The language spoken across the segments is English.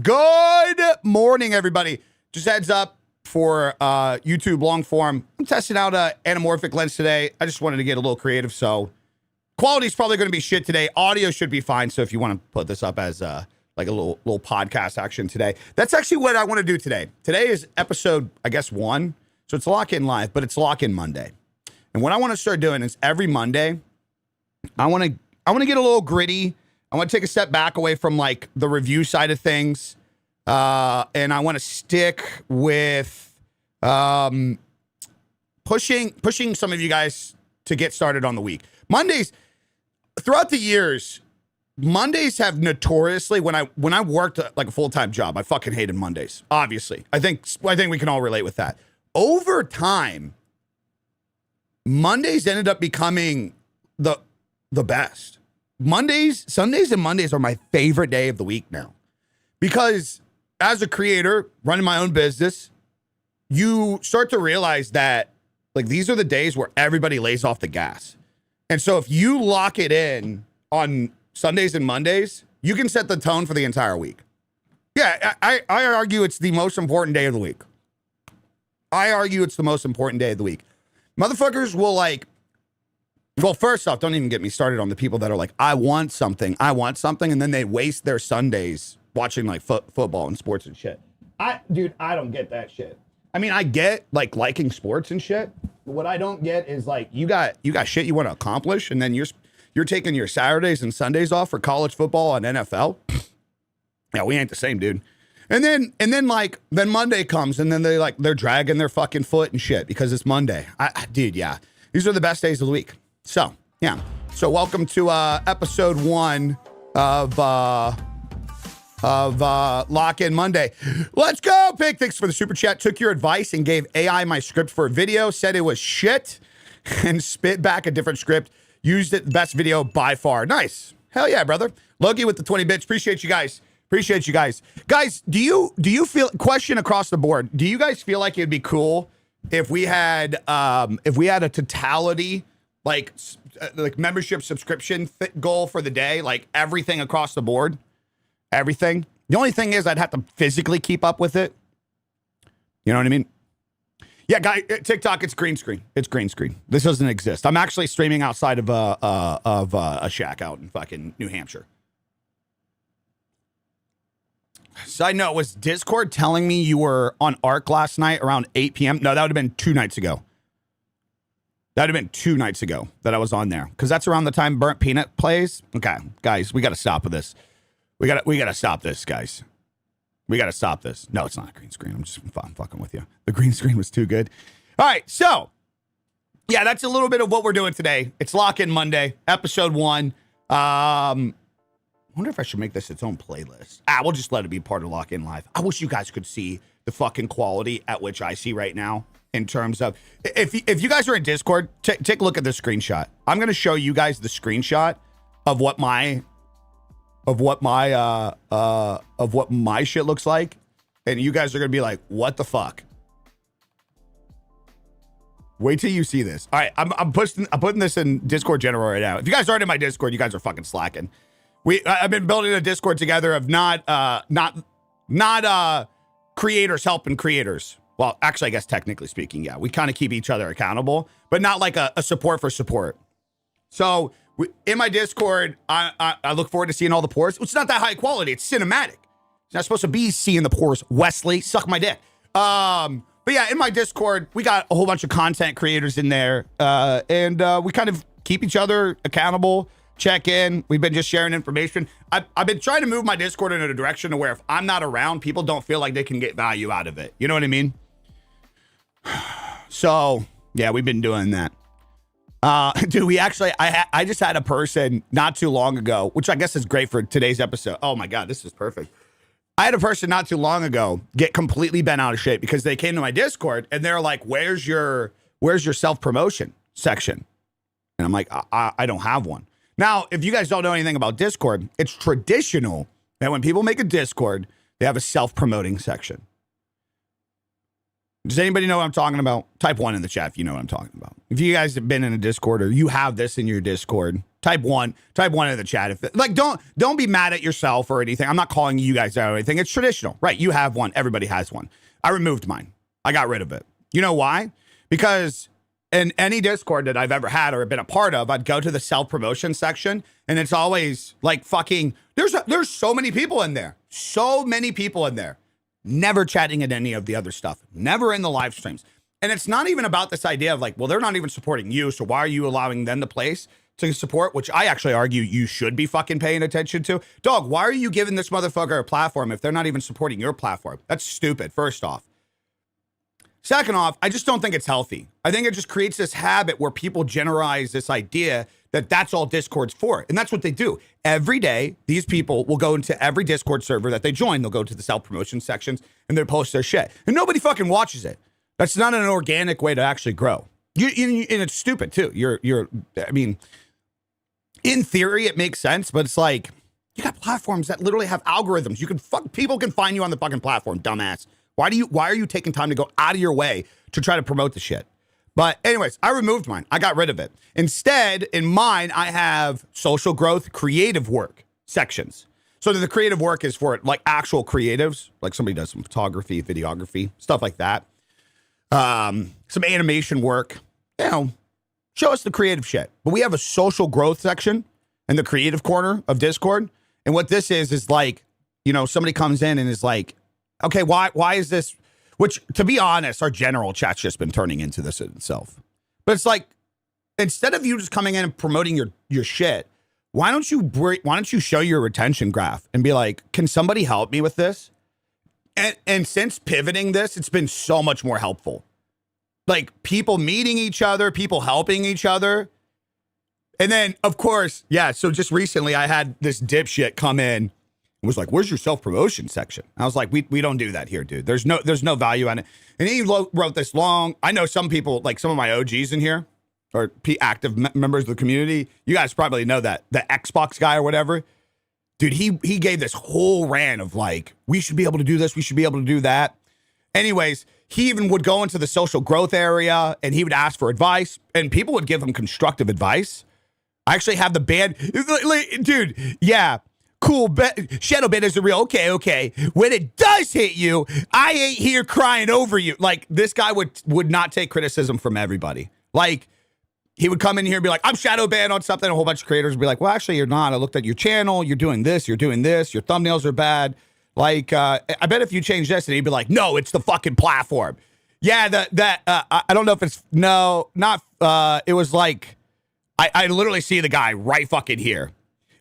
Good morning, everybody. Just heads up for YouTube long form. I'm testing out a anamorphic lens today. I just wanted to get a little creative, so quality's probably going to be shit today. Audio should be fine, so if you want to put this up as like a little podcast action today, that's actually what I want to do today. Today is episode, I guess, 1, so it's lock-in live, but it's lock-in Monday. And what I want to start doing is every Monday, I want to get a little gritty. I want to take a step back away from like the review side of things. And I want to stick with pushing some of you guys to get started on the week. Mondays, throughout the years, Mondays have notoriously, when I worked like a full-time job, I fucking hated Mondays, obviously. I think we can all relate with that. Over time, Mondays ended up becoming the best. Sundays and Mondays are my favorite day of the week now. Because as a creator, running my own business, you start to realize that like these are the days where everybody lays off the gas. And so if you lock it in on Sundays and Mondays, you can set the tone for the entire week. Yeah, I argue it's the most important day of the week. Motherfuckers will like, well, first off, don't even get me started on the people that are like, I want something. And then they waste their Sundays watching like football and sports and shit. I don't get that shit. I mean, I get like liking sports and shit. But what I don't get is like, you got shit you want to accomplish. And then you're taking your Saturdays and Sundays off for college football and NFL. Yeah, we ain't the same, dude. And then Monday comes and then they're dragging their fucking foot and shit because it's Monday. Dude, yeah. These are the best days of the week. So, yeah. So welcome to episode 1 of Lock-In Monday. Let's go, Pig. Thanks for the super chat. Took your advice and gave AI my script for a video. Said it was shit and spit back a different script. Used it. Best video by far. Nice. Hell yeah, brother. Logie with the 20 bits. Appreciate you guys. Guys, do you feel, question across the board, do you guys feel like it'd be cool if we had a totality like membership subscription goal for the day, like everything across the board, everything? The only thing is I'd have to physically keep up with it. You know what I mean? Yeah, guy, TikTok, it's green screen. This doesn't exist. I'm actually streaming outside of a shack out in fucking New Hampshire. Side note, was Discord telling me you were on Arc last night around 8 p.m.? No, that would have been 2 nights ago. That would have been 2 nights ago that I was on there. Because that's around the time Burnt Peanut plays. Okay, guys, we got to stop with this. We got to stop this, guys. We got to stop this. No, it's not a green screen. I'm fucking with you. The green screen was too good. All right, so, yeah, that's a little bit of what we're doing today. It's Lock-In Monday, episode 1. I wonder if I should make this its own playlist. We'll just let it be part of Lock-In Live. I wish you guys could see the fucking quality at which I see right now. In terms of, if you guys are in Discord, take a look at this screenshot. I'm going to show you guys the screenshot of what my shit looks like, and you guys are going to be like, "What the fuck?" Wait till you see this. All right, I'm putting this in Discord general right now. If you guys aren't in my Discord, you guys are fucking slacking. I've been building a Discord together of not creators helping creators. Well, actually, I guess technically speaking, yeah, we kind of keep each other accountable, but not like a support for support. So in my Discord, I look forward to seeing all the pores. It's not that high quality. It's cinematic. It's not supposed to be seeing the pores. Wesley, suck my dick. But yeah, in my Discord, we got a whole bunch of content creators in there, and we kind of keep each other accountable. Check in. We've been just sharing information. I've been trying to move my Discord in a direction to where if I'm not around, people don't feel like they can get value out of it. You know what I mean? So, yeah, we've been doing that. Dude, I just had a person not too long ago, which I guess is great for today's episode. Oh my God, this is perfect. I had a person not too long ago get completely bent out of shape because they came to my Discord and they're like, where's your self-promotion section? And I'm like, I don't have one. Now, if you guys don't know anything about Discord, it's traditional that when people make a Discord, they have a self-promoting section. Does anybody know what I'm talking about? Type 1 in the chat if you know what I'm talking about. If you guys have been in a Discord or you have this in your Discord, Type one in the chat. If like, don't be mad at yourself or anything. I'm not calling you guys out or anything. It's traditional, right? You have one. Everybody has one. I removed mine. I got rid of it. You know why? Because in any Discord that I've ever had or been a part of, I'd go to the self-promotion section, and it's always like fucking, there's so many people in there. So many people in there. Never chatting at any of the other stuff. Never in the live streams. And it's not even about this idea of like, well, they're not even supporting you, so why are you allowing them the place to support, which I actually argue you should be fucking paying attention to. Dog, why are you giving this motherfucker a platform if they're not even supporting your platform? That's stupid, first off. Second off, I just don't think it's healthy. I think it just creates this habit where people generalize this idea that that's all Discord's for. And that's what they do. Every day, these people will go into every Discord server that they join. They'll go to the self-promotion sections and they'll post their shit. And nobody fucking watches it. That's not an organic way to actually grow. And it's stupid too. I mean, in theory, it makes sense, but it's like, you got platforms that literally have algorithms. People can find you on the fucking platform, dumbass. Why are you taking time to go out of your way to try to promote the shit? But anyways, I removed mine. I got rid of it. Instead, in mine, I have social growth, creative work sections. So the creative work is for like actual creatives, like somebody does some photography, videography, stuff like that. Some animation work, show us the creative shit. But we have a social growth section in the creative corner of Discord. And what this is like, somebody comes in and is like, okay, why is this? Which, to be honest, our general chat's just been turning into this in itself. But it's like, instead of you just coming in and promoting your shit, why don't you show your retention graph and be like, can somebody help me with this? And since pivoting this, it's been so much more helpful. Like people meeting each other, people helping each other. And then, of course, so just recently I had this dipshit come in. Was like, where's your self-promotion section? I was like, we don't do that here, dude. There's no value on it. And he wrote this long. I know some people, like some of my OGs in here, or active members of the community. You guys probably know that the Xbox guy or whatever, dude. He gave this whole rant of like, we should be able to do this, we should be able to do that. Anyways, he even would go into the social growth area and he would ask for advice, and people would give him constructive advice. I actually have the band, dude. Yeah. Cool, shadow ban isn't real. Okay. When it does hit you, I ain't here crying over you. Like, this guy would not take criticism from everybody. Like, he would come in here and be like, I'm shadow banned on something. A whole bunch of creators would be like, well, actually, you're not. I looked at your channel. You're doing this. Your thumbnails are bad. Like, I bet if you change this, and he'd be like, no, it's the fucking platform. Yeah, I don't know if it's, no, not, it was like, I literally see the guy right fucking here.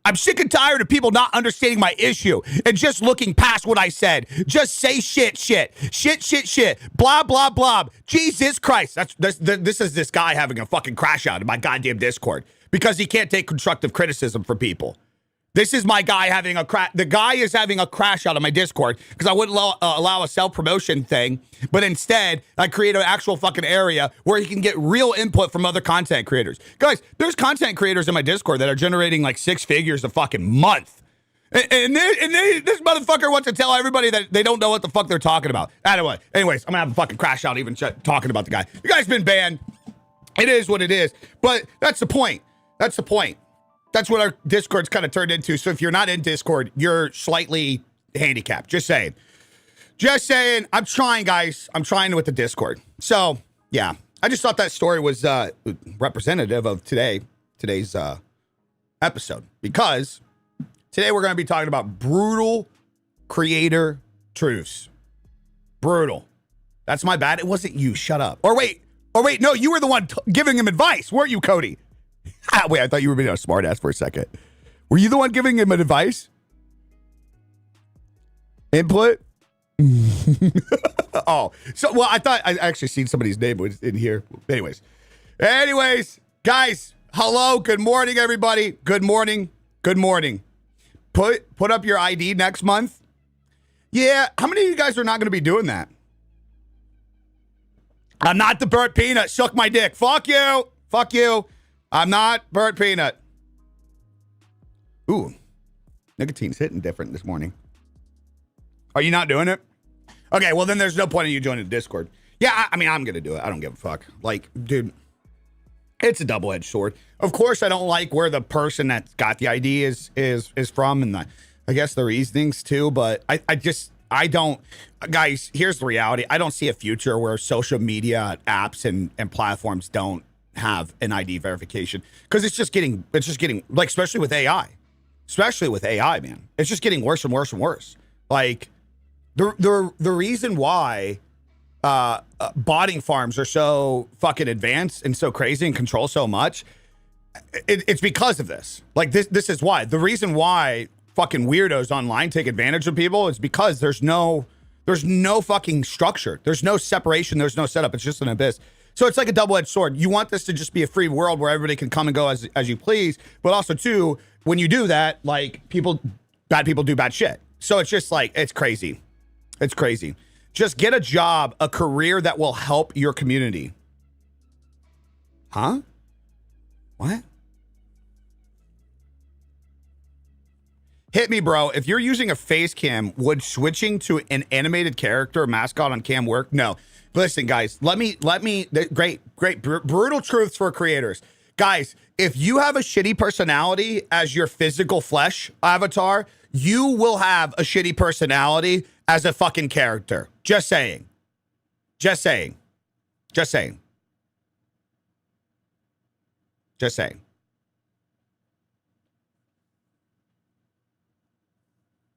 I'm sick and tired of people not understanding my issue and just looking past what I said. Just say shit. Blah, blah, blah. Jesus Christ. This is this guy having a fucking crash out in my goddamn Discord because he can't take constructive criticism from people. This is my guy having the guy is having a crash out of my Discord because I wouldn't allow a self-promotion thing, but instead I create an actual fucking area where he can get real input from other content creators. Guys, there's content creators in my Discord that are generating like 6 figures a fucking month. And this motherfucker wants to tell everybody that they don't know what the fuck they're talking about. Anyways, I'm gonna have a fucking crash out even talking about the guy. You guys been banned. It is what it is. But that's the point. That's what our Discord's kind of turned into. So if you're not in Discord, you're slightly handicapped. Just saying. I'm trying, guys. I'm trying with the Discord. So, yeah. I just thought that story was representative of today's episode. Because today we're going to be talking about brutal creator truths. Brutal. That's my bad. It wasn't you. Shut up. Or wait. No, you were the one giving him advice. Weren't you, Cody? Wait, I thought you were being a smart ass for a second. Were you the one giving him advice? Input? Oh, so, well, I thought I actually seen somebody's name was in here. Anyways, guys, hello. Good morning, everybody. Good morning. Put up your ID next month. Yeah. How many of you guys are not going to be doing that? I'm not the burnt peanut. Suck my dick. Fuck you. I'm not burnt peanut. Ooh, nicotine's hitting different this morning. Are you not doing it? Okay, well then there's no point in you joining the Discord. Yeah, I mean, I'm going to do it. I don't give a fuck. Like, dude, It's a double-edged sword. Of course, I don't like where the person that got the idea is from, and I guess the reasonings too. But I don't. Guys, here's the reality. I don't see a future where social media apps and platforms don't have an ID verification, because it's just getting like, especially with AI, man. It's just getting worse and worse and worse. Like the reason why botting farms are so fucking advanced and so crazy and control so much, it's because of this. Like this is why. The reason why fucking weirdos online take advantage of people is because there's no fucking structure. There's no separation. There's no setup. It's just an abyss. So it's like a double-edged sword. You want this to just be a free world where everybody can come and go as you please, but also too, when you do that, like bad people do bad shit. So it's just like, it's crazy. It's crazy. Just get a job, a career that will help your community. Huh? What? Hit me, bro. If you're using a face cam, would switching to an animated character or mascot on cam work? No. Listen, guys, let me, great, brutal truths for creators. Guys, if you have a shitty personality as your physical flesh avatar, you will have a shitty personality as a fucking character. Just saying. Just saying. Just saying. Just saying.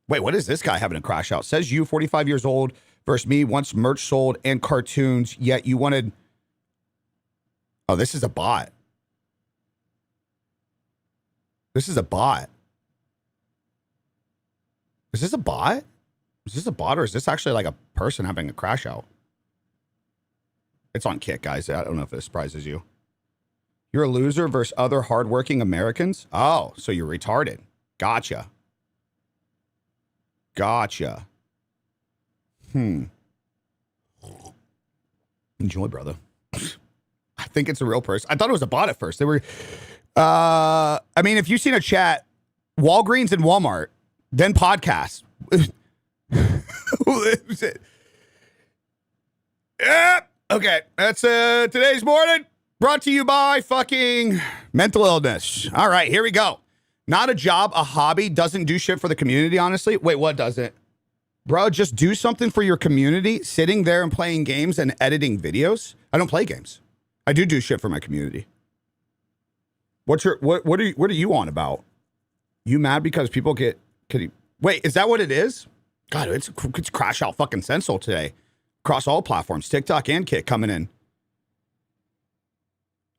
Wait, what is this guy having a crash out? Says you, 45 years old, versus me, once merch sold and cartoons, yet you wanted... Oh, this is a bot. This is a bot. Is this a bot? Is this a bot, or is this actually like a person having a crash out? It's on Kick, guys. I don't know if this surprises you. You're a loser versus other hardworking Americans? Oh, so you're retarded. Gotcha. Gotcha. Enjoy, brother. I think it's a real person. I thought it was a bot at first. They were... I mean, if you've seen a chat, Walgreens and Walmart, then podcasts. Yep. Okay. That's today's morning. Brought to you by fucking mental illness. All right, here we go. Not a job, a hobby, doesn't do shit for the community, honestly. Wait, what doesn't? Bro, just do something for your community, sitting there and playing games and editing videos. I don't play games. I do shit for my community. What are you on about? You mad because people wait, is that what it is? God, it's crash out fucking Sensul today. Across all platforms, TikTok and Kick coming in.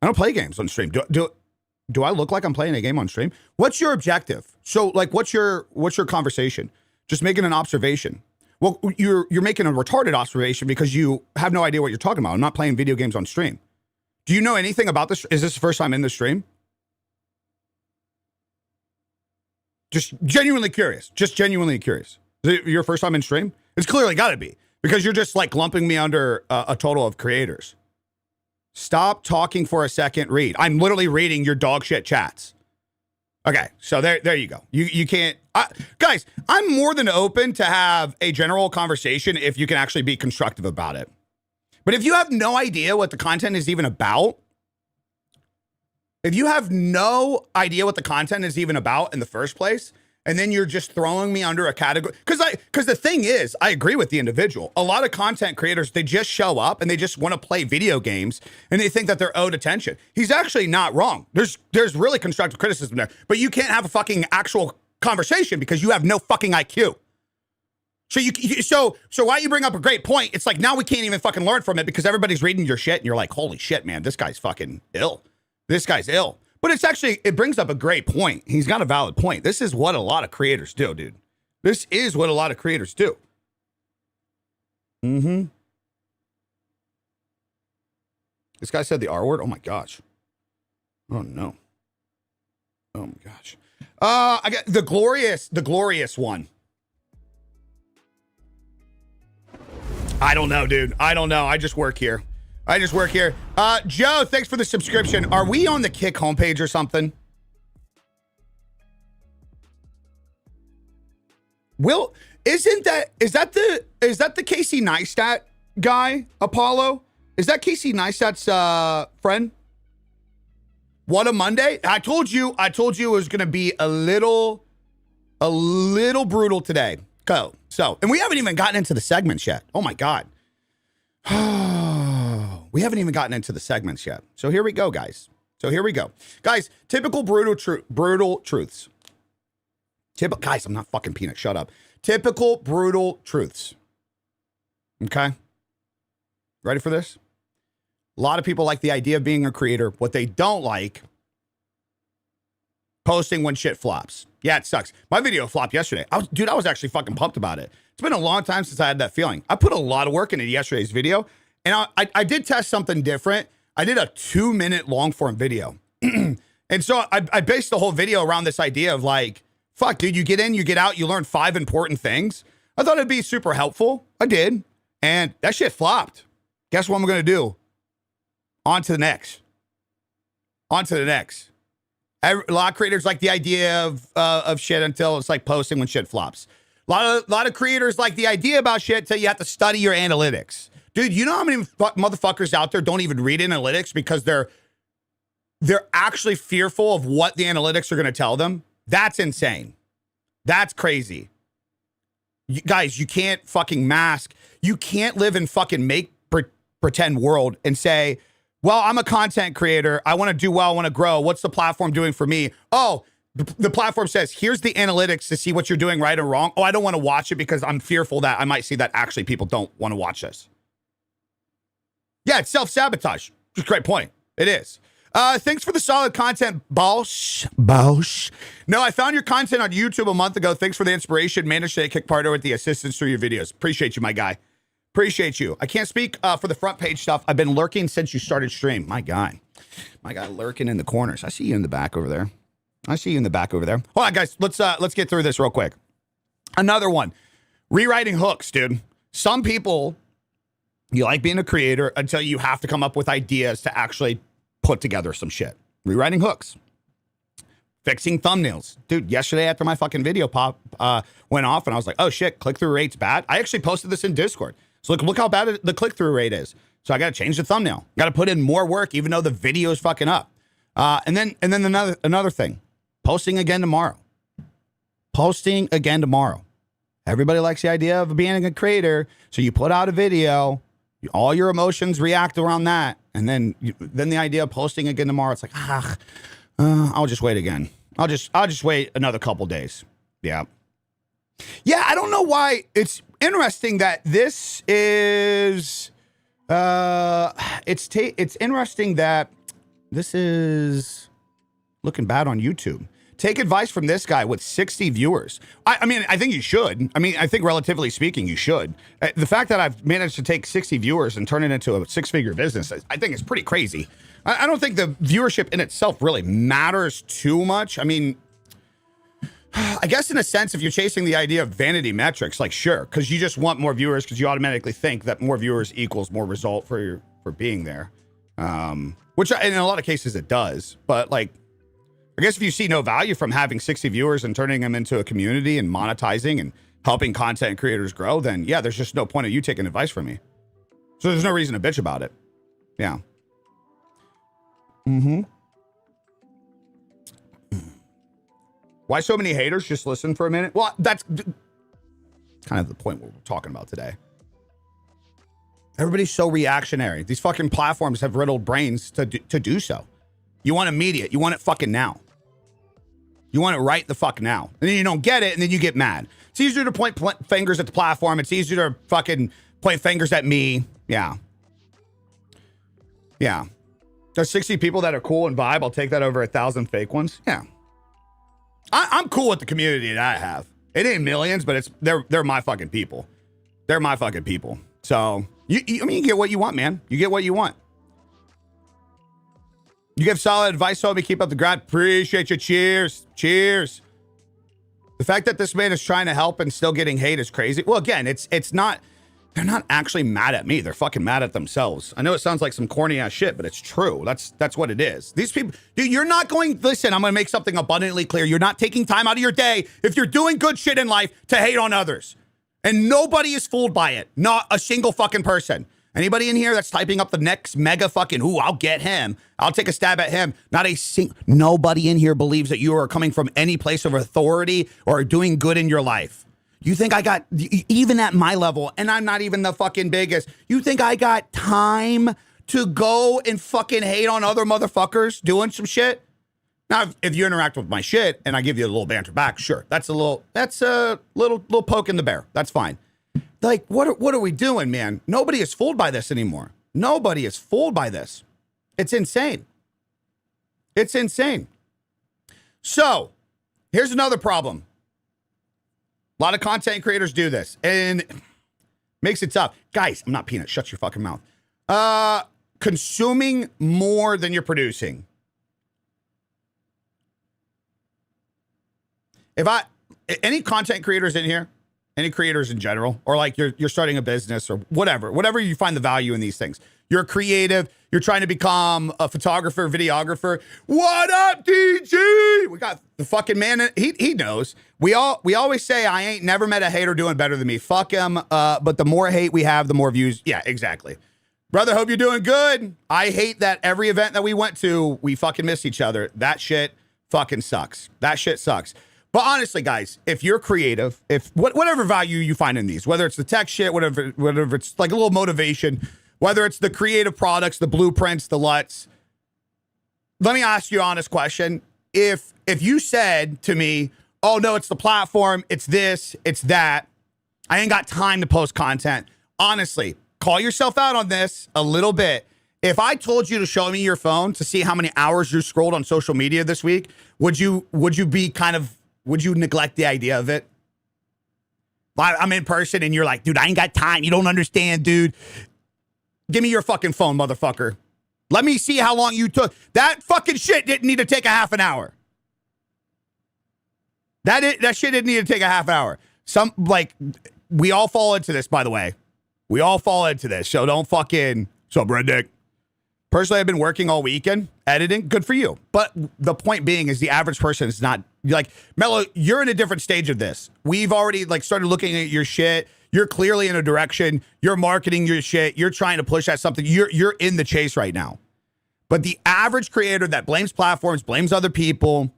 I don't play games on stream. Do I look like I'm playing a game on stream? What's your objective? So, like, what's your conversation? Just making an observation. Well, you're making a retarded observation because you have no idea what you're talking about. I'm not playing video games on stream. Do you know anything about this? Is this the first time in the stream? Just genuinely curious. Just genuinely curious. Is it your first time in stream? It's clearly got to be, because you're just like lumping me under a total of creators. Stop talking for a second. Read. I'm literally reading your dog shit chats. Okay, so there you go. You can't... guys, I'm more than open to have a general conversation if you can actually be constructive about it. But if you have no idea what the content is even about, if you have no idea what the content is even about in the first place, and then you're just throwing me under a category, because the thing is, I agree with the individual. A lot of content creators, they just show up and they just want to play video games and they think that they're owed attention. He's actually not wrong. There's really constructive criticism there, but you can't have a fucking actual conversation because you have no fucking IQ. So why you bring up a great point? It's like, now we can't even fucking learn from it because everybody's reading your shit and you're like, holy shit, man, this guy's fucking ill. This guy's ill. But it brings up a great point. He's got a valid point. This is what a lot of creators do, dude. This is what a lot of creators do. This guy said the R word. Oh my gosh. Oh no. Oh my gosh. I got the glorious one. I don't know, dude. I don't know. I just work here. Joe, thanks for the subscription. Are we on the Kick homepage or something? Is that the Casey Neistat guy, Apollo? Is that Casey Neistat's friend? What a Monday. I told you it was going to be a little brutal today. So, and we haven't even gotten into the segments yet. Oh my God. We haven't even gotten into the segments yet. So here we go, guys. Guys, typical brutal truths. Guys, I'm not fucking Peanut. Shut up. Typical brutal truths. Okay. Ready for this? A lot of people like the idea of being a creator. What they don't like, posting when shit flops. Yeah, it sucks. My video flopped yesterday. I was actually fucking pumped about it. It's been a long time since I had that feeling. I put a lot of work into yesterday's video, and I did test something different. I did a 2-minute long form video. And so I based the whole video around this idea of like, fuck, dude, you get in, you get out, you learn 5 important things. I thought it'd be super helpful. I did. And that shit flopped. Guess what I'm going to do? On to the next. A lot of creators like the idea of shit until it's like posting when shit flops. A lot of creators like the idea about shit until you have to study your analytics. Dude, you know how many motherfuckers out there don't even read analytics because they're actually fearful of what the analytics are going to tell them? That's insane. That's crazy. Guys, you can't fucking mask. You can't live in fucking pretend world and say, well, I'm a content creator. I want to do well. I want to grow. What's the platform doing for me? Oh, the platform says, here's the analytics to see what you're doing right or wrong. Oh, I don't want to watch it because I'm fearful that I might see that actually people don't want to watch this. Yeah, it's self-sabotage. Just a great point. It is. Thanks for the solid content, Bausch. No, I found your content on YouTube a month ago. Thanks for the inspiration. Managed to kick part with the assistance through your videos. Appreciate you, my guy. Appreciate you. I can't speak for the front page stuff. I've been lurking since you started stream. My guy lurking in the corners. I see you in the back over there. Hold on, guys. Let's get through this real quick. Another one. Rewriting hooks, dude. Some people, you like being a creator until you have to come up with ideas to actually put together some shit. Rewriting hooks. Fixing thumbnails. Dude, yesterday after my fucking video went off and I was like, oh shit, click-through rate's bad. I actually posted this in Discord. So look how bad the click-through rate is. So I got to change the thumbnail. Got to put in more work even though the video is fucking up. And then another thing. Posting again tomorrow. Everybody likes the idea of being a creator. So you put out a video, all your emotions react around that. And then the idea of posting again tomorrow, it's like, I'll just wait again. I'll just wait another couple days. Yeah. Yeah, I don't know why. It's interesting that this is it's interesting that this is looking bad on YouTube. Take advice from this guy with 60 viewers. I mean, I think you should. I mean, I think relatively speaking, you should. The fact that I've managed to take 60 viewers and turn it into a 6-figure business, I think is pretty crazy. I don't think the viewership in itself really matters too much. I mean, I guess in a sense, if you're chasing the idea of vanity metrics, like sure, because you just want more viewers because you automatically think that more viewers equals more result for being there. Which in a lot of cases it does. But like, I guess if you see no value from having 60 viewers and turning them into a community and monetizing and helping content creators grow, then yeah, there's just no point of you taking advice from me. So there's no reason to bitch about it. Yeah. Why so many haters? Just listen for a minute. Well, that's kind of the point we're talking about today. Everybody's so reactionary. These fucking platforms have riddled brains to do so. You want immediate. You want it fucking now. You want it right the fuck now. And then you don't get it, and then you get mad. It's easier to point fingers at the platform. It's easier to fucking point fingers at me. Yeah. Yeah. There's 60 people that are cool and vibe. I'll take that over 1,000 fake ones. Yeah. I'm cool with the community that I have. It ain't millions, but they're my fucking people. They're my fucking people. So, you get what you want, man. You get what you want. You give solid advice, homie. Keep up the grind. Appreciate you. Cheers. Cheers. The fact that this man is trying to help and still getting hate is crazy. Well, again, it's not, they're not actually mad at me. They're fucking mad at themselves. I know it sounds like some corny ass shit, but it's true. That's what it is. These people, dude, you're not going, listen, I'm going to make something abundantly clear. You're not taking time out of your day if you're doing good shit in life to hate on others. And nobody is fooled by it. Not a single fucking person. Anybody in here that's typing up the next mega fucking, ooh, I'll get him. I'll take a stab at him. Nobody in here believes that you are coming from any place of authority or doing good in your life. You think I got, even at my level, and I'm not even the fucking biggest, you think I got time to go and fucking hate on other motherfuckers doing some shit? Now, if you interact with my shit and I give you a little banter back, sure. That's a little poke in the bear. That's fine. Like, what are we doing, man? Nobody is fooled by this anymore. Nobody is fooled by this. It's insane. It's insane. So, here's another problem. A lot of content creators do this, and makes it tough. Guys, I'm not peanut. Shut your fucking mouth. Consuming more than you're producing. Any content creators in here, any creators in general, or like you're starting a business or whatever you find the value in these things. You're creative. You're trying to become a photographer, videographer. What up, DG? We got the fucking man. He knows. We always say I ain't never met a hater doing better than me. Fuck him. But the more hate we have, the more views. Yeah, exactly. Brother, hope you're doing good. I hate that every event that we went to, we fucking miss each other. That shit fucking sucks. That shit sucks. But honestly, guys, if you're creative, whatever value you find in these, whether it's the tech shit, whatever it's like a little motivation, whether it's the creative products, the blueprints, the LUTs, let me ask you an honest question. If you said to me, oh no, it's the platform, it's this, it's that, I ain't got time to post content. Honestly, call yourself out on this a little bit. If I told you to show me your phone to see how many hours you scrolled on social media this week, would you neglect the idea of it? I'm in person and you're like, dude, I ain't got time. You don't understand, dude. Give me your fucking phone, motherfucker. Let me see how long you took. That fucking shit didn't need to take a half an hour. That shit didn't need to take a half hour. We all fall into this, by the way. We all fall into this. So don't fucking, so redneck. Personally, I've been working all weekend, editing. Good for you. But the point being is the average person is not, like, Mello, you're in a different stage of this. We've already, started looking at your shit. You're clearly in a direction. You're marketing your shit. You're trying to push at something. You're in the chase right now. But the average creator that blames platforms, blames other people,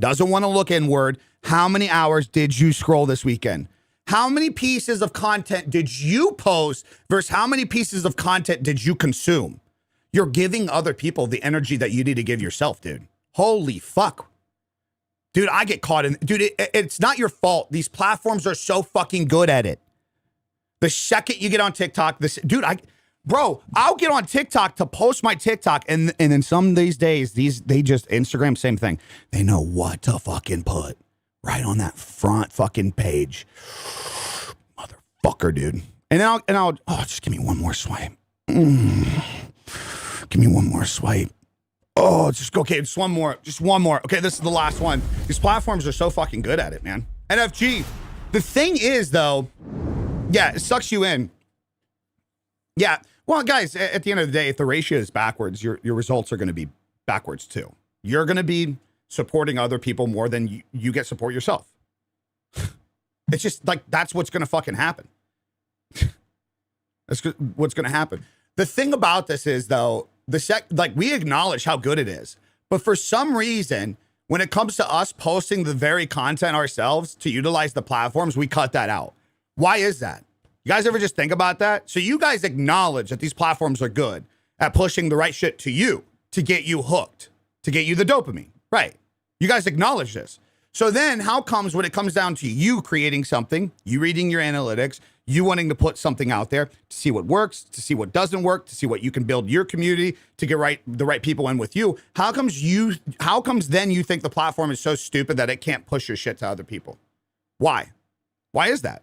doesn't want to look inward. How many hours did you scroll this weekend? How many pieces of content did you post versus how many pieces of content did you consume? You're giving other people the energy that you need to give yourself, dude. Holy fuck. Dude, I get caught in... Dude, it's not your fault. These platforms are so fucking good at it. The second you get on TikTok, I'll get on TikTok to post my TikTok, and then some of these days, they just... Instagram, same thing. They know what to fucking put right on that front fucking page. Motherfucker, dude. And I'll just give me one more swipe. Give me one more swipe. Oh, just one more. Just one more. Okay, this is the last one. These platforms are so fucking good at it, man. NFG. The thing is, though, yeah, it sucks you in. Yeah. Well, guys, at the end of the day, if the ratio is backwards, your results are going to be backwards, too. You're going to be supporting other people more than you get support yourself. It's just like, that's what's going to fucking happen. That's what's going to happen. The thing about this is, though, we acknowledge how good it is. But for some reason, when it comes to us posting the very content ourselves to utilize the platforms, we cut that out. Why is that? You guys ever just think about that? So you guys acknowledge that these platforms are good at pushing the right shit to you to get you hooked, to get you the dopamine, right? You guys acknowledge this. So then how comes when it comes down to you creating something, you reading your analytics, you wanting to put something out there to see what works, to see what doesn't work, to see what you can build your community to get the right people in with you. How comes then you think the platform is so stupid that it can't push your shit to other people? Why? Why is that?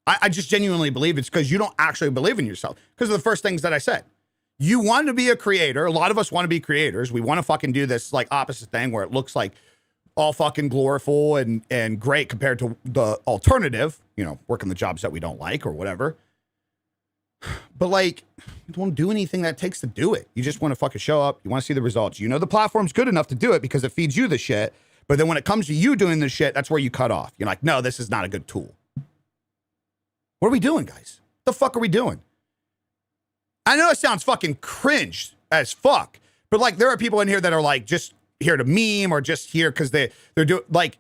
I just genuinely believe it's because you don't actually believe in yourself. Because of the first things that I said. You want to be a creator. A lot of us want to be creators. We want to fucking do this opposite thing where it looks like all fucking gloriful and great compared to the alternative, working the jobs that we don't like or whatever. But you don't want to do anything that it takes to do it. You just want to fucking show up. You want to see the results. The platform's good enough to do it because it feeds you the shit. But then when it comes to you doing the shit, that's where you cut off. You're like, no, this is not a good tool. What are we doing, guys? What the fuck are we doing? I know it sounds fucking cringe as fuck, but like there are people in here that are like just here to meme or just here because they're doing like,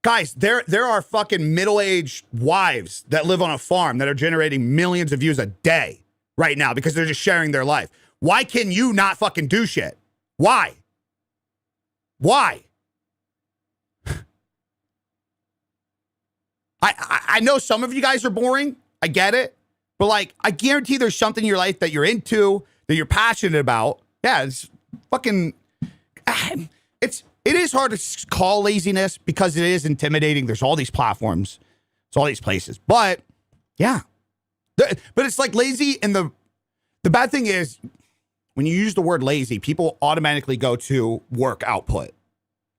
guys, there are fucking middle-aged wives that live on a farm that are generating millions of views a day right now because they're just sharing their life. Why can you not fucking do shit? Why? I know some of you guys are boring. I get it. But like, I guarantee there's something in your life that you're into, that you're passionate about. Yeah, it's fucking, it is hard to call laziness because it is intimidating. There's all these platforms. There's all these places. But yeah. But it's like lazy, and the bad thing is when you use the word lazy, people automatically go to work output.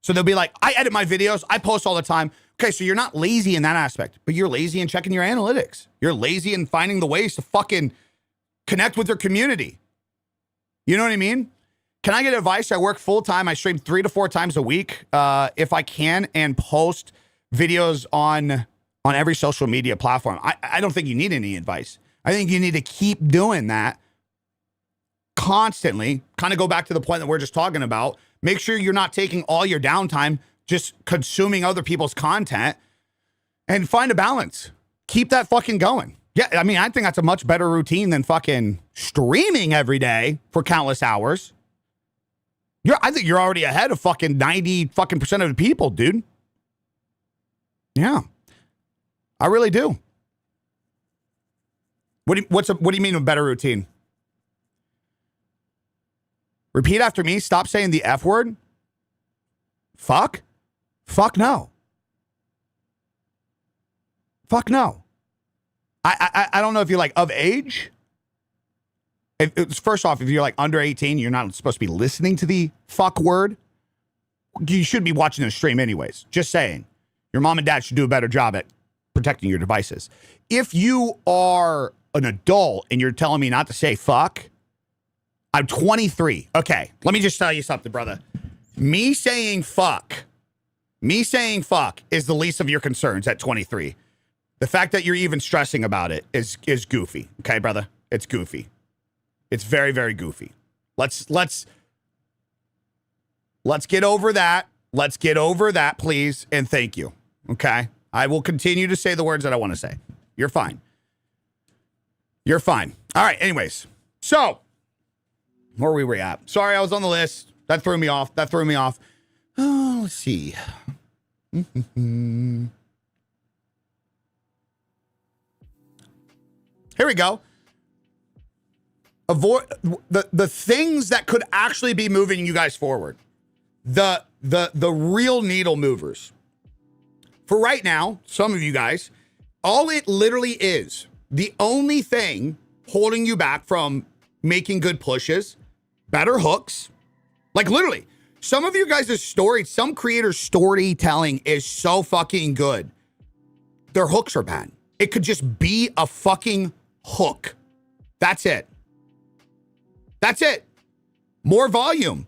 So they'll be like, I edit my videos, I post all the time. Okay, so you're not lazy in that aspect, but you're lazy in checking your analytics. You're lazy in finding the ways to fucking connect with your community. You know what I mean? Can I get advice? I work full time. I stream 3 to 4 times a week if I can, and post videos on every social media platform. I don't think you need any advice. I think you need to keep doing that constantly. Kind of go back to the point that we're just talking about. Make sure you're not taking all your downtime just consuming other people's content, and find a balance. Keep that fucking going. Yeah, I mean, I think that's a much better routine than fucking streaming every day for countless hours. I think you're already ahead of fucking 90 fucking percent of the people, dude. Yeah. I really do. What do you mean a better routine? Repeat after me. Stop saying the F word. Fuck? Fuck no. Fuck no. I don't know if you're like of age. First off, if you're like under 18, you're not supposed to be listening to the fuck word. You should be watching the stream anyways. Just saying. Your mom and dad should do a better job at protecting your devices. If you are an adult and you're telling me not to say fuck, I'm 23. Okay, let me just tell you something, brother. Me saying fuck is the least of your concerns at 23. The fact that you're even stressing about it is goofy. Okay, brother? It's goofy. It's very, very goofy. Let's get over that. Let's get over that, please, and thank you. Okay? I will continue to say the words that I want to say. You're fine. You're fine. All right, anyways. So, where were we at? Sorry, I was on the list. That threw me off. Oh, let's see. Here we go. Avoid the things that could actually be moving you guys forward. The real needle movers. For right now, some of you guys, all it literally is, the only thing holding you back from making good pushes, better hooks. Like literally, some of you guys' some creators' storytelling is so fucking good. Their hooks are bad. It could just be a fucking hook. That's it. That's it. More volume.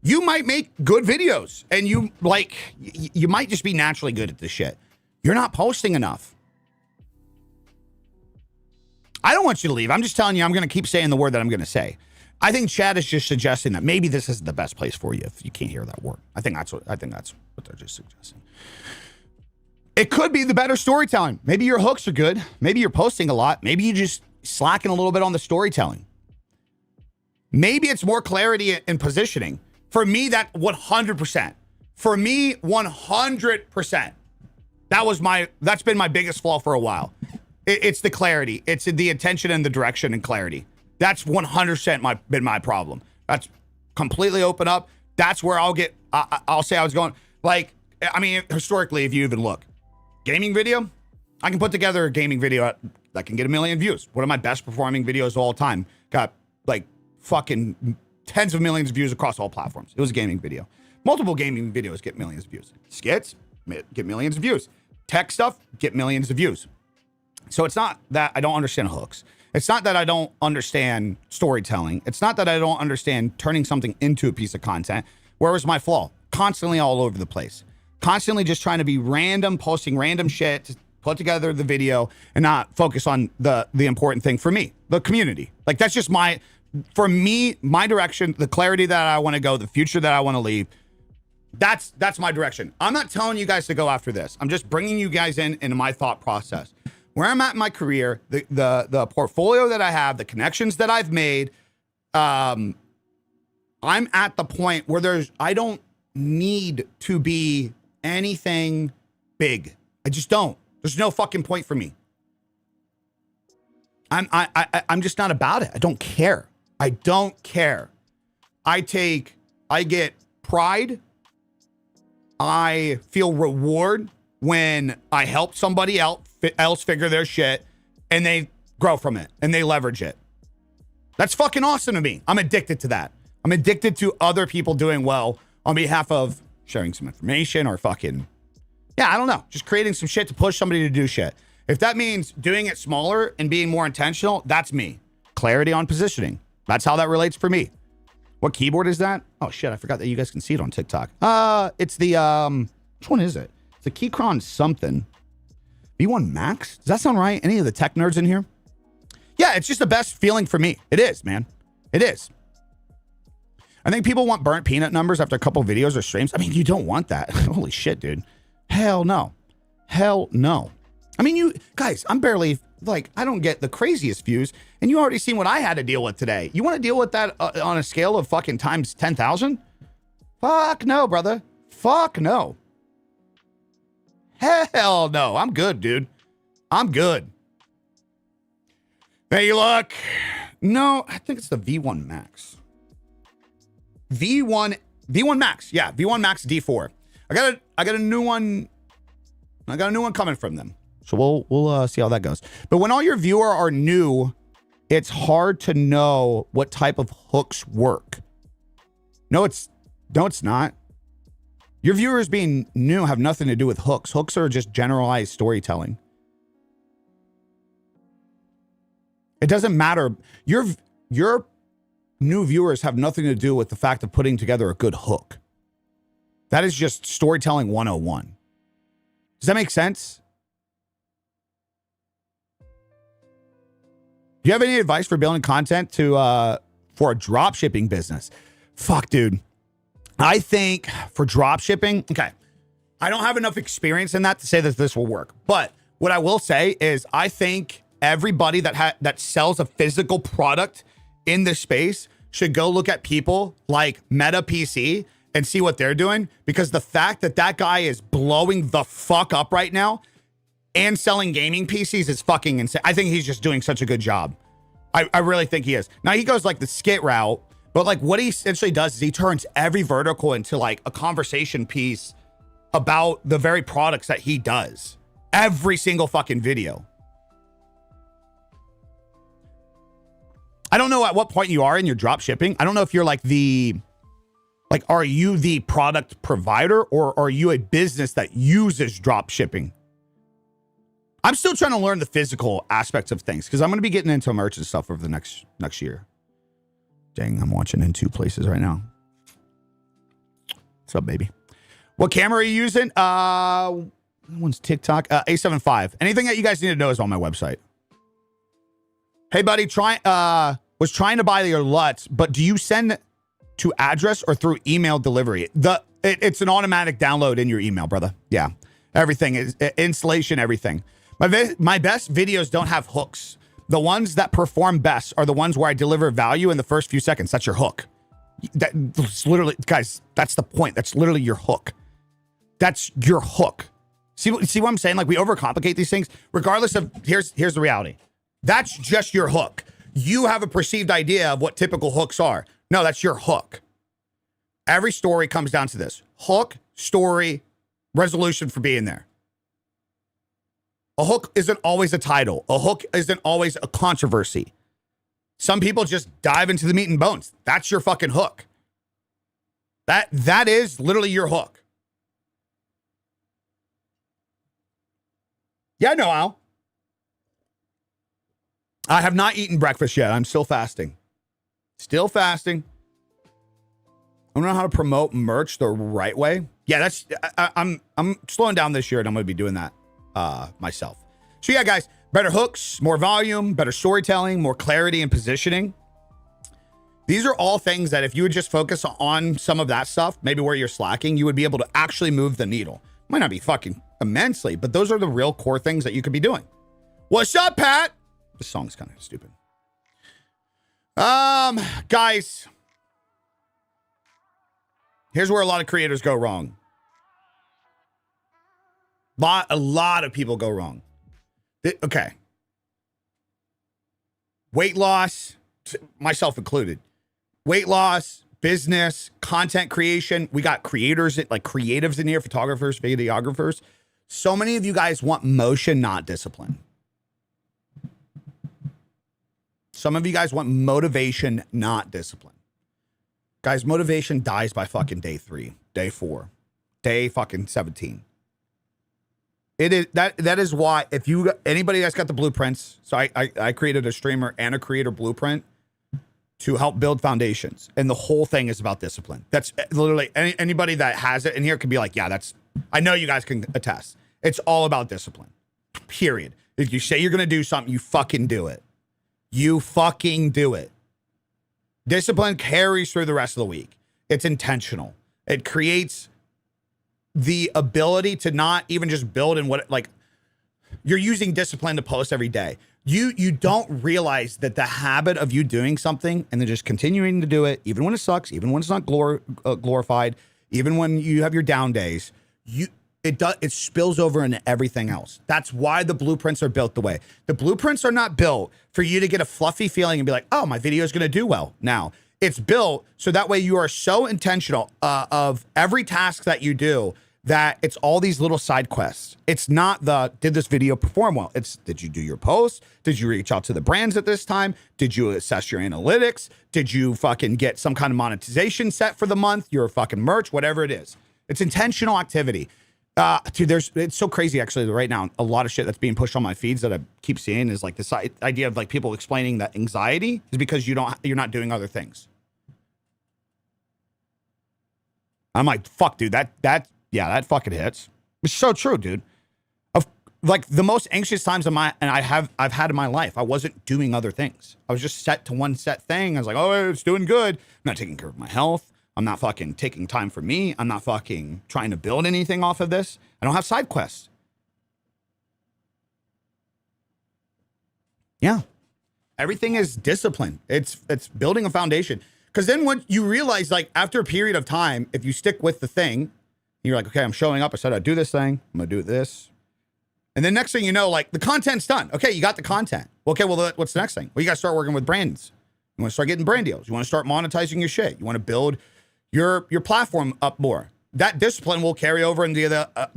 You might make good videos and you might just be naturally good at this shit. You're not posting enough. I don't want you to leave. I'm just telling you, I'm going to keep saying the word that I'm going to say. I think Chad is just suggesting that maybe this isn't the best place for you if you can't hear that word. I think that's what they're just suggesting. It could be the better storytelling. Maybe your hooks are good. Maybe you're posting a lot. Maybe you just slacking a little bit on the storytelling. Maybe it's more clarity in positioning. For me, that 100%. For me, 100%. That's been my biggest flaw for a while. It's the clarity. It's the intention and the direction and clarity. That's 100% been my problem. That's completely open up. That's where I'll say I was going. Like, I mean, historically, if you even look, gaming video, I can put together a gaming video that can get 1 million views. One of my best performing videos of all time. Got like fucking tens of millions of views across all platforms. It was a gaming video. Multiple gaming videos get millions of views. Skits get millions of views. Tech stuff get millions of views. So it's not that I don't understand hooks. It's not that I don't understand storytelling. It's not that I don't understand turning something into a piece of content. Where was my flaw? Constantly all over the place. Constantly just trying to be random, posting random shit, put together the video and not focus on the important thing for me, the community. Like, that's just my direction, the clarity that I want to go, the future that I want to leave. That's my direction. I'm not telling you guys to go after this. I'm just bringing you guys into my thought process. Where I'm at in my career, the portfolio that I have, the connections that I've made, I'm at the point where I don't need to be anything big. I just don't. There's no fucking point for me. I'm just not about it. I don't care. I don't care. I get pride. I feel reward when I help somebody else figure their shit and they grow from it and they leverage it. That's fucking awesome to me. I'm addicted to that. I'm addicted to other people doing well on behalf of sharing some information or fucking, I don't know, just creating some shit to push somebody to do shit. If that means doing it smaller and being more intentional, that's me. Clarity on positioning. That's how that relates for me. What keyboard is that? Oh shit, I forgot that you guys can see it on TikTok. It's the, which one is it? It's a Keychron something. V1 Max? Does that sound right? Any of the tech nerds in here? Yeah, it's just the best feeling for me. It is, man. It is. I think people want burnt peanut numbers after a couple videos or streams. I mean, you don't want that. Holy shit, dude. Hell no. Hell no. I mean, you guys, I'm barely, like, I don't get the craziest views, and you already seen what I had to deal with today. You want to deal with that on a scale of fucking times 10,000? Fuck no, brother. Fuck no. Hell no. I'm good, dude. I'm good. Hey, look. No, I think it's the V1 Max. V1 Max. Yeah, V1 Max D4. I got a new one. I got a new one coming from them. So we'll see how that goes. But when all your viewers are new, it's hard to know what type of hooks work. No, it's not. Your viewers being new have nothing to do with hooks. Hooks are just generalized storytelling. It doesn't matter. Your new viewers have nothing to do with the fact of putting together a good hook. That is just storytelling 101. Does that make sense? Do you have any advice for building content for a drop shipping business? Fuck, dude. I think for drop shipping, okay, I don't have enough experience in that to say that this will work. But what I will say is I think everybody that sells a physical product in this space should go look at people like Meta PC and see what they're doing, because the fact that guy is blowing the fuck up right now and selling gaming PCs is fucking insane. I think he's just doing such a good job. I really think he is. Now he goes like the skit route, but like what he essentially does is he turns every vertical into like a conversation piece about the very products that he does. Every single fucking video. I don't know at what point you are in your drop shipping. I don't know if you're like are you the product provider or are you a business that uses drop shipping? I'm still trying to learn the physical aspects of things because I'm going to be getting into merch and stuff over the next year. Dang, I'm watching in two places right now. What's up, baby? What camera are you using? One's TikTok. A7 IV. Anything that you guys need to know is on my website. Hey, buddy, was trying to buy your LUTs, but do you send to address or through email delivery? It's an automatic download in your email, brother. Yeah, everything is installation, everything. My best videos don't have hooks. The ones that perform best are the ones where I deliver value in the first few seconds. That's your hook. That's literally, guys, that's the point. That's literally your hook. That's your hook. See what I'm saying? Like, we overcomplicate these things. Regardless of, here's the reality. That's just your hook. You have a perceived idea of what typical hooks are. No, that's your hook. Every story comes down to this. Hook, story, resolution for being there. A hook isn't always a title. A hook isn't always a controversy. Some people just dive into the meat and bones. That's your fucking hook. That is literally your hook. Yeah, I know, Al. I have not eaten breakfast yet. I'm still fasting. Still fasting. I don't know how to promote merch the right way. Yeah, I'm slowing down this year and I'm going to be doing that. myself. So yeah, guys, better hooks, more volume, better storytelling, more clarity and positioning. These are all things that if you would just focus on some of that stuff, maybe where you're slacking, you would be able to actually move the needle. Might not be fucking immensely, but those are the real core things that you could be doing. What's up, Pat? This song's kind of stupid. Guys, here's where a lot of creators go wrong. A lot of people go wrong. Okay. Weight loss, myself included. Weight loss, business, content creation. We got creators, like creatives in here, photographers, videographers. So many of you guys want motion, not discipline. Some of you guys want motivation, not discipline. Guys, motivation dies by fucking day 3, day 4, day fucking 17. It is that is why if you anybody that's got the blueprints, so I created a streamer and a creator blueprint to help build foundations, and the whole thing is about discipline. That's literally anybody that has it in here could be like, yeah, that's, I know you guys can attest. It's all about discipline. Period. If you say you're gonna do something, you fucking do it. You fucking do it. Discipline carries through the rest of the week. It's intentional. It creates the ability to not even just build in what, like, you're using discipline to post every day. You don't realize that the habit of you doing something and then just continuing to do it, even when it sucks, even when it's not glorified, even when you have your down days, it spills over into everything else. That's why the blueprints are built the way. The blueprints are not built for you to get a fluffy feeling and be like, oh, my video is going to do well now. It's built so that way you are so intentional of every task that you do that it's all these little side quests. It's not did this video perform well? It's, did you do your posts? Did you reach out to the brands at this time? Did you assess your analytics? Did you fucking get some kind of monetization set for the month? Your fucking merch, whatever it is. It's intentional activity. Dude, it's so crazy actually right now. A lot of shit that's being pushed on my feeds that I keep seeing is like this idea of like people explaining that anxiety is because you're not doing other things. I'm like, fuck, dude, that fucking hits. It's so true, dude. Like the most anxious times I've had in my life, I wasn't doing other things. I was just set to one set thing. I was like, oh, it's doing good. I'm not taking care of my health. I'm not fucking taking time for me. I'm not fucking trying to build anything off of this. I don't have side quests. Yeah. Everything is discipline. It's building a foundation. Because then when you realize, like, after a period of time, if you stick with the thing, you're like, okay, I'm showing up. I said I'd do this thing. I'm going to do this. And then next thing you know, like, the content's done. Okay, you got the content. Okay, well, what's the next thing? Well, you got to start working with brands. You want to start getting brand deals. You want to start monetizing your shit. You want to build your platform up more. That discipline will carry over into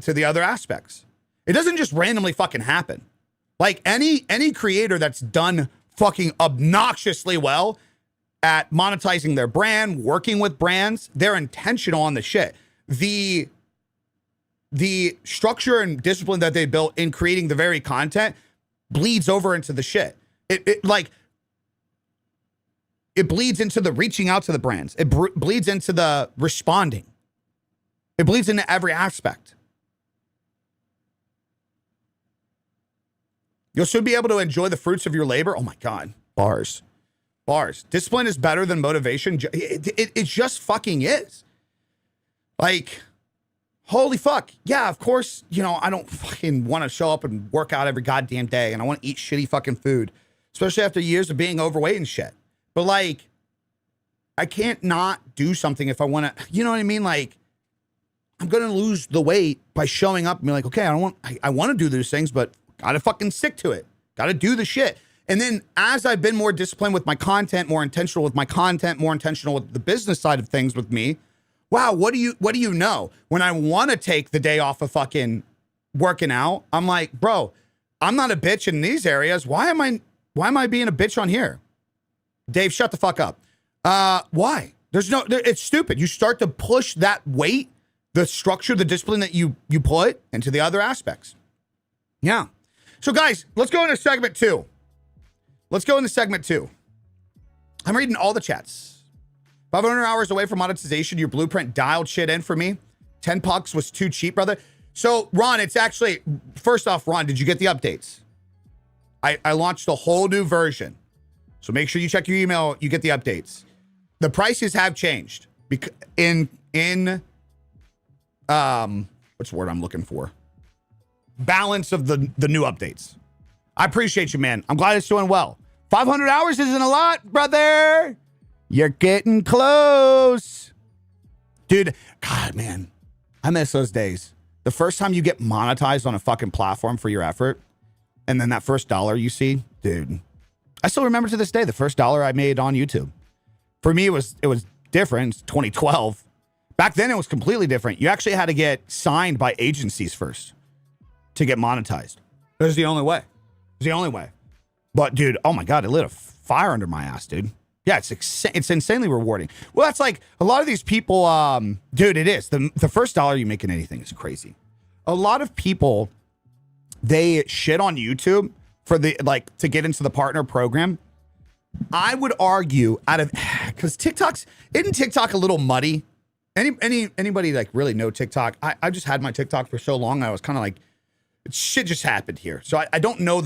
to the other aspects. It doesn't just randomly fucking happen. Like, any creator that's done fucking obnoxiously well at monetizing their brand, working with brands, they're intentional on the shit. The structure and discipline that they built in creating the very content bleeds over into the shit. It bleeds into the reaching out to the brands. It bleeds into the responding. It bleeds into every aspect. You'll soon be able to enjoy the fruits of your labor. Oh my God, bars. Discipline is better than motivation. It just fucking is. Like, holy fuck. Yeah, of course, I don't fucking want to show up and work out every goddamn day, and I want to eat shitty fucking food, especially after years of being overweight and shit. But, like, I can't not do something if I want to, you know what I mean? Like, I'm going to lose the weight by showing up and be like, okay, I want to do those things, but got to fucking stick to it. Got to do the shit. And then as I've been more disciplined with my content, more intentional with my content, more intentional with the business side of things with me, wow, what do you know? When I want to take the day off of fucking working out, I'm like, bro, I'm not a bitch in these areas. Why am I being a bitch on here? Dave, shut the fuck up. Why? It's stupid. You start to push that weight, the structure, the discipline that you put into the other aspects. Yeah. So guys, let's go into segment 2. I'm reading all the chats. 500 hours away from monetization. Your blueprint dialed shit in for me. $10 was too cheap, brother. So, Ron, it's actually, first off, Ron, did you get the updates? I launched a whole new version. So make sure you check your email. You get the updates. The prices have changed in what's the word I'm looking for? Balance of the new updates. I appreciate you, man. I'm glad it's doing well. 500 hours isn't a lot, brother. You're getting close. Dude, God, man, I miss those days. The first time you get monetized on a fucking platform for your effort, and then that first dollar you see, dude, I still remember to this day the first dollar I made on YouTube. For me, it was different. It's 2012. Back then, it was completely different. You actually had to get signed by agencies first to get monetized. It was the only way. It was the only way. But, dude, oh my God, it lit a fire under my ass, dude. Yeah, it's insanely rewarding. Well, that's like a lot of these people, dude, it is. The first dollar you make in anything is crazy. A lot of people, they shit on YouTube for to get into the partner program. I would argue because isn't TikTok a little muddy? Anybody like really know TikTok? I just had my TikTok for so long. I was kind of like, shit just happened here. So I don't know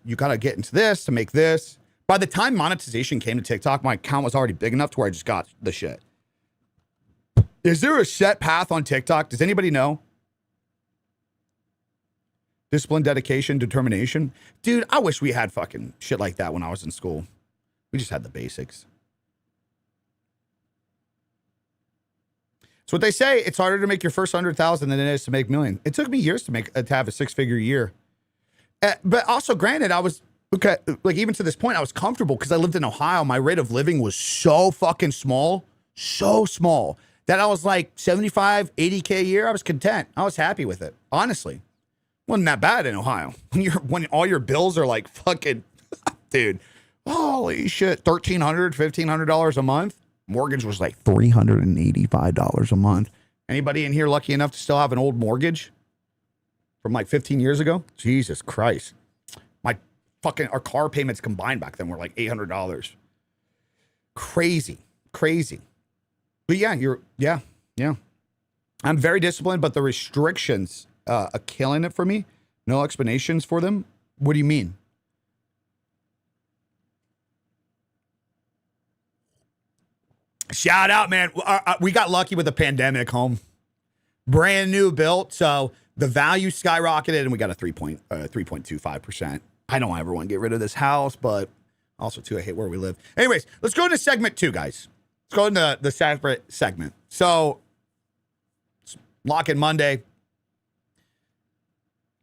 you got to get into this to make this. By the time monetization came to TikTok, my account was already big enough to where I just got the shit. Is there a set path on TikTok? Does anybody know? Discipline, dedication, determination. Dude, I wish we had fucking shit like that when I was in school. We just had the basics. It's what they say. It's harder to make your first 100,000 than it is to make million. It took me years to have a six-figure year. But also, granted, I was, like even to this point, I was comfortable because I lived in Ohio. My rate of living was so fucking small, so small, that I was like 75, 80K a year. I was content. I was happy with it, honestly. Wasn't that bad in Ohio. When all your bills are like fucking, dude, holy shit, $1,300, $1,500 a month. Mortgage was like $385 a month. Anybody in here lucky enough to still have an old mortgage from like 15 years ago? Jesus Christ. Our car payments combined back then were like $800. Crazy. But yeah. I'm very disciplined, but the restrictions are killing it for me. No explanations for them. What do you mean? Shout out, man. We got lucky with the pandemic home. Brand new built. So the value skyrocketed and we got a 3.25%. I don't ever want to get rid of this house, but also too, I hate where we live. Anyways, let's go into segment 2, guys. Let's go into the separate segment. So lock-in Monday.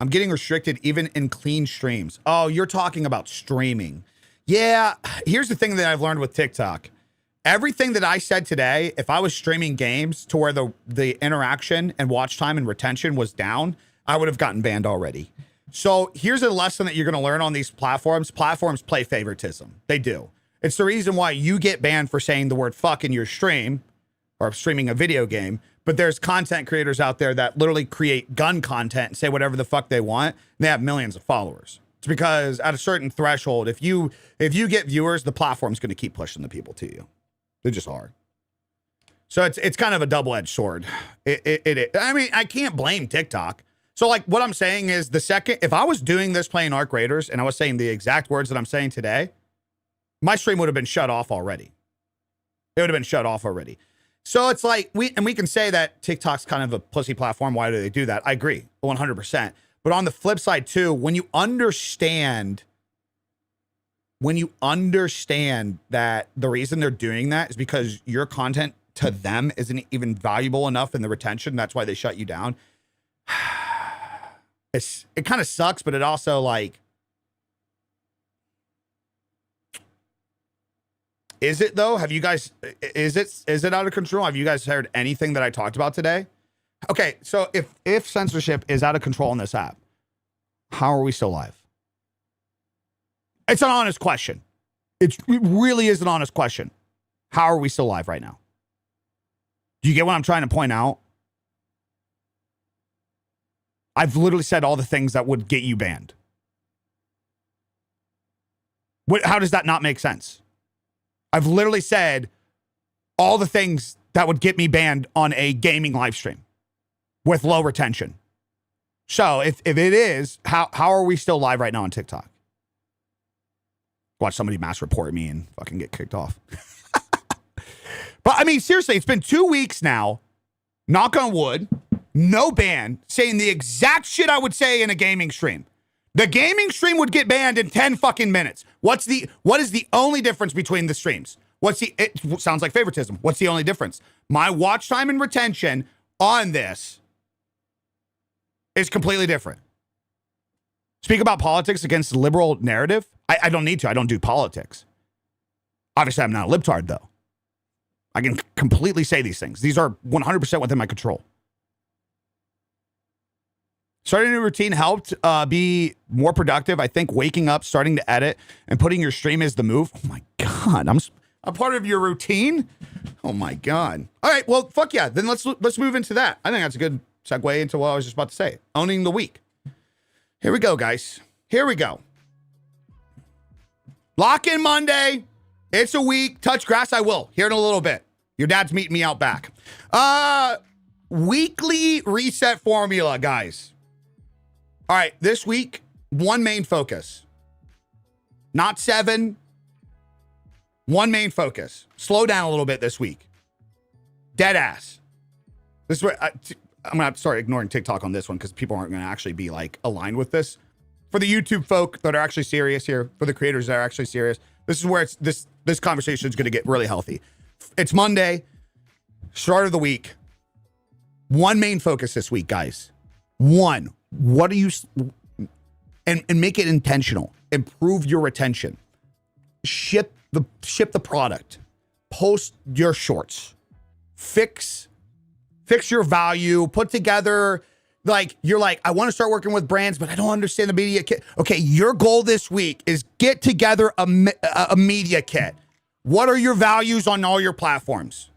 I'm getting restricted even in clean streams. Oh, you're talking about streaming. Yeah, here's the thing that I've learned with TikTok. Everything that I said today, if I was streaming games to where the interaction and watch time and retention was down, I would have gotten banned already. So here's a lesson that you're going to learn on these platforms. Platforms play favoritism. They do. It's the reason why you get banned for saying the word fuck in your stream or streaming a video game. But there's content creators out there that literally create gun content and say whatever the fuck they want. And they have millions of followers. It's because at a certain threshold, if you get viewers, the platform's going to keep pushing the people to you. They just are. So it's kind of a double-edged sword. I mean, I can't blame TikTok. So like what I'm saying is if I was doing this playing Arc Raiders and I was saying the exact words that I'm saying today, my stream would have been shut off already. It would have been shut off already. So it's like, we can say that TikTok's kind of a pussy platform. Why do they do that? I agree 100%. But on the flip side too, when you understand that the reason they're doing that is because your content to them isn't even valuable enough in the retention, that's why they shut you down. It kind of sucks, but it also like, is it though? Have you guys, is it out of control? Have you guys heard anything that I talked about today? Okay, so if censorship is out of control in this app, how are we still live? It's an honest question. It really is an honest question. How are we still live right now? Do you get what I'm trying to point out? I've literally said all the things that would get you banned. How does that not make sense? I've literally said all the things that would get me banned on a gaming live stream. with low retention. So if it is, how are we still live right now on TikTok? Watch somebody mass report me and fucking get kicked off. But I mean, seriously, it's been 2 weeks now. Knock on wood. No ban. Saying the exact shit I would say in a gaming stream. The gaming stream would get banned in 10 fucking minutes. What is the only difference between the streams? It sounds like favoritism. What's the only difference? My watch time and retention on this is completely different. Speak about politics against the liberal narrative. I don't need to. I don't do politics. Obviously, I'm not a libtard, though. I can completely say these things. These are 100% within my control. Starting a new routine helped be more productive. I think waking up, starting to edit, and putting your stream is the move. Oh, my God. I'm part of your routine? Oh, my God. All right, well, fuck yeah. Then let's move into that. I think that's a good segue into what I was just about to say. Owning the week. Here we go, guys. Here we go. Lock in Monday. It's a week. Touch grass, I will. Here in a little bit. Your dad's meeting me out back. Weekly reset formula, guys. All right, this week, one main focus. Not 7. One main focus. Slow down a little bit this week. Dead ass. This is where I'm going to have to start ignoring TikTok on this one because people aren't going to actually be like aligned with this. For the YouTube folk that are actually serious here, for the creators that are actually serious, this is where this conversation is going to get really healthy. It's Monday, start of the week. One main focus this week, guys. One, what are you, and make it intentional. Improve your retention. Ship the product. Post your shorts. Fix your value. Put together, like, you're like, I want to start working with brands, but I don't understand the media kit. Okay, your goal this week is get together a media kit. What are your values on all your platforms?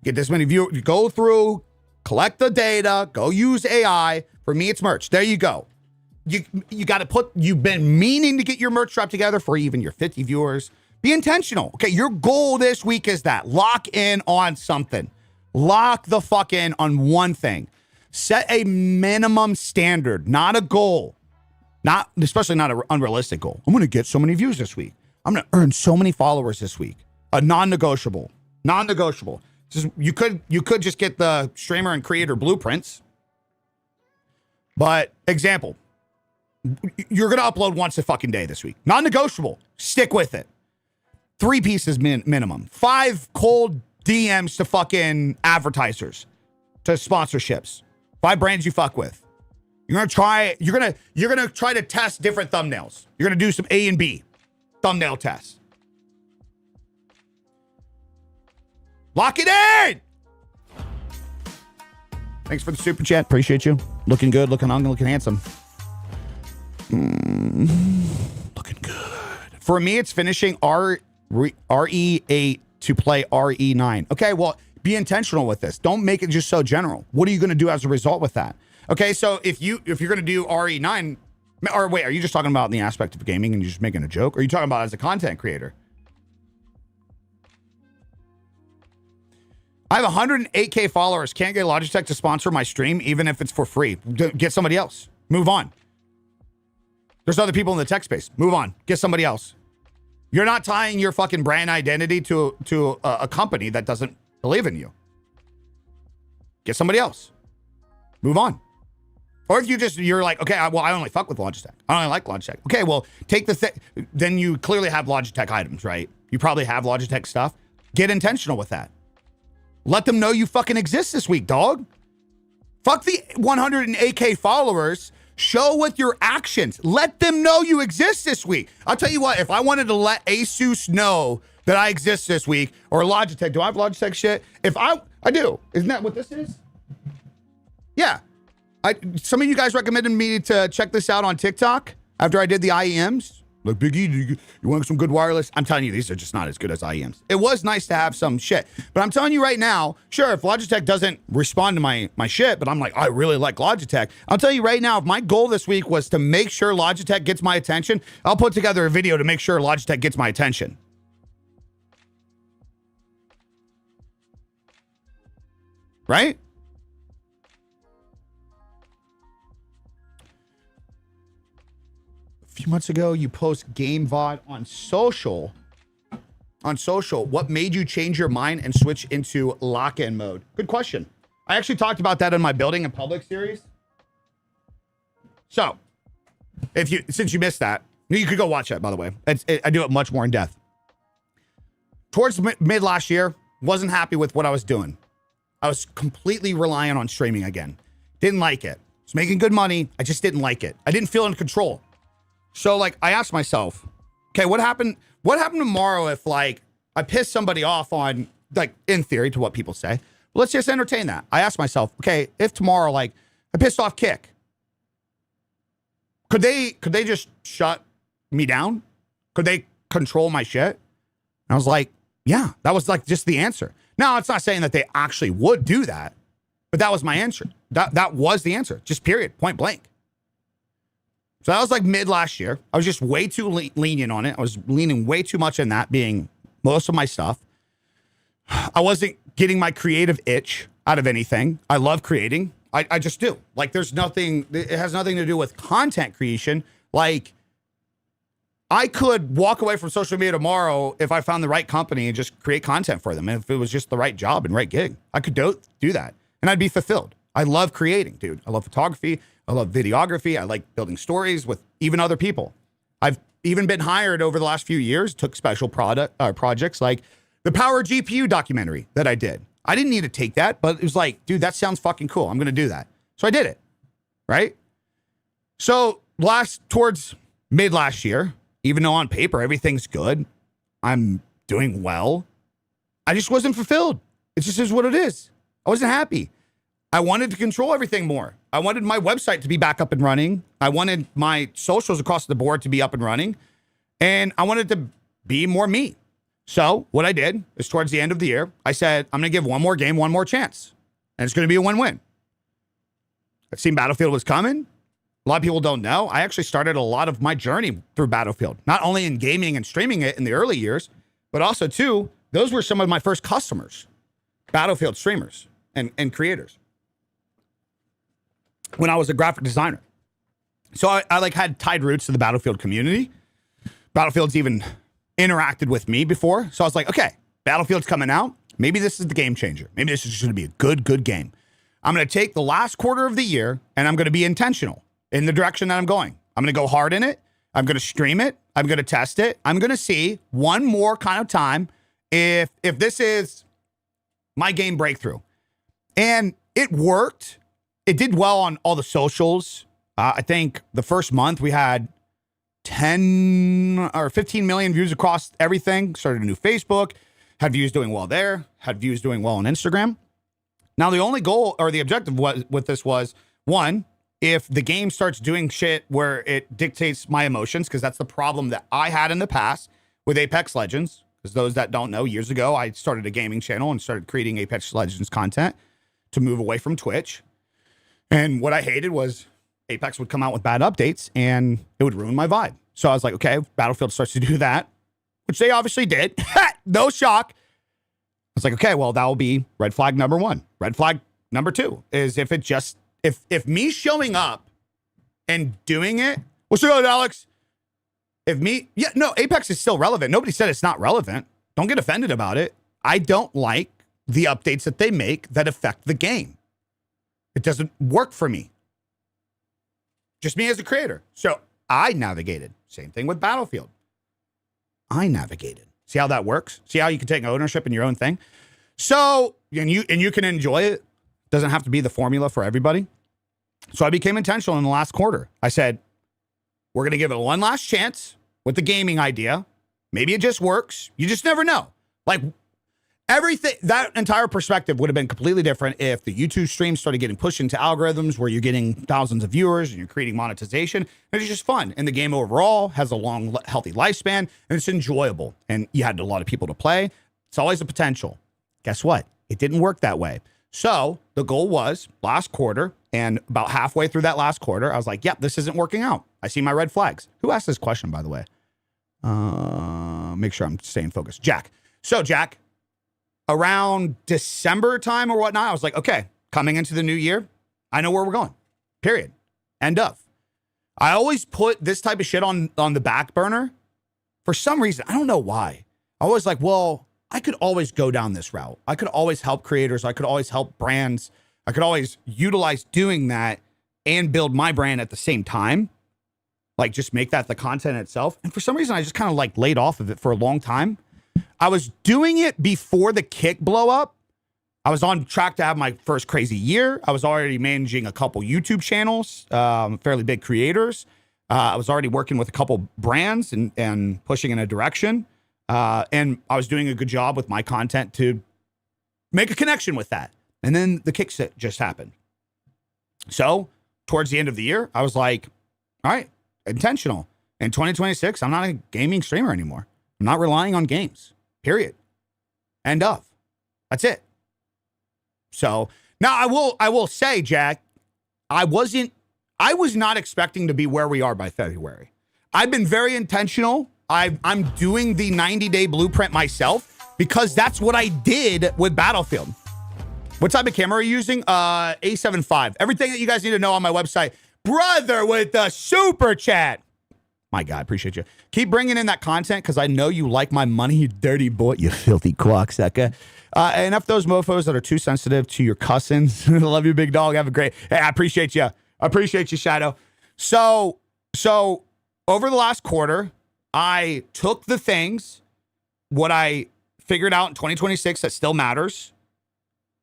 Get this many viewers. Go through, collect the data, go use AI. For me, it's merch. There you go. You got to you've been meaning to get your merch drop together for even your 50 viewers. Be intentional. Okay, your goal this week is that. Lock in on something. Lock the fuck in on one thing. Set a minimum standard, not a goal. Especially not an unrealistic goal. I'm going to get so many views this week. I'm going to earn so many followers this week. A non-negotiable. Non-negotiable. You could just get the streamer and creator blueprints. But example, you're going to upload once a fucking day this week. Non-negotiable. Stick with it. 3 pieces minimum. 5 cold DMs to fucking advertisers, to sponsorships. 5 brands you fuck with. You're gonna try to test different thumbnails. You're gonna do some A and B thumbnail tests. Lock it in. Thanks for the super chat. Appreciate you. Looking good, looking young, looking handsome. Looking good. For me, it's finishing RE8 to play RE9. Okay, well, be intentional with this. Don't make it just so general. What are you going to do as a result with that? Okay, so if you're going to do RE9, or wait, are you just talking about in the aspect of gaming and you're just making a joke? Or are you talking about as a content creator? I have 108K followers. Can't get Logitech to sponsor my stream, even if it's for free. Get somebody else. Move on. There's other people in the tech space. Move on. Get somebody else. You're not tying your fucking brand identity to a company that doesn't believe in you. Get somebody else. Move on. Or if you're like, okay, well, I only fuck with Logitech. I only like Logitech. Okay, well, take the thing. Then you clearly have Logitech items, right? You probably have Logitech stuff. Get intentional with that. Let them know you fucking exist this week, dog. Fuck the 108K followers. Show with your actions. Let them know you exist this week. I'll tell you what, if I wanted to let Asus know that I exist this week, or Logitech, do I have Logitech shit? I do. Isn't that what this is? Yeah. Some of you guys recommended me to check this out on TikTok after I did the IEMs. Like, Big E, you want some good wireless? I'm telling you, these are just not as good as IEMs. It was nice to have some shit. But I'm telling you right now, sure, if Logitech doesn't respond to my shit, but I'm like, I really like Logitech. I'll tell you right now, if my goal this week was to make sure Logitech gets my attention, I'll put together a video to make sure Logitech gets my attention. Right? few months ago, you post game VOD on social. On social, what made you change your mind and switch into lock-in mode? Good question. I actually talked about that in my building in public series. So, since you missed that, you could go watch that, by the way. I do it much more in depth. Towards mid last year, wasn't happy with what I was doing. I was completely reliant on streaming again. Didn't like it. Was making good money. I just didn't like it. I didn't feel in control. So, like, I asked myself, okay, what happened tomorrow if, like, I piss somebody off on, like, in theory, to what people say. But let's just entertain that. I asked myself, okay, if tomorrow, like, I pissed off Kick, could they just shut me down? Could they control my shit? And I was like, yeah, that was, like, just the answer. Now, it's not saying that they actually would do that, but that was my answer. That was the answer. Just period, point blank. So that was like mid last year. I was just way too lenient on it. I was leaning way too much in that being most of my stuff. I wasn't getting my creative itch out of anything. I love creating. I just do. Like, there's nothing, it has nothing to do with content creation. Like, I could walk away from social media tomorrow if I found the right company and just create content for them. And if it was just the right job and right gig, I could do that. And I'd be fulfilled. I love creating, dude. I love photography. I love videography. I like building stories with even other people. I've even been hired over the last few years, took special projects like the Power GPU documentary that I did. I didn't need to take that, but it was like, dude, that sounds fucking cool. I'm going to do that. So I did it, right? So towards mid last year, even though on paper everything's good, I'm doing well, I just wasn't fulfilled. It just is what it is. I wasn't happy. I wanted to control everything more. I wanted my website to be back up and running. I wanted my socials across the board to be up and running. And I wanted to be more me. So what I did is towards the end of the year, I said, I'm going to give one more game, one more chance. And it's going to be a win-win. I've seen Battlefield was coming. A lot of people don't know. I actually started a lot of my journey through Battlefield, not only in gaming and streaming it in the early years, but also, too, those were some of my first customers, Battlefield streamers and creators, when I was a graphic designer. So I like had tied roots to the Battlefield community. Battlefield's even interacted with me before. So I was like, okay, Battlefield's coming out. Maybe this is the game changer. Maybe this is going to be a good game. I'm going to take the last quarter of the year and I'm going to be intentional in the direction that I'm going. I'm going to go hard in it. I'm going to stream it. I'm going to test it. I'm going to see one more kind of time if this is my game breakthrough. And it worked. It did well on all the socials. I think the first month we had 10 or 15 million views across everything. Started a new Facebook, had views doing well there, had views doing well on Instagram. Now, the only goal or the objective with this was, one, if the game starts doing shit where it dictates my emotions, because that's the problem that I had in the past with Apex Legends. Because those that don't know, years ago, I started a gaming channel and started creating Apex Legends content to move away from Twitch. And what I hated was Apex would come out with bad updates and it would ruin my vibe. So I was like, okay, Battlefield starts to do that, which they obviously did. No shock. I was like, okay, well, that will be red flag number one. Red flag number two is if me showing up and doing it, what's going on, Alex? Apex is still relevant. Nobody said it's not relevant. Don't get offended about it. I don't like the updates that they make that affect the game. It doesn't work for me. Just me as a creator. So I navigated. Same thing with Battlefield. I navigated. See how that works? See how you can take ownership in your own thing? So, and you can enjoy it. Doesn't have to be the formula for everybody. So I became intentional in the last quarter. I said, we're going to give it one last chance with the gaming idea. Maybe it just works. You just never know. Like, everything, that entire perspective would have been completely different if the YouTube stream started getting pushed into algorithms where you're getting thousands of viewers and you're creating monetization. And it's just fun. And the game overall has a long, healthy lifespan and it's enjoyable. And you had a lot of people to play. It's always a potential. Guess what? It didn't work that way. So the goal was last quarter, and about halfway through that last quarter, I was like, yep, this isn't working out. I see my red flags. Who asked this question, by the way? Make sure I'm staying focused. Jack. So Jack, around December time or whatnot, I was like, okay, coming into the new year, I know where we're going. Period. End of. I always put this type of shit on the back burner for some reason. I don't know why. I was like, well, I could always go down this route. I could always help creators. I could always help brands. I could always utilize doing that and build my brand at the same time. Like just make that the content itself. And for some reason, I just kind of like laid off of it for a long time. I was doing it before the kick blow up. I was on track to have my first crazy year. I was already managing a couple YouTube channels, fairly big creators. I was already working with a couple brands and pushing in a direction. And I was doing a good job with my content to make a connection with that. And then the kick just happened. So towards the end of the year, I was like, all right, intentional. In 2026, I'm not a gaming streamer anymore. I'm not relying on games, period. End of. That's it. So now I will say, Jack, I was not expecting to be where we are by February. I've been very intentional. I'm doing the 90-day blueprint myself because that's what I did with Battlefield. What type of camera are you using? A7 IV. Everything that you guys need to know on my website. Brother with the super chat. My God, appreciate you. Keep bringing in that content because I know you like my money, you dirty boy, you filthy cocksucker. And if those mofos that are too sensitive to your cussings, love you, big dog. Have a great, hey, I appreciate you. I appreciate you, Shadow. So over the last quarter, I took the things, what I figured out in 2026 that still matters,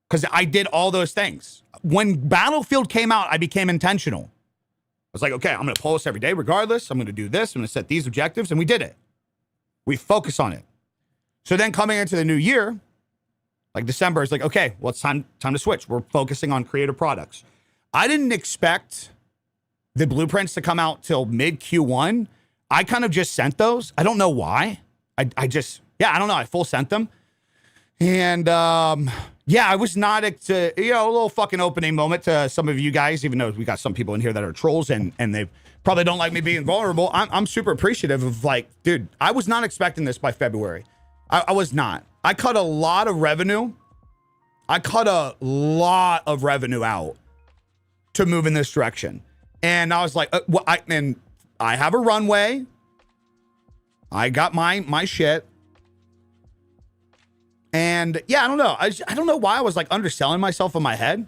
because I did all those things. When Battlefield came out, I became intentional. I was like, okay, I'm going to post every day regardless. I'm going to do this. I'm going to set these objectives. And we did it. We focus on it. So then coming into the new year, like December, it's like, okay, well, it's time to switch. We're focusing on creative products. I didn't expect the blueprints to come out till mid Q1. I kind of just sent those. I don't know why. I don't know. I full sent them. And I was not, a little fucking opening moment to some of you guys, even though we got some people in here that are trolls and they probably don't like me being vulnerable. I'm super appreciative of like, dude, I was not expecting this by February. I was not. I cut a lot of revenue. I cut a lot of revenue out to move in this direction. And I was like, I have a runway. I got my shit. And yeah, I don't know. I don't know why I was like underselling myself in my head.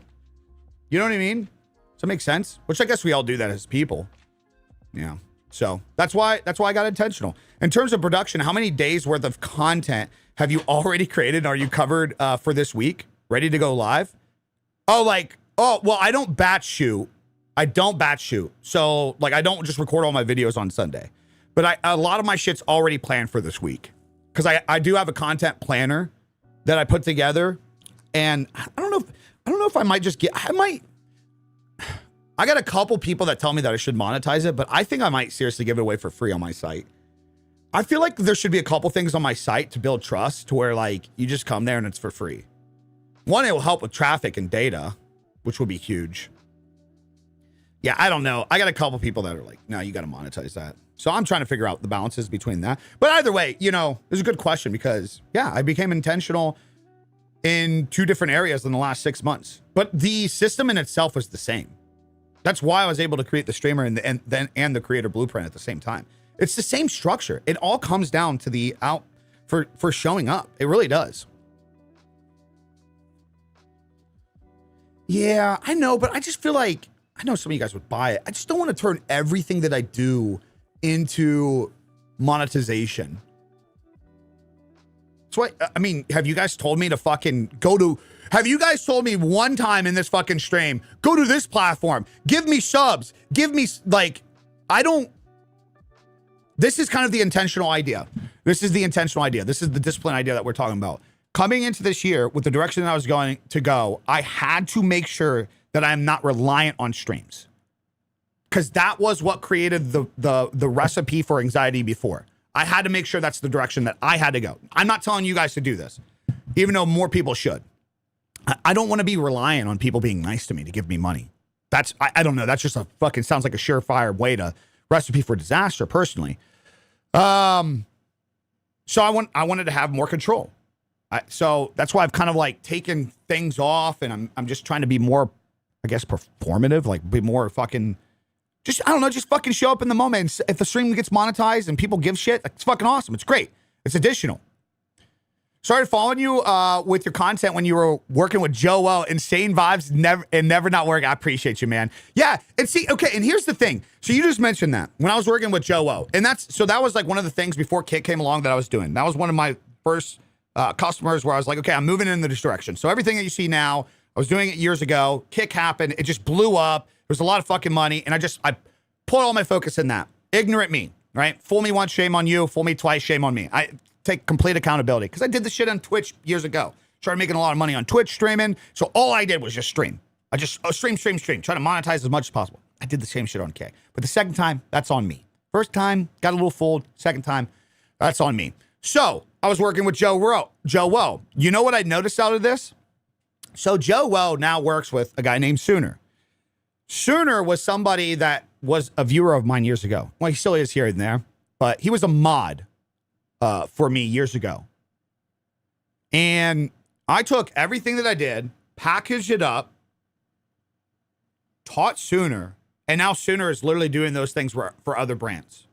You know what I mean? Does that make sense? Which I guess we all do that as people. Yeah. So that's why I got intentional. In terms of production, how many days worth of content have you already created? Are you covered for this week? Ready to go live? Well, I don't batch shoot. So like, I don't just record all my videos on Sunday, but a lot of my shit's already planned for this week. Cause I do have a content planner that I put together, and I don't know if I might just I got a couple people that tell me that I should monetize it, but I think I might seriously give it away for free on my site. I feel like there should be a couple things on my site to build trust to where like you just come there and it's for free. One, it will help with traffic and data, which would be huge. Yeah, I don't know. I got a couple people that are like, no, you got to monetize that. So I'm trying to figure out the balances between that. But either way, it's a good question because, yeah, I became intentional in 2 different areas in the last 6 months. But the system in itself was the same. That's why I was able to create the streamer and the creator blueprint at the same time. It's the same structure. It all comes down to the for showing up. It really does. Yeah, I know, but I just feel like, I know some of you guys would buy it. I just don't want to turn everything that I do into monetization. So have you guys told me to fucking have you guys told me one time in this fucking stream, go to this platform, give me subs, give me this is kind of the intentional idea. This is the intentional idea. This is the discipline idea that we're talking about. Coming into this year with the direction that I was going to go, I had to make sure that I'm not reliant on streams. Because that was what created the recipe for anxiety before. I had to make sure that's the direction that I had to go. I'm not telling you guys to do this, even though more people should. I don't want to be reliant on people being nice to me to give me money. I don't know. That's just sounds like a surefire way to recipe for disaster personally. So I wanted to have more control. So that's why I've kind of like taken things off and I'm just trying to be more, I guess, performative, like be more fucking Just, I don't know, just fucking show up in the moment. If the stream gets monetized and people give shit, it's fucking awesome. It's great. It's additional. Started following you with your content when you were working with Joe O. Insane vibes, never not working. I appreciate you, man. Yeah, and see, okay, and here's the thing. So you just mentioned that when I was working with Joe O. And that was like one of the things before Kick came along that I was doing. That was one of my first customers where I was like, okay, I'm moving in this direction. So everything that you see now, I was doing it years ago. Kick happened. It just blew up. There was a lot of fucking money. And I put all my focus in that. Ignorant me, right? Fool me once, shame on you. Fool me twice, shame on me. I take complete accountability because I did this shit on Twitch years ago. Started making a lot of money on Twitch streaming. So all I did was just stream. I just stream, try to monetize as much as possible. I did the same shit on K. But the second time, that's on me. First time, got a little fooled. Second time, that's on me. So I was working with Joe Wo. You know what I noticed out of this? So Joe Wo now works with a guy named Sooner. Sooner was somebody that was a viewer of mine years ago. Well, he still is here and there, but he was a mod for me years ago. And I took everything that I did, packaged it up, taught Sooner, and now Sooner is literally doing those things for other brands.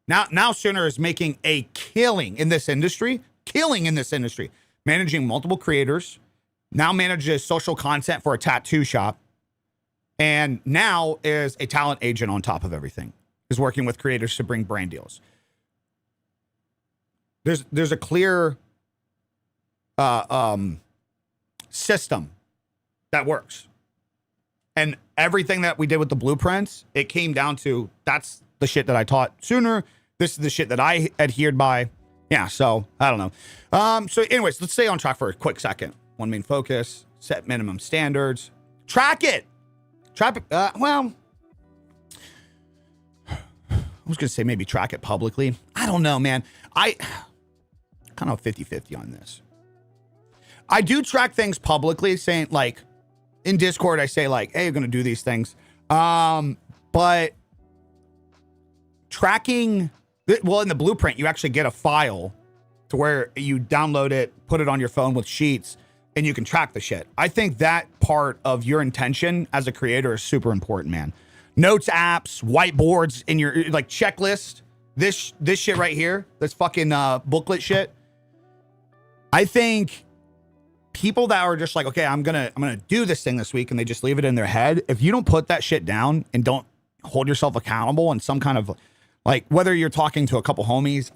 Now Sooner is making a killing in this industry, managing multiple creators, now manages social content for a tattoo shop, and now is a talent agent on top of everything, is working with creators to bring brand deals. There's a clear system that works. And everything that we did with the blueprints, it came down to, that's the shit that I taught Sooner. This is the shit that I adhered by. Yeah, so I don't know. So anyways, let's stay on track for a quick second. One main focus, set minimum standards. Track it. Well, I was going to say maybe track it publicly. I don't know, man. I kind of 50-50 on this. I do track things publicly, saying like in Discord, I say like, hey, you're going to do these things. But tracking, well, in the blueprint, you actually get a file to where you download it, put it on your phone with Sheets, and you can track the shit. I think that part of your intention as a creator is super important, man. Notes apps, whiteboards in your like checklist, this shit right here, this fucking booklet shit. I think people that are just like, okay, I'm gonna do this thing this week, and they just leave it in their head. If you don't put that shit down and don't hold yourself accountable in some kind of like, whether you're talking to a couple homies,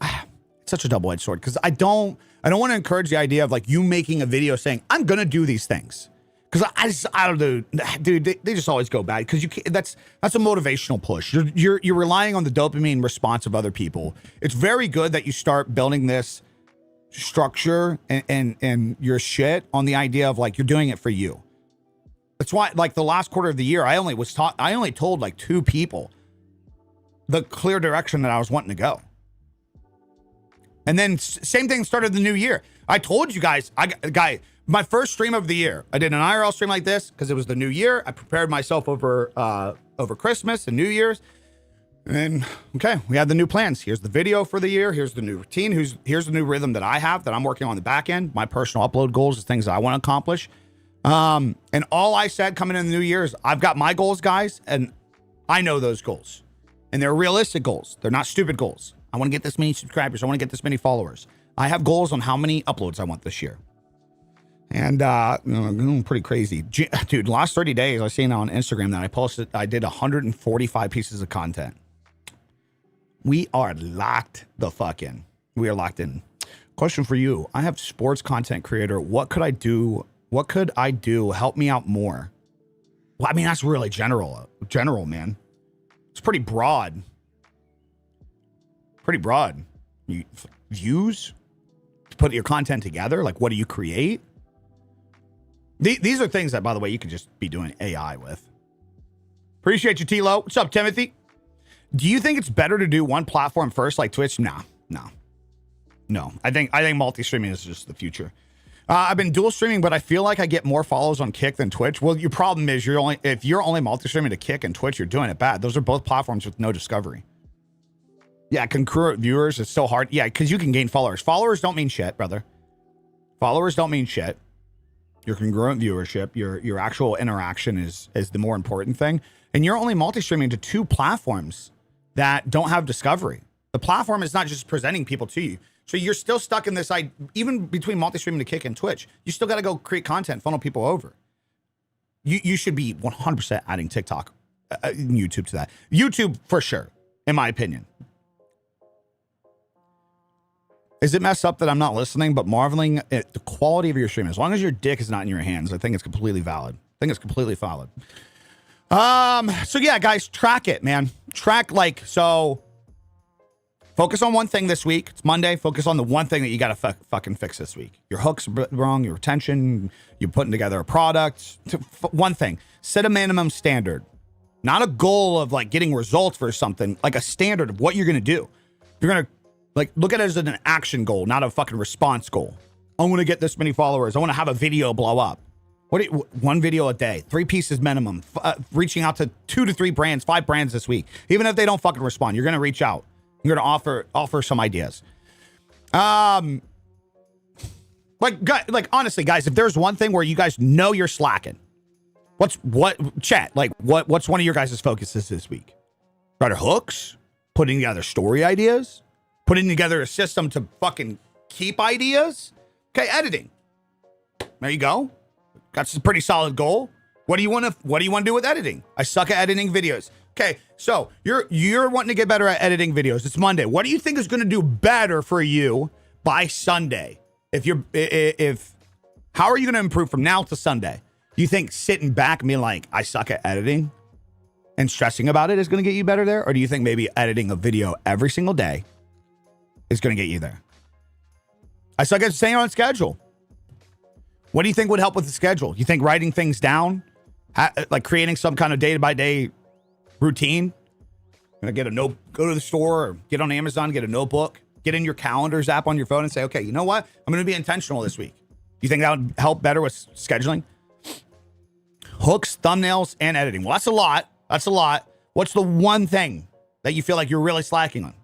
it's such a double-edged sword, because I don't want to encourage the idea of like you making a video saying I'm gonna do these things, because I don't know, dude. They just always go bad because you can't. That's a motivational push. You're relying on the dopamine response of other people. It's very good that you start building this structure and your shit on the idea of like you're doing it for you. That's why, like the last quarter of the year, I only told like 2 people the clear direction that I was wanting to go. And then same thing started the new year. I told you guys, my first stream of the year, I did an IRL stream like this because it was the new year. I prepared myself over Christmas and New Year's. And okay, we had the new plans. Here's the video for the year. Here's the new routine. Here's the new rhythm that I have that I'm working on the back end. My personal upload goals is things that I want to accomplish. And all I said coming in the new year is I've got my goals, guys, and I know those goals. And they're realistic goals. They're not stupid goals. I want to get this many subscribers. I want to get this many followers. I have goals on how many uploads I want this year. And pretty crazy. Dude, last 30 days, I seen on Instagram that I did 145 pieces of content. We are locked the fuck in. We are locked in. Question for you. I have sports content creator. What could I do? What could I do? Help me out more. Well, I mean, that's really general, man. It's pretty broad. Pretty broad. Views? Put your content together? Like, what do you create? These are things that, by the way, you could just be doing AI with. Appreciate you, T-Lo. What's up, Timothy? Do you think it's better to do one platform first, like Twitch? No. I think multi-streaming is just the future. I've been dual streaming, but I feel like I get more follows on Kick than Twitch. Well, your problem is if you're only multi-streaming to Kick and Twitch, you're doing it bad. Those are both platforms with no discovery. Yeah, concurrent viewers is so hard. Yeah, because you can gain followers. Followers don't mean shit, brother. Followers don't mean shit. Your congruent viewership, your actual interaction is the more important thing. And you're only multi-streaming to 2 platforms that don't have discovery. The platform is not just presenting people to you. So you're still stuck in this, even between multi-streaming to Kick and Twitch, you still got to go create content, funnel people over. You should be 100% adding TikTok, YouTube to that. YouTube for sure, in my opinion. Is it messed up that I'm not listening, but marveling at the quality of your stream? As long as your dick is not in your hands, I think it's completely valid. I think it's completely valid. So yeah, guys, track it, man. So focus on one thing this week. It's Monday. Focus on the one thing that you got to fucking fix this week. Your hooks are wrong, your retention, you're putting together a product. One thing. Set a minimum standard. Not a goal of like getting results for something, like a standard of what you're going to do. You're going to like look at it as an action goal, not a fucking response goal. I want to get this many followers. I want to have a video blow up. One video a day, 3 pieces minimum, reaching out to 2 to 3 brands, 5 brands this week. Even if they don't fucking respond, you're going to reach out. You're going to offer some ideas. Like honestly, guys, if there's one thing where you guys know you're slacking, what's one of your guys' focuses this week? Better hooks, putting together story ideas, putting together a system to fucking keep ideas. Okay, editing. There you go. That's a pretty solid goal. What do you want to do with editing? I suck at editing videos. Okay, so you're wanting to get better at editing videos. It's Monday. What do you think is going to do better for you by Sunday? How are you going to improve from now to Sunday? Do you think sitting back and being like, I suck at editing and stressing about it is going to get you better there? Or do you think maybe editing a video every single day is going to get you there? I suck at staying on schedule. What do you think would help with the schedule? You think writing things down, like creating some kind of day-by-day routine? Gonna get a note, go to the store, or get on Amazon, get a notebook, get in your calendars app on your phone and say, okay, you know what? I'm going to be intentional this week. You think that would help better with scheduling? Hooks, thumbnails, and editing. Well, that's a lot. That's a lot. What's the one thing that you feel like you're really slacking on?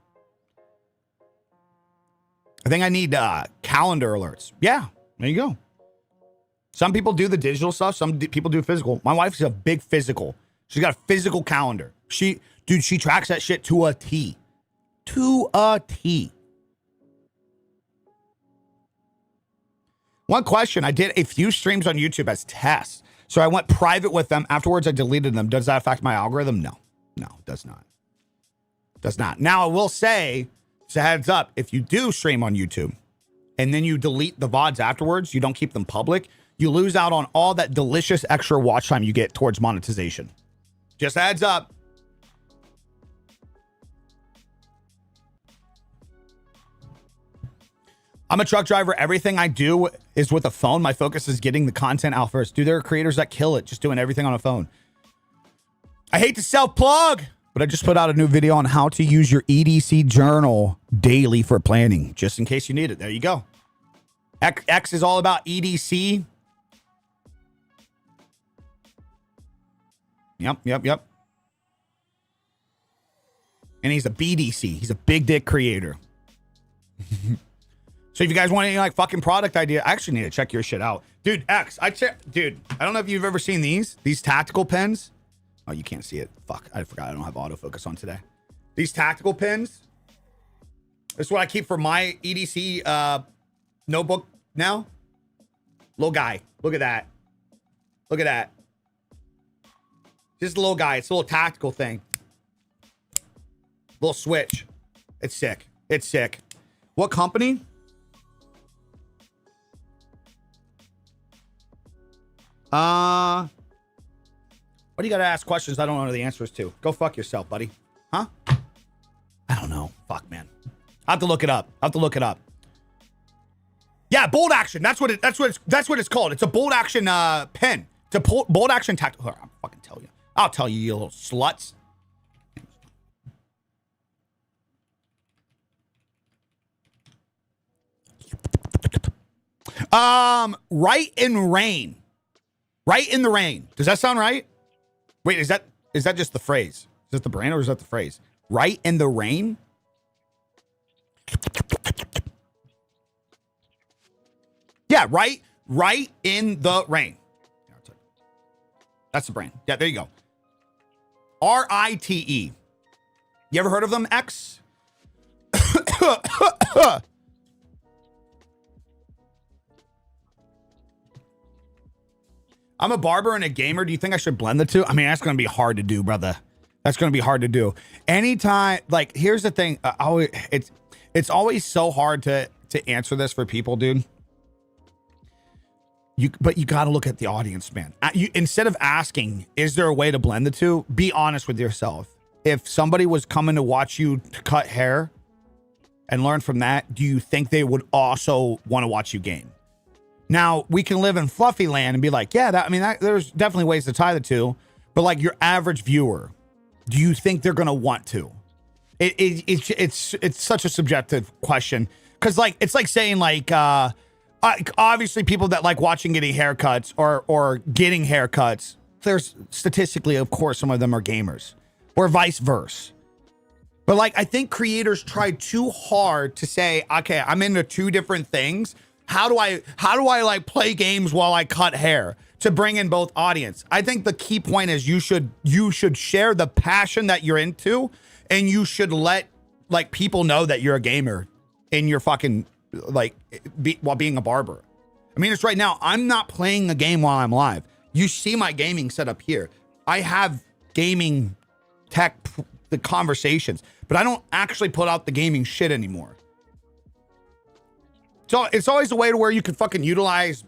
I think I need calendar alerts. Yeah, there you go. Some people do the digital stuff. Some people do physical. My wife's a big physical. She's got a physical calendar. She tracks that shit to a T. To a T. One question. I did a few streams on YouTube as tests. So I went private with them. Afterwards, I deleted them. Does that affect my algorithm? No. No, it does not. It does not. Now, I will say, it's a heads up, if you do stream on YouTube and then you delete the VODs afterwards, you don't keep them public, you lose out on all that delicious extra watch time you get towards monetization. Just a heads up. I'm a truck driver. Everything I do is with a phone. My focus is getting the content out first. Dude, there are creators that kill it just doing everything on a phone. I hate to self-plug, but I just put out a new video on how to use your EDC journal daily for planning, just in case you need it. There you go. X is all about EDC. Yep. And he's a BDC. He's a big dick creator. So if you guys want any like fucking product idea, I actually need to check your shit out. Dude, X, I don't know if you've ever seen these tactical pens. Oh, you can't see it. Fuck, I forgot I don't have autofocus on today. These tactical pens. This is what I keep for my EDC notebook now. Little guy. Look at that. Look at that. Just a little guy. It's a little tactical thing. Little switch. It's sick. It's sick. What company? Why do you gotta ask questions I don't know the answers to? Go fuck yourself, buddy. Huh? I don't know. Fuck, man. I have to look it up. Yeah, bolt action. That's what it's called. It's a bolt action pen. It's a bolt action tactical. I'll fucking tell you. I'll tell you, you little sluts. Right in rain. Right in the rain. Does that sound right? Wait, is that just the phrase? Is that the brand or is that the phrase? Right in the rain? Yeah, right in the rain. That's the brand. Yeah, there you go. RITE. You ever heard of them, X? I'm a barber and a gamer. Do you think I should blend the two? I mean, that's going to be hard to do, brother. That's going to be hard to do. Anytime, like, here's the thing. It's always so hard to answer this for people, dude. But you got to look at the audience, man. Instead of asking, is there a way to blend the two? Be honest with yourself. If somebody was coming to watch you cut hair and learn from that, do you think they would also want to watch you game? Now, we can live in fluffy land and be like, yeah, there's definitely ways to tie the two. But like your average viewer, do you think they're going to want to? It's such a subjective question. Because like, it's like saying like, obviously people that like watching getting haircuts or getting haircuts, there's statistically, of course, some of them are gamers or vice versa. But like, I think creators try too hard to say, okay, I'm into two different things. How do I like play games while I cut hair to bring in both audience? I think the key point is you should share the passion that you're into, and you should let like people know that you're a gamer in your fucking while being a barber. I mean, it's right now. I'm not playing a game while I'm live. You see my gaming setup here. I have gaming tech, the conversations, but I don't actually put out the gaming shit anymore. So it's always a way to where you can fucking utilize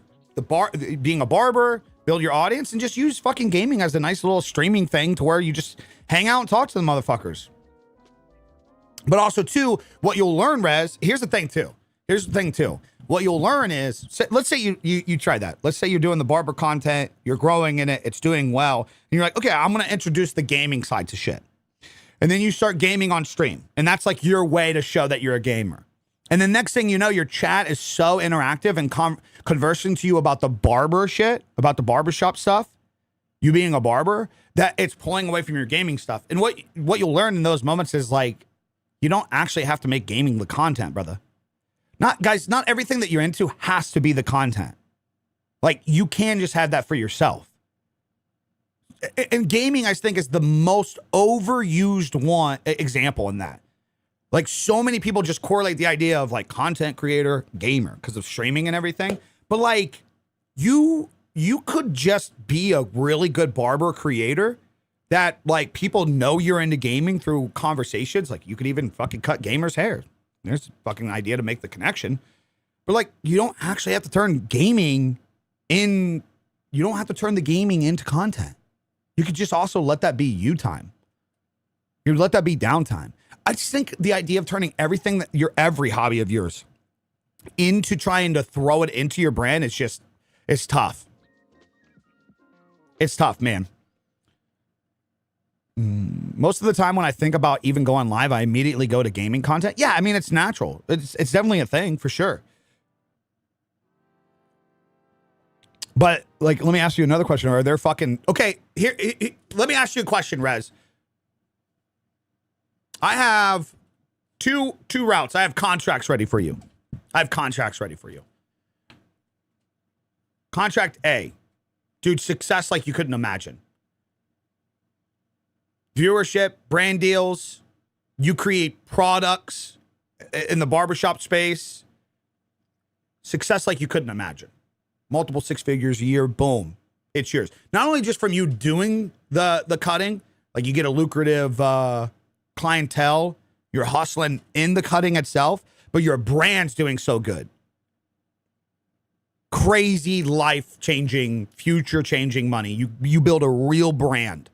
being a barber, build your audience, and just use fucking gaming as a nice little streaming thing to where you just hang out and talk to the motherfuckers. But also too, what you'll learn, Rez, here's the thing too. What you'll learn is, let's say you try that. Let's say you're doing the barber content, you're growing in it, it's doing well, and you're like, okay, I'm going to introduce the gaming side to shit. And then you start gaming on stream, and that's like your way to show that you're a gamer. And the next thing you know, your chat is so interactive and conversing to you about the barber shit, about the barbershop stuff, you being a barber, that it's pulling away from your gaming stuff. And what you'll learn in those moments is like, you don't actually have to make gaming the content, brother. Not everything that you're into has to be the content. Like, you can just have that for yourself. And gaming, I think, is the most overused example in that. Like, so many people just correlate the idea of like content creator, gamer, because of streaming and everything. But like, you could just be a really good barber creator that like people know you're into gaming through conversations. Like, you could even fucking cut gamers' hair. There's a fucking idea to make the connection. But like, you don't actually have to turn the gaming into content. You could just also let that be you time. You let that be downtime. I just think the idea of turning everything every hobby of yours into trying to throw it into your brand it's tough. It's tough, man. Most of the time when I think about even going live, I immediately go to gaming content. Yeah, I mean, it's natural. It's definitely a thing for sure. But like, let me ask you another question. Are there fucking, okay, here let me ask you a question, Rez. I have two routes. I have contracts ready for you. Contract A. Dude, success like you couldn't imagine. Viewership, brand deals. You create products in the barbershop space. Success like you couldn't imagine. Multiple six figures a year, boom. It's yours. Not only just from you doing the cutting, like you get a lucrative clientele, you're hustling in the cutting itself, but your brand's doing so good. Crazy life-changing, future-changing money. You build a real brand.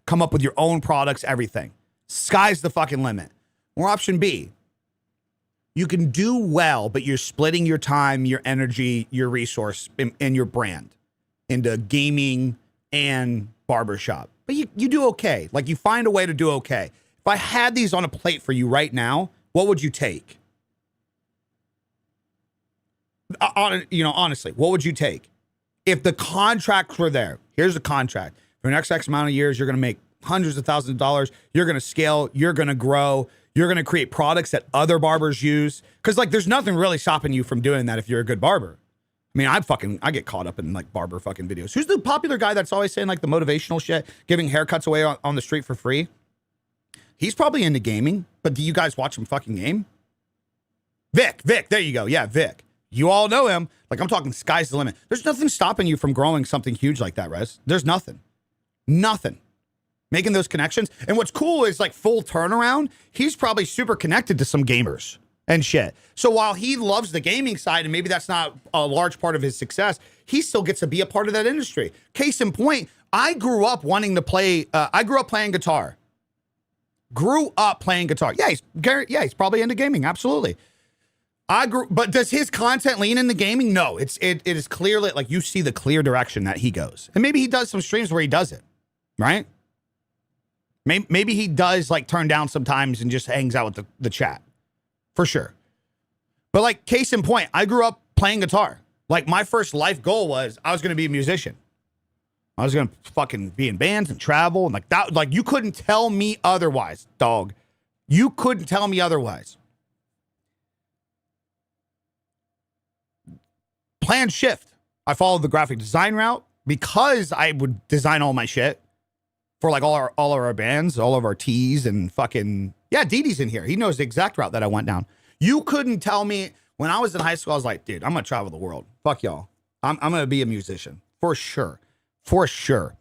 Come up with your own products, everything. Sky's the fucking limit. Or option B, you can do well, but you're splitting your time, your energy, your resource, and your brand into gaming and barbershop. But you do okay. Like, you find a way to do okay. If I had these on a plate for you right now, what would you take? Honestly, what would you take? If the contracts were there, here's the contract. For the next X amount of years, you're going to make hundreds of thousands of dollars. You're going to scale. You're going to grow. You're going to create products that other barbers use. Because, like, there's nothing really stopping you from doing that if you're a good barber. I mean, I get caught up in like barber fucking videos. Who's the popular guy that's always saying like the motivational shit, giving haircuts away on the street for free? He's probably into gaming, but do you guys watch him fucking game? Vic, there you go. Yeah, Vic. You all know him. Like, I'm talking sky's the limit. There's nothing stopping you from growing something huge like that, Rez. There's nothing. Nothing. Making those connections. And what's cool is like full turnaround. He's probably super connected to some gamers and shit. So while he loves the gaming side and maybe that's not a large part of his success, he still gets to be a part of that industry. Case in point, I grew up wanting to play. I grew up playing guitar. Yeah, he's probably into gaming. Absolutely. But does his content lean into gaming? No, it is clearly like you see the clear direction that he goes. And maybe he does some streams where he does it, right? Maybe he does like turn down sometimes and just hangs out with the chat. For sure. But like case in point, I grew up playing guitar. Like my first life goal was I was going to be a musician. I was going to fucking be in bands and travel and like that. Like you couldn't tell me otherwise, dog. You couldn't tell me otherwise. Plan shift. I followed the graphic design route because I would design all my shit for like all of our bands, all of our tees and fucking, yeah, Didi's in here. He knows the exact route that I went down. You couldn't tell me when I was in high school, I was like, dude, I'm going to travel the world. Fuck y'all. I'm going to be a musician for sure. For sure.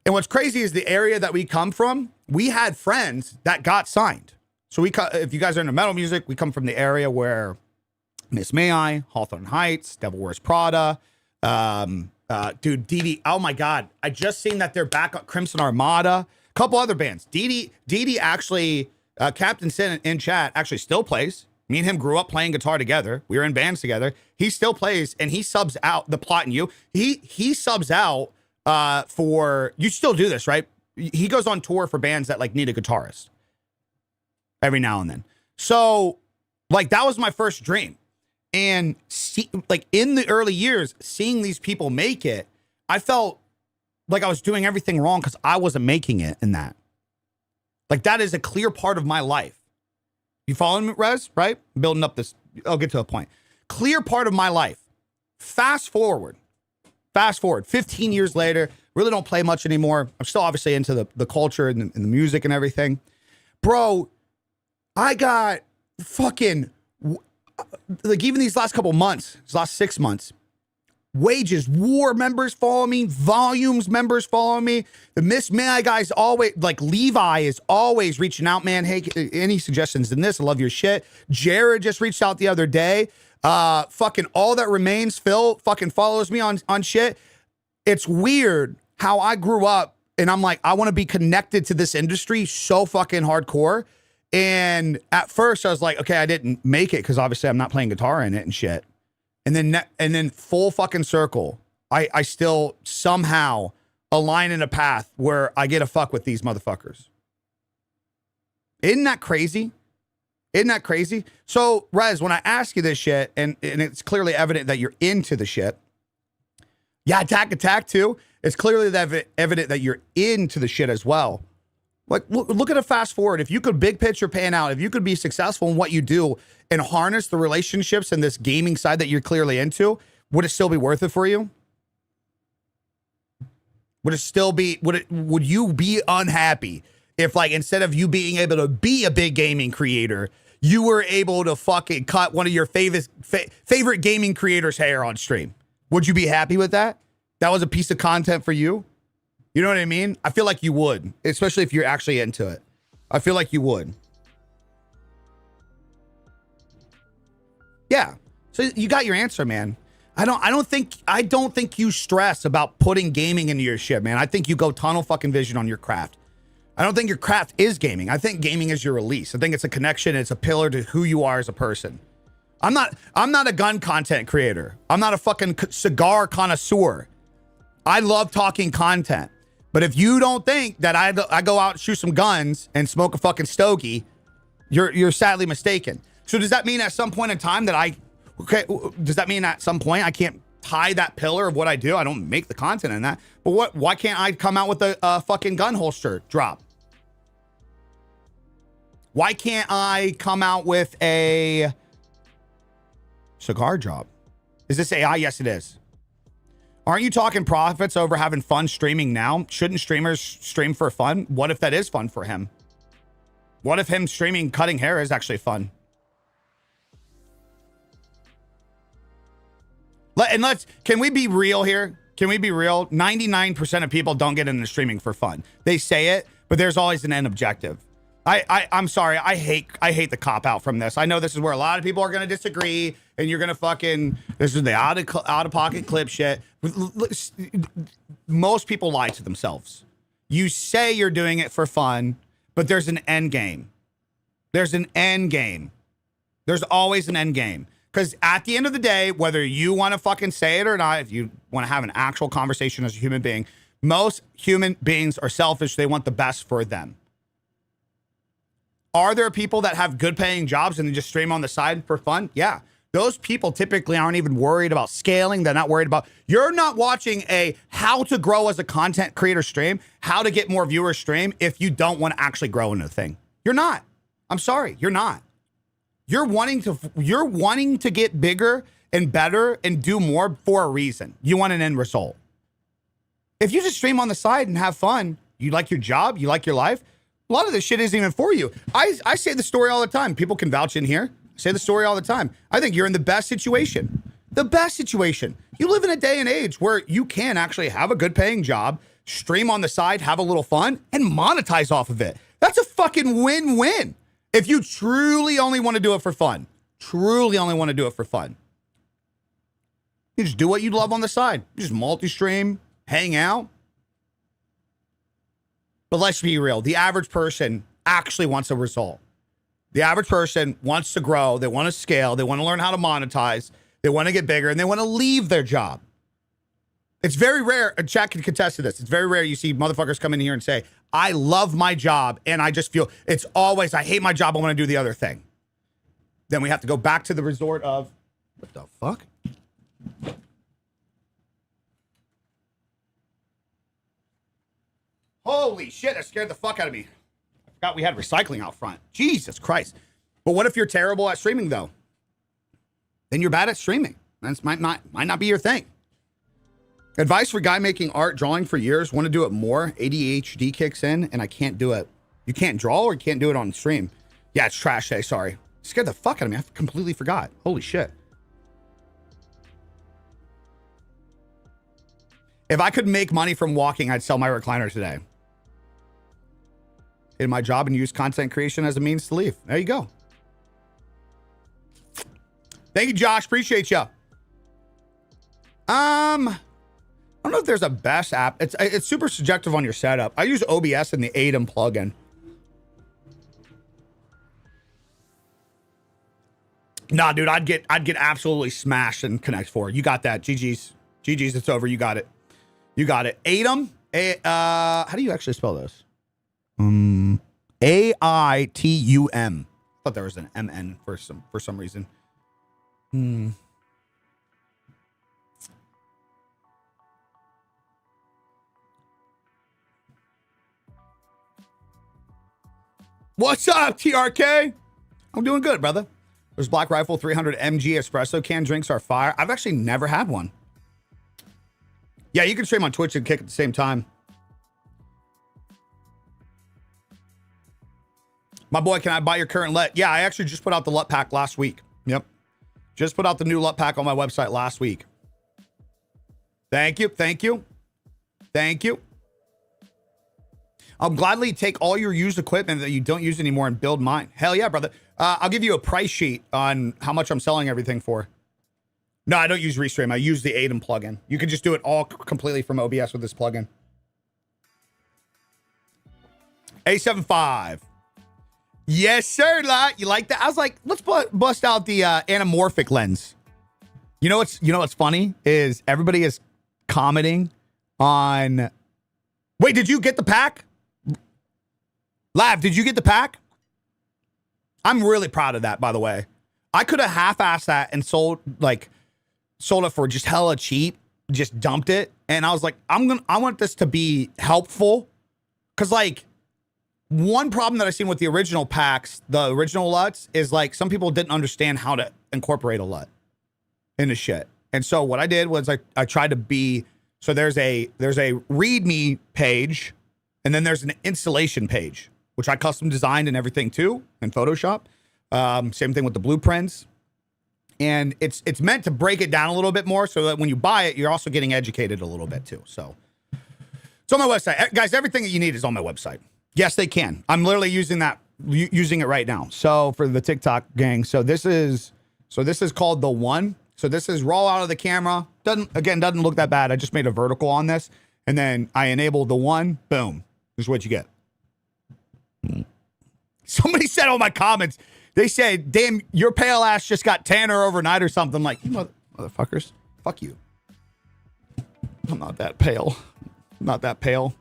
And what's crazy is the area that we come from, we had friends that got signed. So if you guys are into metal music, we come from the area where Miss May I, Hawthorne Heights, Devil Wears Prada, dude, Didi. Oh my God. I just seen that they're back on Crimson Armada, a couple other bands. Didi actually, Captain Sin in chat actually still plays. Me and him grew up playing guitar together. We were in bands together. He still plays and he subs out the Plot and You. He subs out for, you still do this, right? He goes on tour for bands that like need a guitarist every now and then. So like that was my first dream. And like in the early years, seeing these people make it, I felt like I was doing everything wrong because I wasn't making it in that. Like that is a clear part of my life. You following me, Rez? Right? Building up this, I'll get to a point. Clear part of my life. Fast forward, 15 years later, really don't play much anymore. I'm still obviously into the culture and the music and everything. Bro, I got fucking, like even these last couple months, these last 6 months, Wages, War members follow me, Volumes members follow me. The Miss May guys always, like Levi is always reaching out, man. Hey, any suggestions in this? I love your shit. Jared just reached out the other day. Fucking All That Remains, Phil fucking follows me on shit. It's weird how I grew up and I'm like, I want to be connected to this industry so fucking hardcore. And at first I was like, okay, I didn't make it because obviously I'm not playing guitar in it and shit. And then full fucking circle, I still somehow align in a path where I get to fuck with these motherfuckers. Isn't that crazy? Isn't that crazy? So, Rez, when I ask you this shit, and it's clearly evident that you're into the shit. Yeah, attack too. It's clearly evident that you're into the shit as well. Like, look at a fast forward. If you could big picture pan out, if you could be successful in what you do and harness the relationships and this gaming side that you're clearly into, would it still be worth it for you? Would it still be, would you be unhappy if like, instead of you being able to be a big gaming creator, you were able to fucking cut one of your favorite gaming creators' hair on stream? Would you be happy with that? That was a piece of content for you? You know what I mean? I feel like you would, especially if you're actually into it. I feel like you would. Yeah. So you got your answer, man. I don't think you stress about putting gaming into your shit, man. I think you go tunnel fucking vision on your craft. I don't think your craft is gaming. I think gaming is your release. I think it's a connection. It's a pillar to who you are as a person. I'm not a gun content creator. I'm not a fucking cigar connoisseur. I love talking content. But if you don't think that I go out and shoot some guns and smoke a fucking stogie, you're sadly mistaken. So does that mean at some point in time that does that mean at some point I can't tie that pillar of what I do? I don't make the content in that. But why can't I come out with a fucking gun holster drop? Why can't I come out with a cigar drop? Is this AI? Yes, it is. Aren't you talking profits over having fun streaming now? Shouldn't streamers stream for fun? What if that is fun for him? What if him streaming cutting hair is actually fun? Can we be real here? Can we be real? 99% of people don't get into streaming for fun. They say it, but there's always an end objective. I'm sorry. I hate the cop out from this. I know this is where a lot of people are going to disagree, and you're going to fucking, this is the out of pocket clip shit. Most people lie to themselves. You say you're doing it for fun, but there's an end game. There's an end game. There's always an end game. Because at the end of the day, whether you want to fucking say it or not, if you want to have an actual conversation as a human being, most human beings are selfish. They want the best for them. Are there people that have good paying jobs and they just stream on the side for fun? Yeah. Those people typically aren't even worried about scaling. They're not worried about, you're not watching a how to grow as a content creator stream, how to get more viewers stream if you don't want to actually grow into a thing. You're not. I'm sorry. You're not. You're wanting to get bigger and better and do more for a reason. You want an end result. If you just stream on the side and have fun, you like your job, you like your life, a lot of this shit isn't even for you. I say the story all the time. People can vouch in here. I say the story all the time. I think you're in the best situation. The best situation. You live in a day and age where you can actually have a good paying job, stream on the side, have a little fun, and monetize off of it. That's a fucking win-win. If you truly only want to do it for fun, you just do what you love on the side. You just multi-stream, hang out. But let's be real. The average person actually wants a result. The average person wants to grow. They want to scale. They want to learn how to monetize. They want to get bigger, and they want to leave their job. It's very rare. Jack can contest to this. It's very rare you see motherfuckers come in here and say, I love my job, and I just feel it's always, I hate my job. I want to do the other thing. Then we have to go back to the resort of, what the fuck? Holy shit, that scared the fuck out of me. I forgot we had recycling out front. Jesus Christ. But what if you're terrible at streaming, though? Then you're bad at streaming. That might not be your thing. Advice for guy making art, drawing for years, want to do it more. ADHD kicks in, and I can't do it. You can't draw or you can't do it on stream. Yeah, it's trash day, sorry. Scared the fuck out of me. I completely forgot. Holy shit. If I could make money from walking, I'd sell my recliner today. In my job and use content creation as a means to leave. There you go. Thank you, Josh. Appreciate you. I don't know if there's a best app. It's super subjective on your setup. I use OBS and the ADEM plugin. Nah, dude, I'd get absolutely smashed in Connect 4. You got that. GG's. GG's, it's over. You got it. You got it. ADEM. How do you actually spell this? AITUM. Thought there was an MN for some reason. What's up, TRK? I'm doing good, brother. There's Black Rifle 300 MG espresso can drinks are fire. I've actually never had one. Yeah, you can stream on Twitch and kick at the same time. My boy, can I buy your current LUT? Yeah, I actually just put out the LUT pack last week. Yep. Just put out the new LUT pack on my website last week. Thank you. Thank you. Thank you. I'll gladly take all your used equipment that you don't use anymore and build mine. Hell yeah, brother. I'll give you a price sheet on how much I'm selling everything for. No, I don't use Restream. I use the ADEM plugin. You can just do it all completely from OBS with this plugin. A75. Yes, sir. You like that? I was like, let's bust out the anamorphic lens. You know what's funny is everybody is commenting on. Wait, did you get the pack? Lav, did you get the pack? I'm really proud of that, by the way. I could have half-assed that and sold it for just hella cheap, just dumped it. And I was like, I want this to be helpful. Cause like one problem that I've seen with the original packs, the original LUTs, is like some people didn't understand how to incorporate a LUT into shit. And so what I did was I tried to be, so there's a README page, and then there's an installation page, which I custom designed and everything too in Photoshop. Same thing with the blueprints. And it's meant to break it down a little bit more so that when you buy it, you're also getting educated a little bit too. So it's on my website. Guys, everything that you need is on my website. Yes, they can. I'm literally using it right now. So for the TikTok gang, so this is called the One. So this is roll out of the camera. Doesn't look that bad. I just made a vertical on this, and then I enabled the One. Boom. This is what you get. Somebody said on my comments, they said, damn, your pale ass just got tanner overnight or something. Like, you motherfuckers, fuck you. I'm not that pale. I'm not that pale.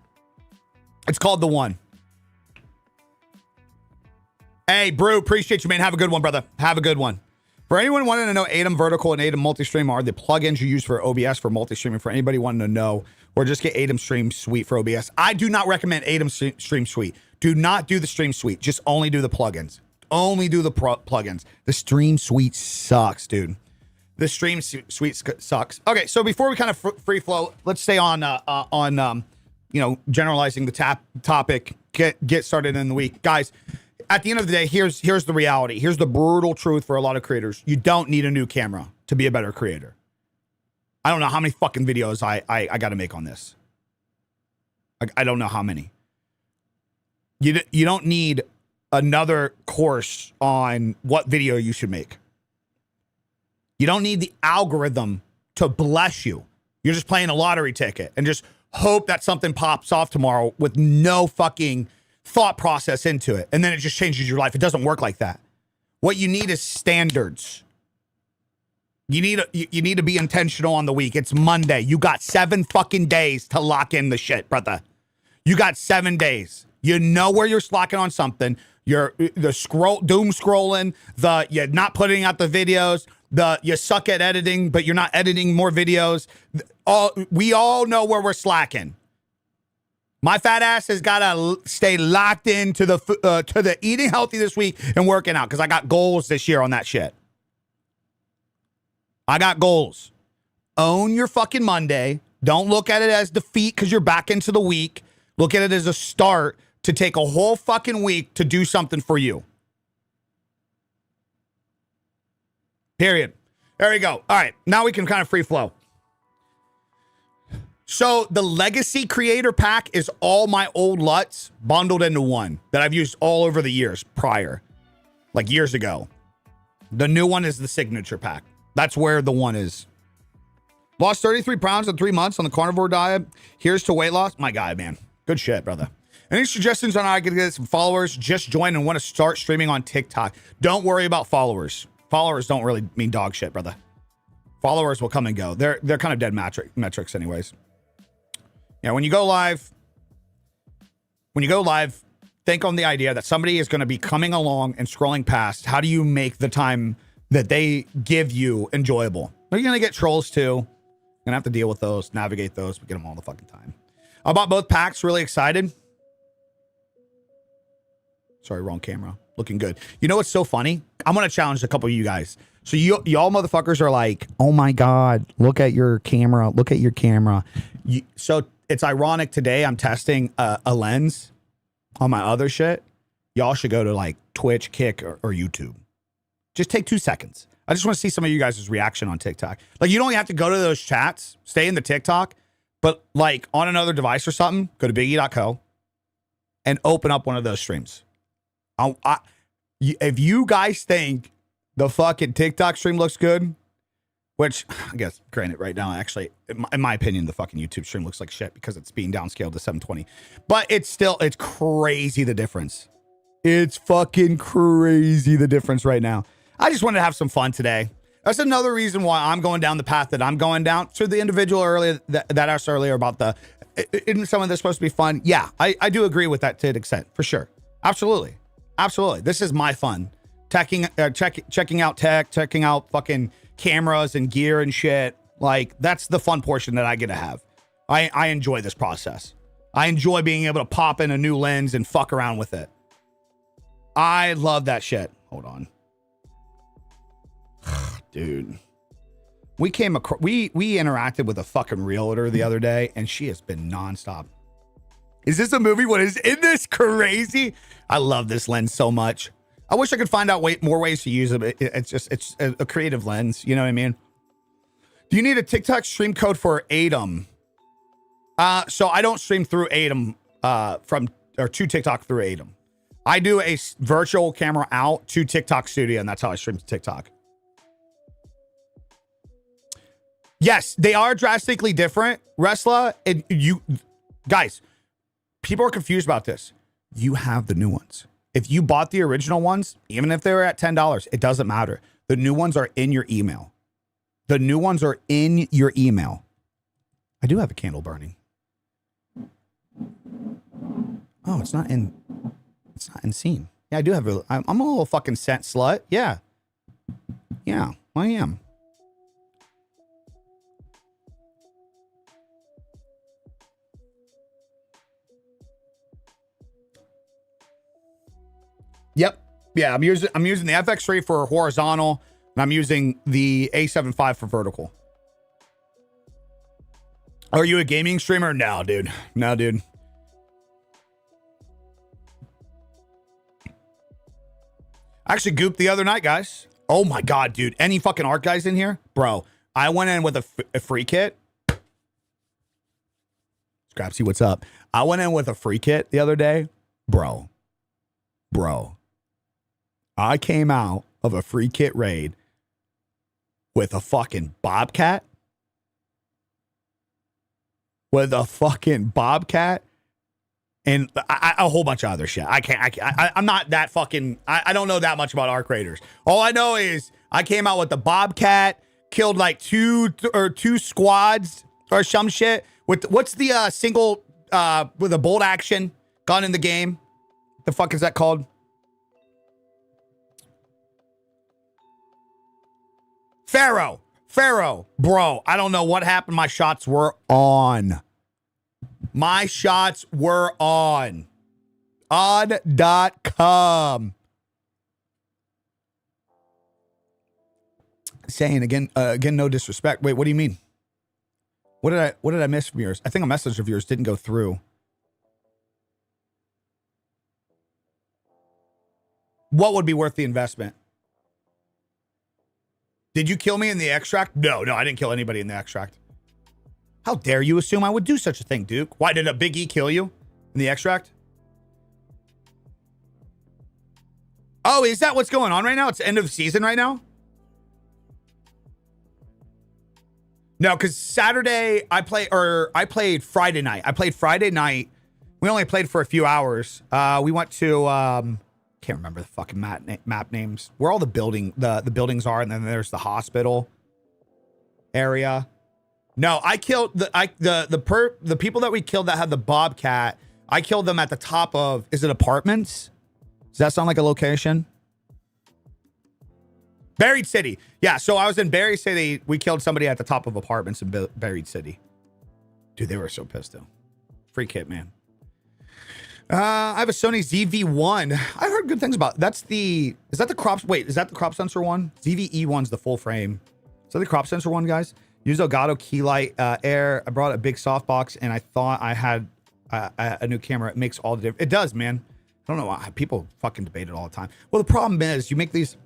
It's called the One. Hey, Brew, appreciate you, man. Have a good one, brother. Have a good one. For anyone wanting to know, ATEM Vertical and ATEM Multistream are the plugins you use for OBS for multi-streaming. For anybody wanting to know, or just get ATEM Stream Suite for OBS. I do not recommend ATEM Stream Suite. Do not do the Stream Suite. Just only do the plugins. Only do the plugins. The Stream Suite sucks, dude. The Stream Suite sucks. Okay, so before we kind of free flow, let's stay on generalizing the topic. Get started in the week, guys. At the end of the day, here's the reality. Here's the brutal truth for a lot of creators. You don't need a new camera to be a better creator. I don't know how many fucking videos I got to make on this. I don't know how many. You don't need another course on what video you should make. You don't need the algorithm to bless you. You're just playing a lottery ticket and just hope that something pops off tomorrow with no fucking thought process into it. And then it just changes your life. It doesn't work like that. What you need is standards. You need to be intentional on the week. It's Monday. You got 7 fucking days to lock in the shit, brother. You got 7 days. You know where you're slacking on something. You're doom scrolling, you're not putting out the videos, you suck at editing, but you're not editing more videos. We all know where we're slacking. My fat ass has got to stay locked into the eating healthy this week and working out because I got goals this year on that shit. I got goals. Own your fucking Monday. Don't look at it as defeat because you're back into the week. Look at it as a start to take a whole fucking week to do something for you. Period. There we go. All right. Now we can kind of free flow. So the Legacy Creator Pack is all my old LUTs bundled into one that I've used all over the years prior, like years ago. The new one is the Signature Pack. That's where the one is. Lost 33 pounds in 3 months on the carnivore diet. Here's to weight loss. My God, man. Good shit, brother. Any suggestions on how I can get some followers? Just join and want to start streaming on TikTok. Don't worry about followers. Followers don't really mean dog shit, brother. Followers will come and go. They're kind of dead metrics anyways. Yeah, when you go live, think on the idea that somebody is going to be coming along and scrolling past. How do you make the time that they give you enjoyable? Are you going to get trolls too? You're going to have to deal with those, navigate those. We get them all the fucking time. I bought both packs. Really excited. Sorry, wrong camera. Looking good. You know what's so funny? I'm going to challenge a couple of you guys. So y'all motherfuckers are like, oh my God, look at your camera. Look at your camera. So it's ironic today I'm testing a lens on my other shit. Y'all should go to like Twitch, Kick, or YouTube. Just take 2 seconds. I just want to see some of you guys' reaction on TikTok. Like, you don't have to go to those chats, stay in the TikTok, but like on another device or something, go to biggie.co and open up one of those streams. If you guys think the fucking TikTok stream looks good, which I guess, granted, right now, actually, in my opinion, the fucking YouTube stream looks like shit because it's being downscaled to 720. But it's crazy the difference. It's fucking crazy the difference right now. I just wanted to have some fun today. That's another reason why I'm going down the path that I'm going down. So the individual earlier that asked earlier about isn't some of this supposed to be fun? Yeah, I do agree with that to an extent, for sure. Absolutely. Absolutely. This is my fun. Checking out tech, checking out fucking cameras and gear and shit. Like, that's the fun portion that I get to have. I enjoy this process. I enjoy being able to pop in a new lens and fuck around with it. I love that shit. Hold on. Dude. We came across, we interacted with a fucking realtor the other day, and she has been nonstop. Is this a movie? What isn't this crazy? I love this lens so much. I wish I could find out more ways to use it. It's a creative lens. You know what I mean? Do you need a TikTok stream code for Atom? So I don't stream through Atom to TikTok through Atom. I do a virtual camera out to TikTok Studio, and that's how I stream to TikTok. Yes, they are drastically different, Wrestler. Guys, people are confused about this. You have the new ones. If you bought the original ones, even if they were at $10, it doesn't matter. The new ones are in your email. The new ones are in your email. I do have a candle burning. Oh, it's not in scene. Yeah, I do have I'm a little fucking scent slut. Yeah. Yeah, I am. Yep. Yeah, I'm using the FX3 for horizontal, and I'm using the A75 for vertical. Are you a gaming streamer? No, dude. No, dude. I actually gooped the other night, guys. Oh my God, dude. Any fucking art guys in here? Bro, I went in with a free kit. Scrapsy, what's up? I went in with a free kit the other day. Bro. I came out of a free kit raid with a fucking Bobcat. With a fucking Bobcat. And a whole bunch of other shit. I'm not that fucking, I don't know that much about art creators. All I know is I came out with the Bobcat, killed like two squads or some shit. What's the single with a bolt action gun in the game? The fuck is that called? Pharaoh. Bro, I don't know what happened. My shots were on. On.com. Saying again, no disrespect. Wait, what do you mean? What did I miss from yours? I think a message of yours didn't go through. What would be worth the investment? Did you kill me in the extract? No, I didn't kill anybody in the extract. How dare you assume I would do such a thing, Duke? Why did a Big E kill you in the extract? Oh, is that what's going on right now? It's end of the season right now? No, because Saturday I played Friday night. I played Friday night. We only played for a few hours. We went to can't remember the fucking map names. Where all the buildings are, and then there's the hospital area. No, I killed the people that we killed that had the Bobcat. I killed them at the top of, is it apartments? Does that sound like a location? Buried City. Yeah, so I was in Buried City. We killed somebody at the top of apartments in Buried City. Dude, they were so pissed though. Free kit, man. I have a Sony ZV-1. I heard good things about is that the crop sensor one? ZV-E1's the full frame. Is that the crop sensor one, guys? Use Elgato Keylight Air. I brought a big softbox and I thought I had a new camera. It makes all the difference. It does, man. I don't know why people fucking debate it all the time. Well, the problem is you make these.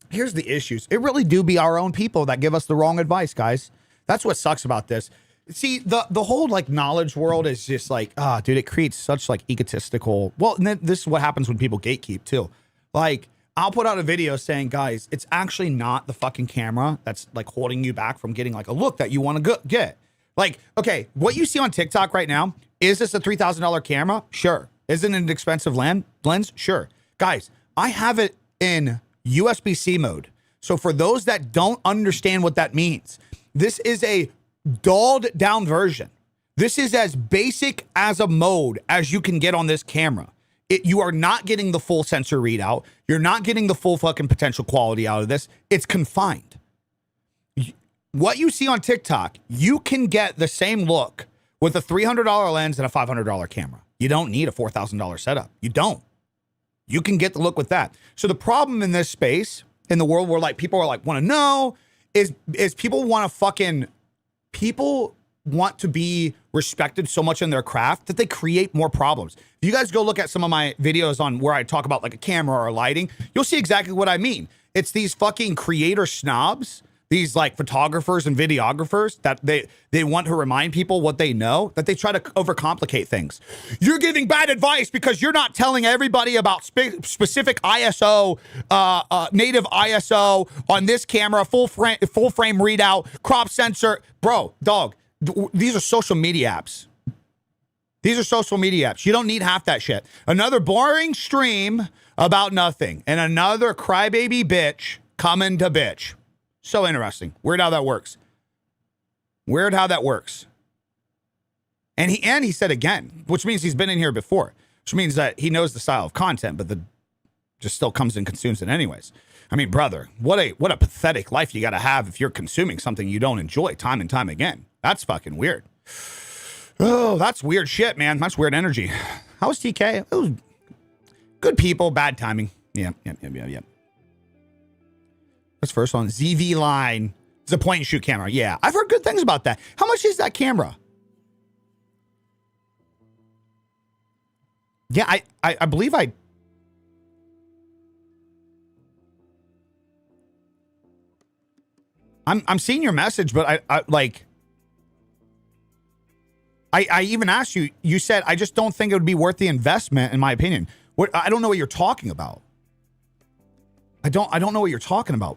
Here's the issues. It really do be our own people that give us the wrong advice, guys. That's what sucks about this. See, the whole like knowledge world is just like, dude, it creates such like egotistical. Well, and then this is what happens when people gatekeep too. Like, I'll put out a video saying, guys, it's actually not the fucking camera that's like holding you back from getting like a look that you want to get. Like, okay, what you see on TikTok right now, is this a $3,000 camera? Sure. Isn't it an expensive lens? Sure. Guys, I have it in USB-C mode. So for those that don't understand what that means, this is a dulled down version. This is as basic as a mode as you can get on this camera. You are not getting the full sensor readout. You're not getting the full fucking potential quality out of this. It's confined. What you see on TikTok, you can get the same look with a $300 lens and a $500 camera. You don't need a $4,000 setup. You don't. You can get the look with that. So the problem in this space, in the world where like people are like want to know, is people want to be respected so much in their craft that they create more problems. If you guys go look at some of my videos on where I talk about like a camera or lighting, you'll see exactly what I mean. It's these fucking creator snobs, these like photographers and videographers that they want to remind people what they know, that they try to overcomplicate things. You're giving bad advice because you're not telling everybody about specific ISO, native ISO on this camera, full frame readout, crop sensor. Bro, dog, these are social media apps. These are social media apps. You don't need half that shit. Another boring stream about nothing and another crybaby bitch coming to bitch. So interesting. Weird how that works. Weird how that works. And he said again, which means he's been in here before, which means that he knows the style of content, but just still comes and consumes it anyways. I mean, brother, what a pathetic life you got to have if you're consuming something you don't enjoy time and time again. That's fucking weird. Oh, that's weird shit, man. That's weird energy. How was TK? It was good people, bad timing. Yeah. This first one, ZV Line. It's a point and shoot camera. Yeah, I've heard good things about that. How much is that camera? Yeah, I believe I'm seeing your message, but I even asked you. You said I just don't think it would be worth the investment, in my opinion. I don't know what you're talking about. I don't know what you're talking about.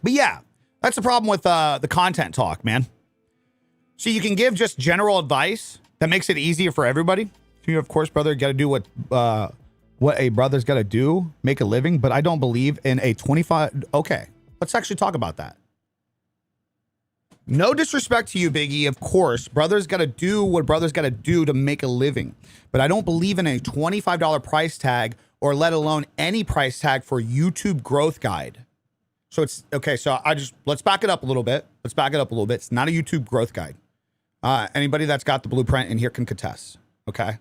But yeah, that's the problem with the content talk, man. So you can give just general advice that makes it easier for everybody. You, of course, brother, got to do what a brother's got to do, make a living. But I don't believe in a 25. Okay, let's actually talk about that. No disrespect to you, Biggie. Of course, brothers got to do what brothers got to do to make a living. But I don't believe in a $25 price tag, or let alone any price tag for YouTube growth guide. So it's okay. So let's back it up a little bit. It's not a YouTube growth guide. Anybody that's got the blueprint in here can contest. Okay.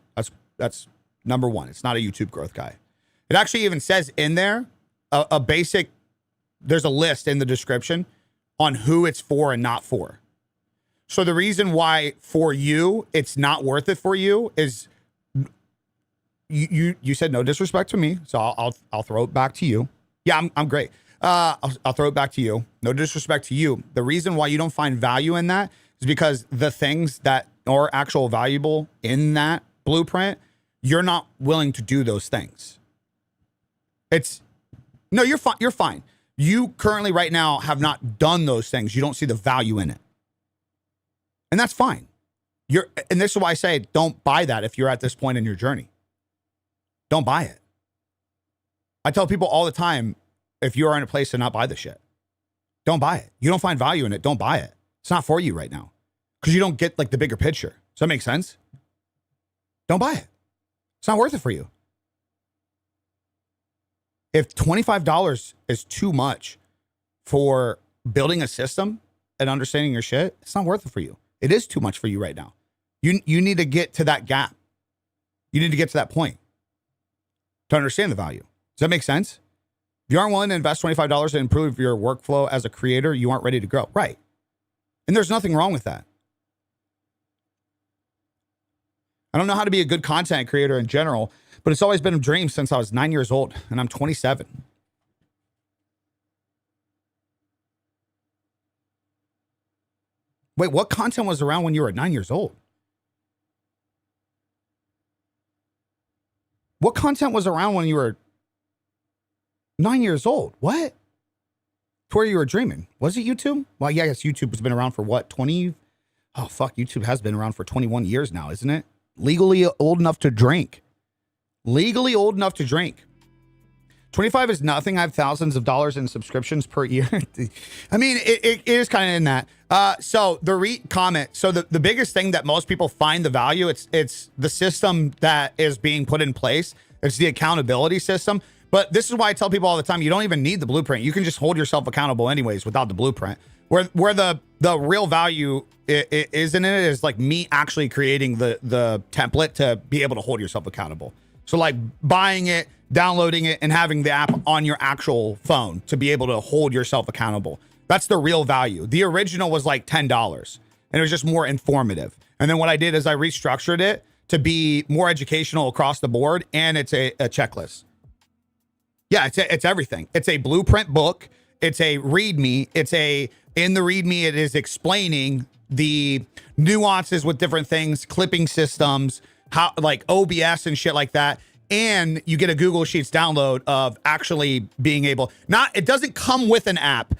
That's number one. It's not a YouTube growth guide. It actually even says in there a basic, there's a list in the description on who it's for and not for. So the reason why for you, it's not worth it for you is you said no disrespect to me. So I'll throw it back to you. Yeah, I'm great. I'll throw it back to you. No disrespect to you. The reason why you don't find value in that is because the things that are actual valuable in that blueprint, you're not willing to do those things. You're fine. You're fine. You currently right now have not done those things. You don't see the value in it. And that's fine. And this is why I say don't buy that if you're at this point in your journey. Don't buy it. I tell people all the time, if you are in a place to not buy the shit, don't buy it. You don't find value in it, don't buy it. It's not for you right now because you don't get like the bigger picture. Does that make sense? Don't buy it. It's not worth it for you. If $25 is too much for building a system and understanding your shit, it's not worth it for you. It is too much for you right now. You need to get to that gap. You need to get to that point to understand the value. Does that make sense? If you aren't willing to invest $25 to improve your workflow as a creator, you aren't ready to grow. Right. And there's nothing wrong with that. I don't know how to be a good content creator in general, but it's always been a dream since I was 9 years old, and I'm 27. Wait, what content was around when you were 9 years old? What content was around when you were 9 years old? What? To where you were dreaming. Was it YouTube? Well, yeah, I guess YouTube has been around for what, 20? Oh, fuck, YouTube has been around for 21 years now, isn't it? Legally old enough to drink. Legally old enough to drink. 25 is nothing. I have thousands of dollars in subscriptions per year. I mean, it is kind of in that. So the comment. So the biggest thing that most people find the value, it's the system that is being put in place. It's the accountability system. But this is why I tell people all the time, you don't even need the blueprint. You can just hold yourself accountable anyways without the blueprint. Where the real value is in it is like me actually creating the template to be able to hold yourself accountable. So like buying it, downloading it and having the app on your actual phone to be able to hold yourself accountable. That's the real value. The original was like $10 and it was just more informative. And then what I did is I restructured it to be more educational across the board, and it's a checklist. Yeah, it's everything. It's a blueprint book. It's a README. In the README, it is explaining the nuances with different things, clipping systems, how like OBS and shit like that. And you get a Google Sheets download of actually being able, it doesn't come with an app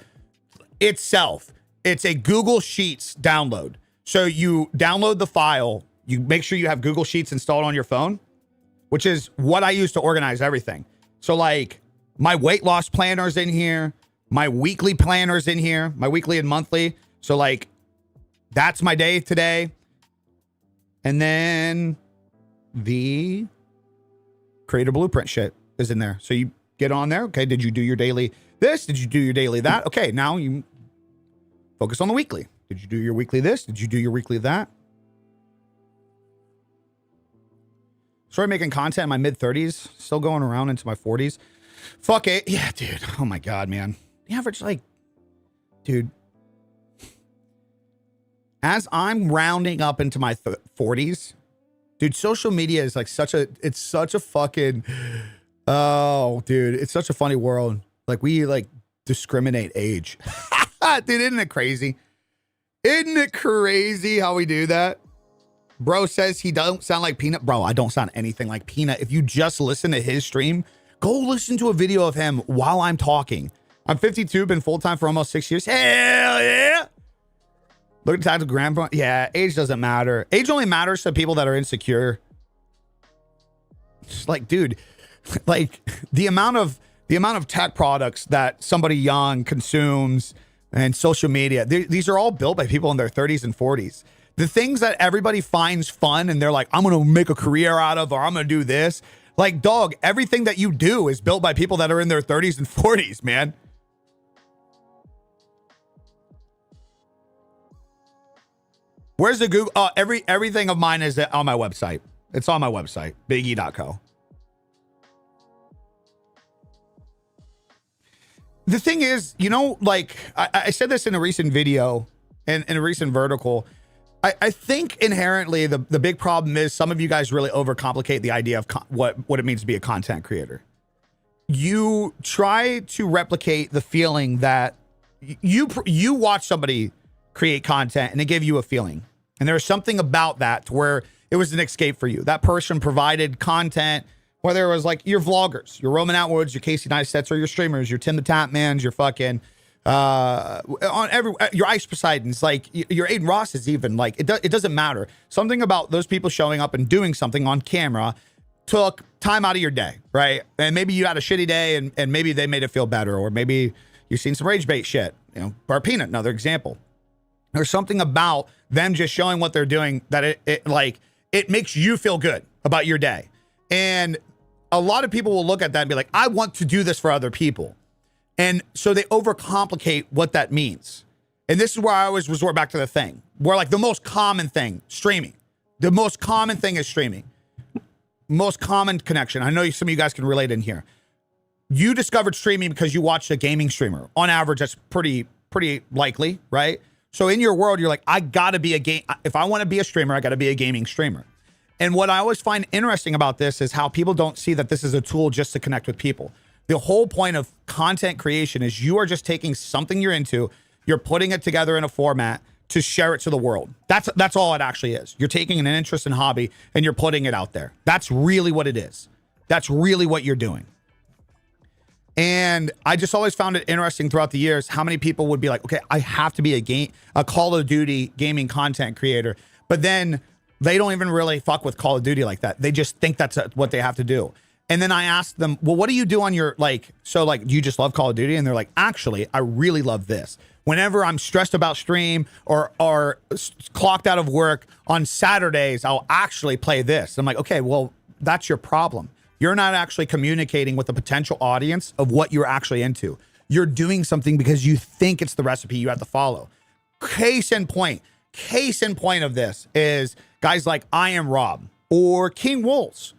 itself. It's a Google Sheets download. So you download the file, you make sure you have Google Sheets installed on your phone, which is what I use to organize everything. So like my weight loss planner's in here, my weekly planner's in here, my weekly and monthly. So like that's my day today. And then the creator blueprint shit is in there. So you get on there. Okay. Did you do your daily this? Did you do your daily that? Okay. Now you focus on the weekly. Did you do your weekly this? Did you do your weekly that? Started making content in my mid-30s, still going around into my 40s. Fuck it. Yeah, dude. Oh my God, man. The average, dude, as I'm rounding up into my 40s, dude, social media is like it's such a fucking, oh, dude, it's such a funny world. Like we discriminate age. Dude, isn't it crazy? Isn't it crazy how we do that? Bro says he don't sound like Peanut. Bro, I don't sound anything like Peanut. If you just listen to his stream, go listen to a video of him while I'm talking. I'm 52, been full-time for almost 6 years. Hell yeah. Look at the title grandpa. Yeah, age doesn't matter. Age only matters to people that are insecure. Just like, dude, like the amount of tech products that somebody young consumes and social media, these are all built by people in their 30s and 40s. The things that everybody finds fun and they're like, I'm going to make a career out of, or I'm going to do this. Like, dog, everything that you do is built by people that are in their 30s and 40s, man. Where's the Google? Everything of mine is on my website. It's on my website, biggie.co. The thing is, like I said this in a recent video and in a recent vertical, I think inherently the big problem is some of you guys really overcomplicate the idea of what it means to be a content creator. You try to replicate the feeling that you watch somebody create content and it gave you a feeling. And there's something about that to where it was an escape for you. That person provided content, whether it was like your vloggers, your Roman Atwoods, your Casey Neistats, or your streamers, your Tim the Tapmans, your fucking your Ice Poseidons, like your Aiden Rosses, even like it doesn't matter. Something about those people showing up and doing something on camera took time out of your day, right? And maybe you had a shitty day and maybe they made it feel better, or maybe you've seen some rage bait shit, Bar Peanut, another example. There's something about them just showing what they're doing that it makes you feel good about your day. And a lot of people will look at that and be like, I want to do this for other people. And so they overcomplicate what that means. And this is where I always resort back to the thing where like the most common thing, streaming. The most common thing is streaming. Most common connection. I know some of you guys can relate in here. You discovered streaming because you watched a gaming streamer. On average, that's pretty likely, right? So in your world, you're like, I gotta be if I want to be a streamer, I gotta be a gaming streamer. And what I always find interesting about this is how people don't see that this is a tool just to connect with people. The whole point of content creation is you are just taking something you're into, you're putting it together in a format to share it to the world. That's all it actually is. You're taking an interest and hobby and you're putting it out there. That's really what it is. That's really what you're doing. And I just always found it interesting throughout the years how many people would be like, okay, I have to be a Call of Duty gaming content creator. But then they don't even really fuck with Call of Duty like that. They just think that's what they have to do. And then I asked them, well, what do you do on your, do you just love Call of Duty? And they're like, actually, I really love this. Whenever I'm stressed about stream or clocked out of work on Saturdays, I'll actually play this. I'm like, okay, well, that's your problem. You're not actually communicating with the potential audience of what you're actually into. You're doing something because you think it's the recipe you have to follow. Case in point of this is guys like I Am Rob or King Wolves.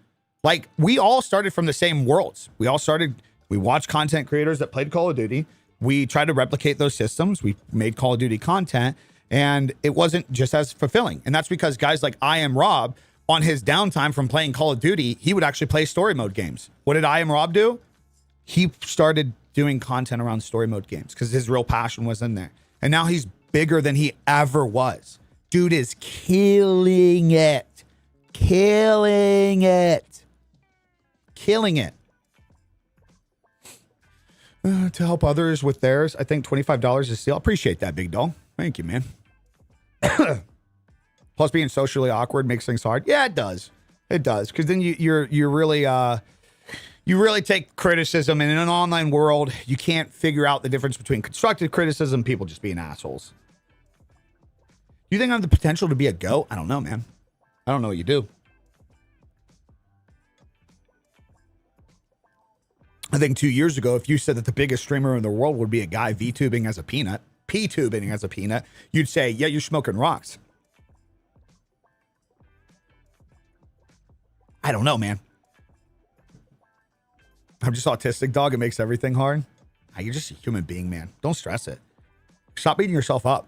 Like, we all started from the same worlds. We watched content creators that played Call of Duty. We tried to replicate those systems. We made Call of Duty content, and it wasn't just as fulfilling. And that's because guys like I Am Rob, on his downtime from playing Call of Duty, he would actually play story mode games. What did I Am Rob do? He started doing content around story mode games because his real passion was in there. And now he's bigger than he ever was. Dude is killing it. Killing it. Killing it. To help others with theirs, I think $25 is a steal. Appreciate that, big dog. Thank you, man. Plus, being socially awkward makes things hard. Yeah, it does. It does, because then you're really you really take criticism, and in an online world, you can't figure out the difference between constructive criticism and people just being assholes. You think I have the potential to be a GOAT? I don't know, man. I don't know what you do. I think 2 years ago, if you said that the biggest streamer in the world would be a guy VTubing as a peanut, P-tubing as a peanut, you'd say, yeah, you're smoking rocks. I don't know, man. I'm just autistic, dog. It makes everything hard. You're just a human being, man. Don't stress it. Stop beating yourself up.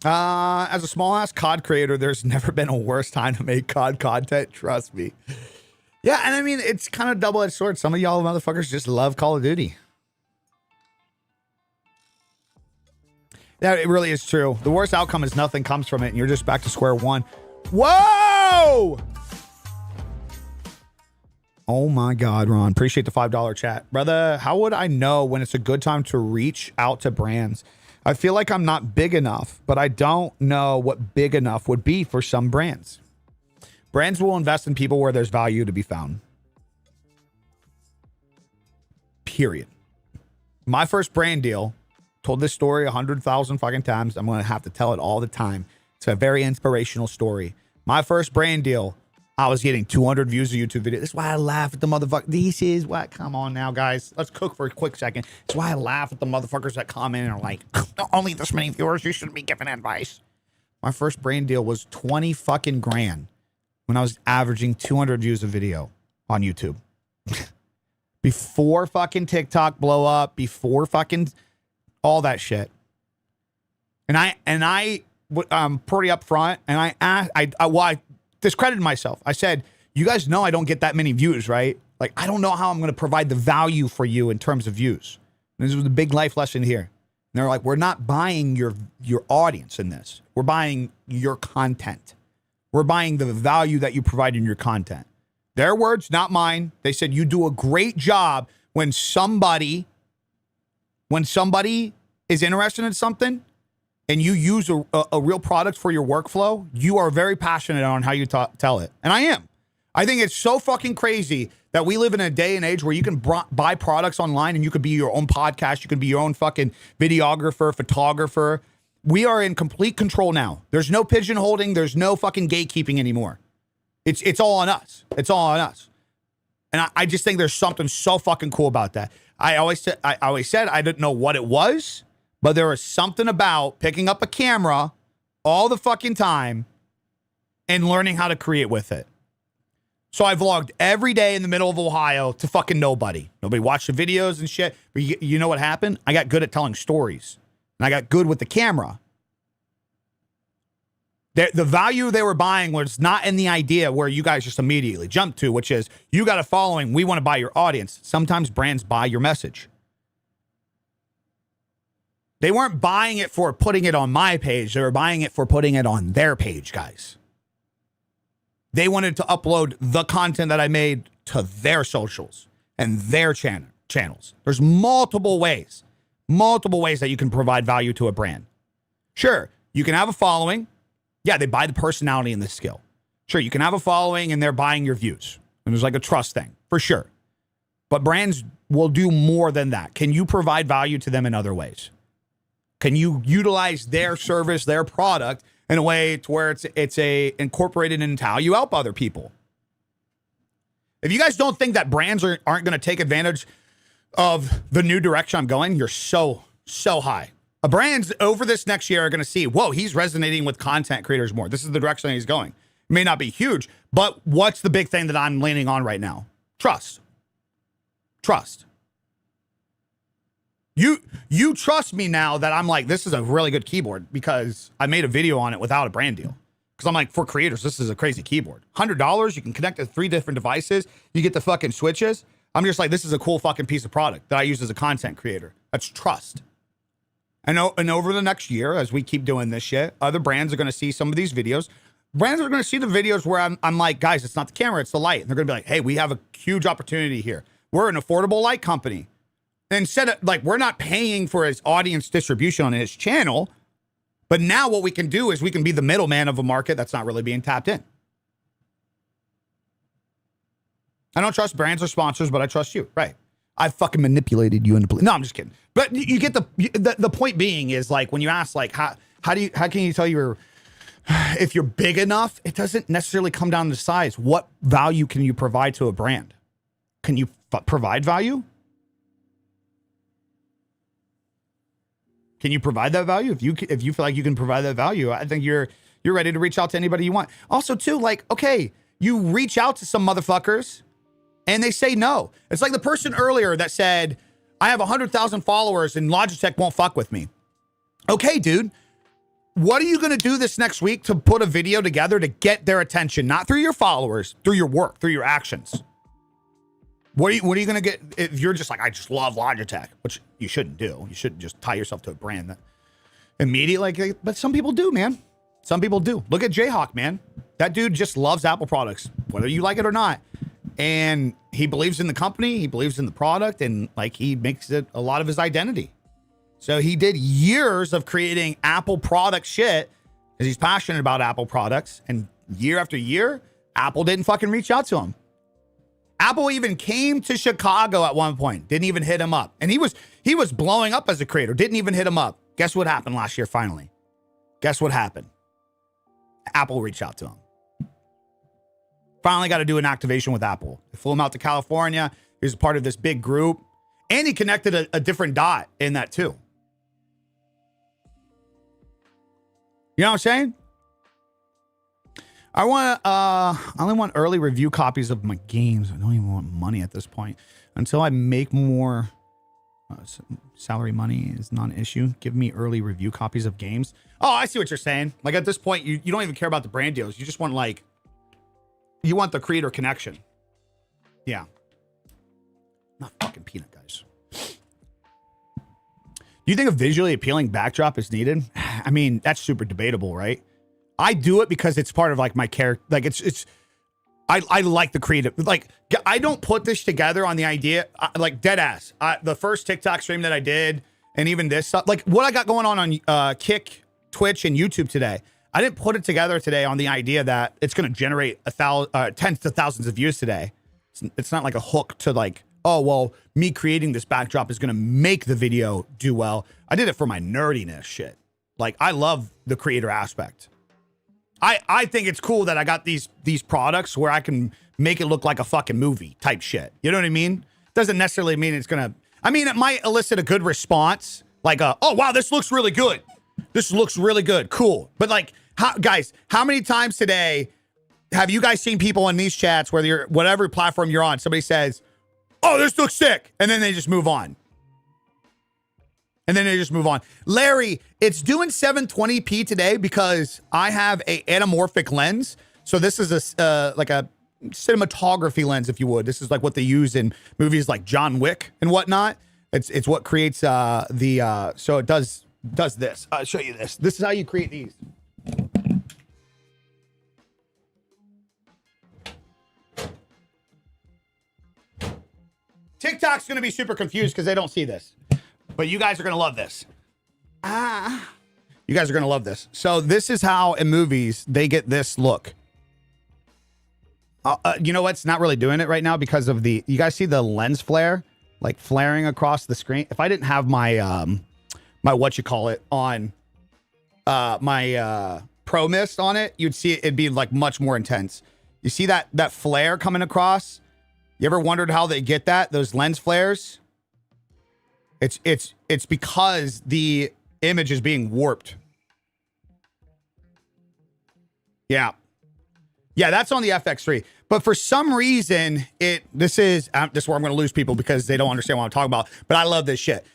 As a small-ass COD creator, there's never been a worse time to make COD content. Trust me. Yeah, and I mean, it's kind of double-edged sword. Some of y'all motherfuckers just love Call of Duty. Yeah, it really is true. The worst outcome is nothing comes from it, and you're just back to square one. Whoa! Oh my God, Ron. Appreciate the $5 chat. Brother, how would I know when it's a good time to reach out to brands? I feel like I'm not big enough, but I don't know what big enough would be for some brands. Brands will invest in people where there's value to be found. Period. My first brand deal, told this story 100,000 fucking times. I'm going to have to tell it all the time. It's a very inspirational story. My first brand deal, I was getting 200 views of YouTube video. That's why I laugh at the motherfucker. This is what, come on now, guys. Let's cook for a quick second. That's why I laugh at the motherfuckers that comment and are like, only this many viewers, you shouldn't be giving advice. My first brand deal was 20 fucking grand when I was averaging 200 views a video on YouTube. Before fucking TikTok blow up, before fucking all that shit. And I'm pretty upfront, and I discredited myself. I said, you guys know I don't get that many views, right? Like, I don't know how I'm going to provide the value for you in terms of views. And this was a big life lesson here. And they're like, we're not buying your audience in this. We're buying your content. We're buying the value that you provide in your content. Their words, not mine. They said, you do a great job when somebody is interested in something and you use a real product for your workflow, you are very passionate on how you tell it. And I am. I think it's so fucking crazy that we live in a day and age where you can buy products online and you could be your own podcast. You can be your own fucking videographer, photographer. We are in complete control now. There's no pigeonholing. There's no fucking gatekeeping anymore. It's all on us. It's all on us. And I just think there's something so fucking cool about that. I always said I didn't know what it was, but there was something about picking up a camera all the fucking time and learning how to create with it. So I vlogged every day in the middle of Ohio to fucking nobody. Nobody watched the videos and shit. But you know what happened? I got good at telling stories. And I got good with the camera. The value they were buying was not in the idea where you guys just immediately jumped to, which is, you got a following, we want to buy your audience. Sometimes brands buy your message. They weren't buying it for putting it on my page. They were buying it for putting it on their page, guys. They wanted to upload the content that I made to their socials and their channels. There's multiple ways that you can provide value to a brand. Sure, you can have a following. Yeah, they buy the personality and the skill. Sure, you can have a following and they're buying your views. And there's like a trust thing, for sure. But brands will do more than that. Can you provide value to them in other ways? Can you utilize their service, their product, in a way to where it's incorporated into how you help other people? If you guys don't think that brands aren't going to take advantage of the new direction I'm going, you're so high. Brands over this next year are going to see, whoa, he's resonating with content creators more. This is the direction he's going. It may not be huge, but what's the big thing that I'm leaning on right now? Trust. Trust. You trust me now that I'm like, this is a really good keyboard because I made a video on it without a brand deal. Because I'm like, for creators, this is a crazy keyboard. $100, you can connect to 3 different devices. You get the fucking switches. I'm just like, this is a cool fucking piece of product that I use as a content creator. That's trust. And over the next year, as we keep doing this shit, other brands are going to see some of these videos. Brands are going to see the videos where I'm like, guys, it's not the camera, it's the light. And they're going to be like, hey, we have a huge opportunity here. We're an affordable light company. And instead of, like, we're not paying for his audience distribution on his channel. But now what we can do is we can be the middleman of a market that's not really being tapped in. I don't trust brands or sponsors, but I trust you. Right. I fucking manipulated you into. No, I'm just kidding. But you get the point being is, like, when you ask, like, how can you tell if you're big enough? It doesn't necessarily come down to size. What value can you provide to a brand? Can you provide value? Can you provide that value? If you feel like you can provide that value, I think you're ready to reach out to anybody you want. Also, too, like, okay, you reach out to some motherfuckers and they say no. It's like the person earlier that said, I have 100,000 followers and Logitech won't fuck with me. Okay, dude, what are you going to do this next week to put a video together to get their attention? Not through your followers, through your work, through your actions. What are you going to get if you're just like, I just love Logitech, which you shouldn't do. You shouldn't just tie yourself to a brand that immediately, but some people do, man. Some people do. Look at Jayhawk, man. That dude just loves Apple products, whether you like it or not. And he believes in the company. He believes in the product, and, like, he makes it a lot of his identity. So he did years of creating Apple product shit because he's passionate about Apple products. And year after year, Apple didn't fucking reach out to him. Apple even came to Chicago at one point, didn't even hit him up. And he was blowing up as a creator, didn't even hit him up. Guess what happened last year finally? Guess what happened? Apple reached out to him. Finally got to do an activation with Apple. They flew him out to California. He was a part of this big group. And he connected a different dot in that too. You know what I'm saying? I only want early review copies of my games. I don't even want money at this point. Until I make more salary, money is not an issue. Give me early review copies of games. Oh, I see what you're saying. Like, at this point, you don't even care about the brand deals. You just want, like, you want the creator connection. Yeah. Not fucking peanut, guys. Do you think a visually appealing backdrop is needed? I mean, that's super debatable, right? I do it because it's part of, like, my character. Like, I like the creative. Like, I don't put this together on the idea, like, dead ass. The first TikTok stream that I did, and even this stuff, like, what I got going on Kick, Twitch, and YouTube today, I didn't put it together today on the idea that it's going to generate tens of thousands of views today. It's not like a hook to, like, oh, well, me creating this backdrop is going to make the video do well. I did it for my nerdiness shit. Like, I love the creator aspect. I think it's cool that I got these products where I can make it look like a fucking movie type shit. You know what I mean? Doesn't necessarily mean it's gonna. I mean, it might elicit a good response, like, oh wow, this looks really good. This looks really good, cool. But, like, guys, how many times today have you guys seen people in these chats, whether you're whatever platform you're on, somebody says, "Oh, this looks sick," and then they just move on. And then they just move on. Larry, it's doing 720p today because I have a anamorphic lens. So this is like a cinematography lens, if you would. This is like what they use in movies like John Wick and whatnot. It's what creates so it does this. I'll show you this. This is how you create these. TikTok's going to be super confused because they don't see this. But you guys are going to love this. You guys are going to love this. So this is how in movies they get this look. You know what's not really doing it right now because of you guys see the lens flare, like flaring across the screen. If I didn't have my, my on my Pro Mist on it, you'd see it'd be like much more intense. You see that flare coming across? You ever wondered how they get that? Those lens flares? It's because the image is being warped. Yeah. Yeah, that's on the FX3. But for some reason, this is where I'm going to lose people because they don't understand what I'm talking about. But I love this shit.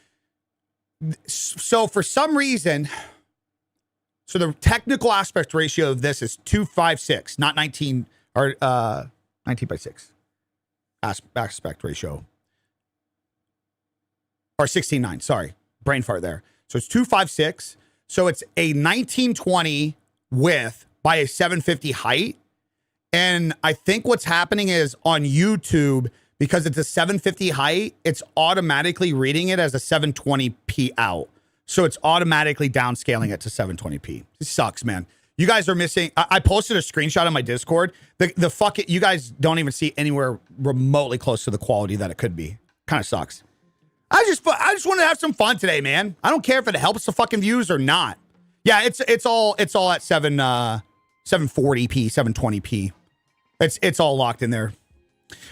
So for some reason, so the technical aspect ratio of this is 256, not 19 or 19 by 6 aspect ratio. Or 16:9, sorry. Brain fart there. So it's 256. So it's a 1920 width by a 750 height. And I think what's happening is on YouTube, because it's a 750 height, it's automatically reading it as a 720p out. So it's automatically downscaling it to 720p. It sucks, man. You guys are missing. I posted a screenshot on my Discord. The fuck it, you guys don't even see anywhere remotely close to the quality that it could be. Kind of sucks. I just want to have some fun today, man. I don't care if it helps the fucking views or not. Yeah, it's all at 740p, 720p. It's all locked in there.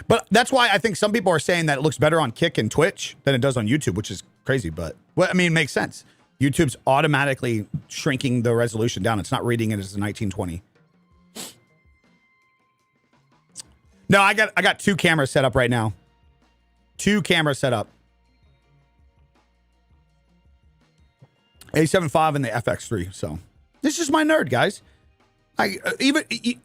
But that's why I think some people are saying that it looks better on Kick and Twitch than it does on YouTube, which is crazy. But well, I mean, it makes sense. YouTube's automatically shrinking the resolution down. It's not reading it as a 1920. No, I got 2 cameras set up right now. 2 cameras set up. A7 V and the FX3. So this is my nerd, guys.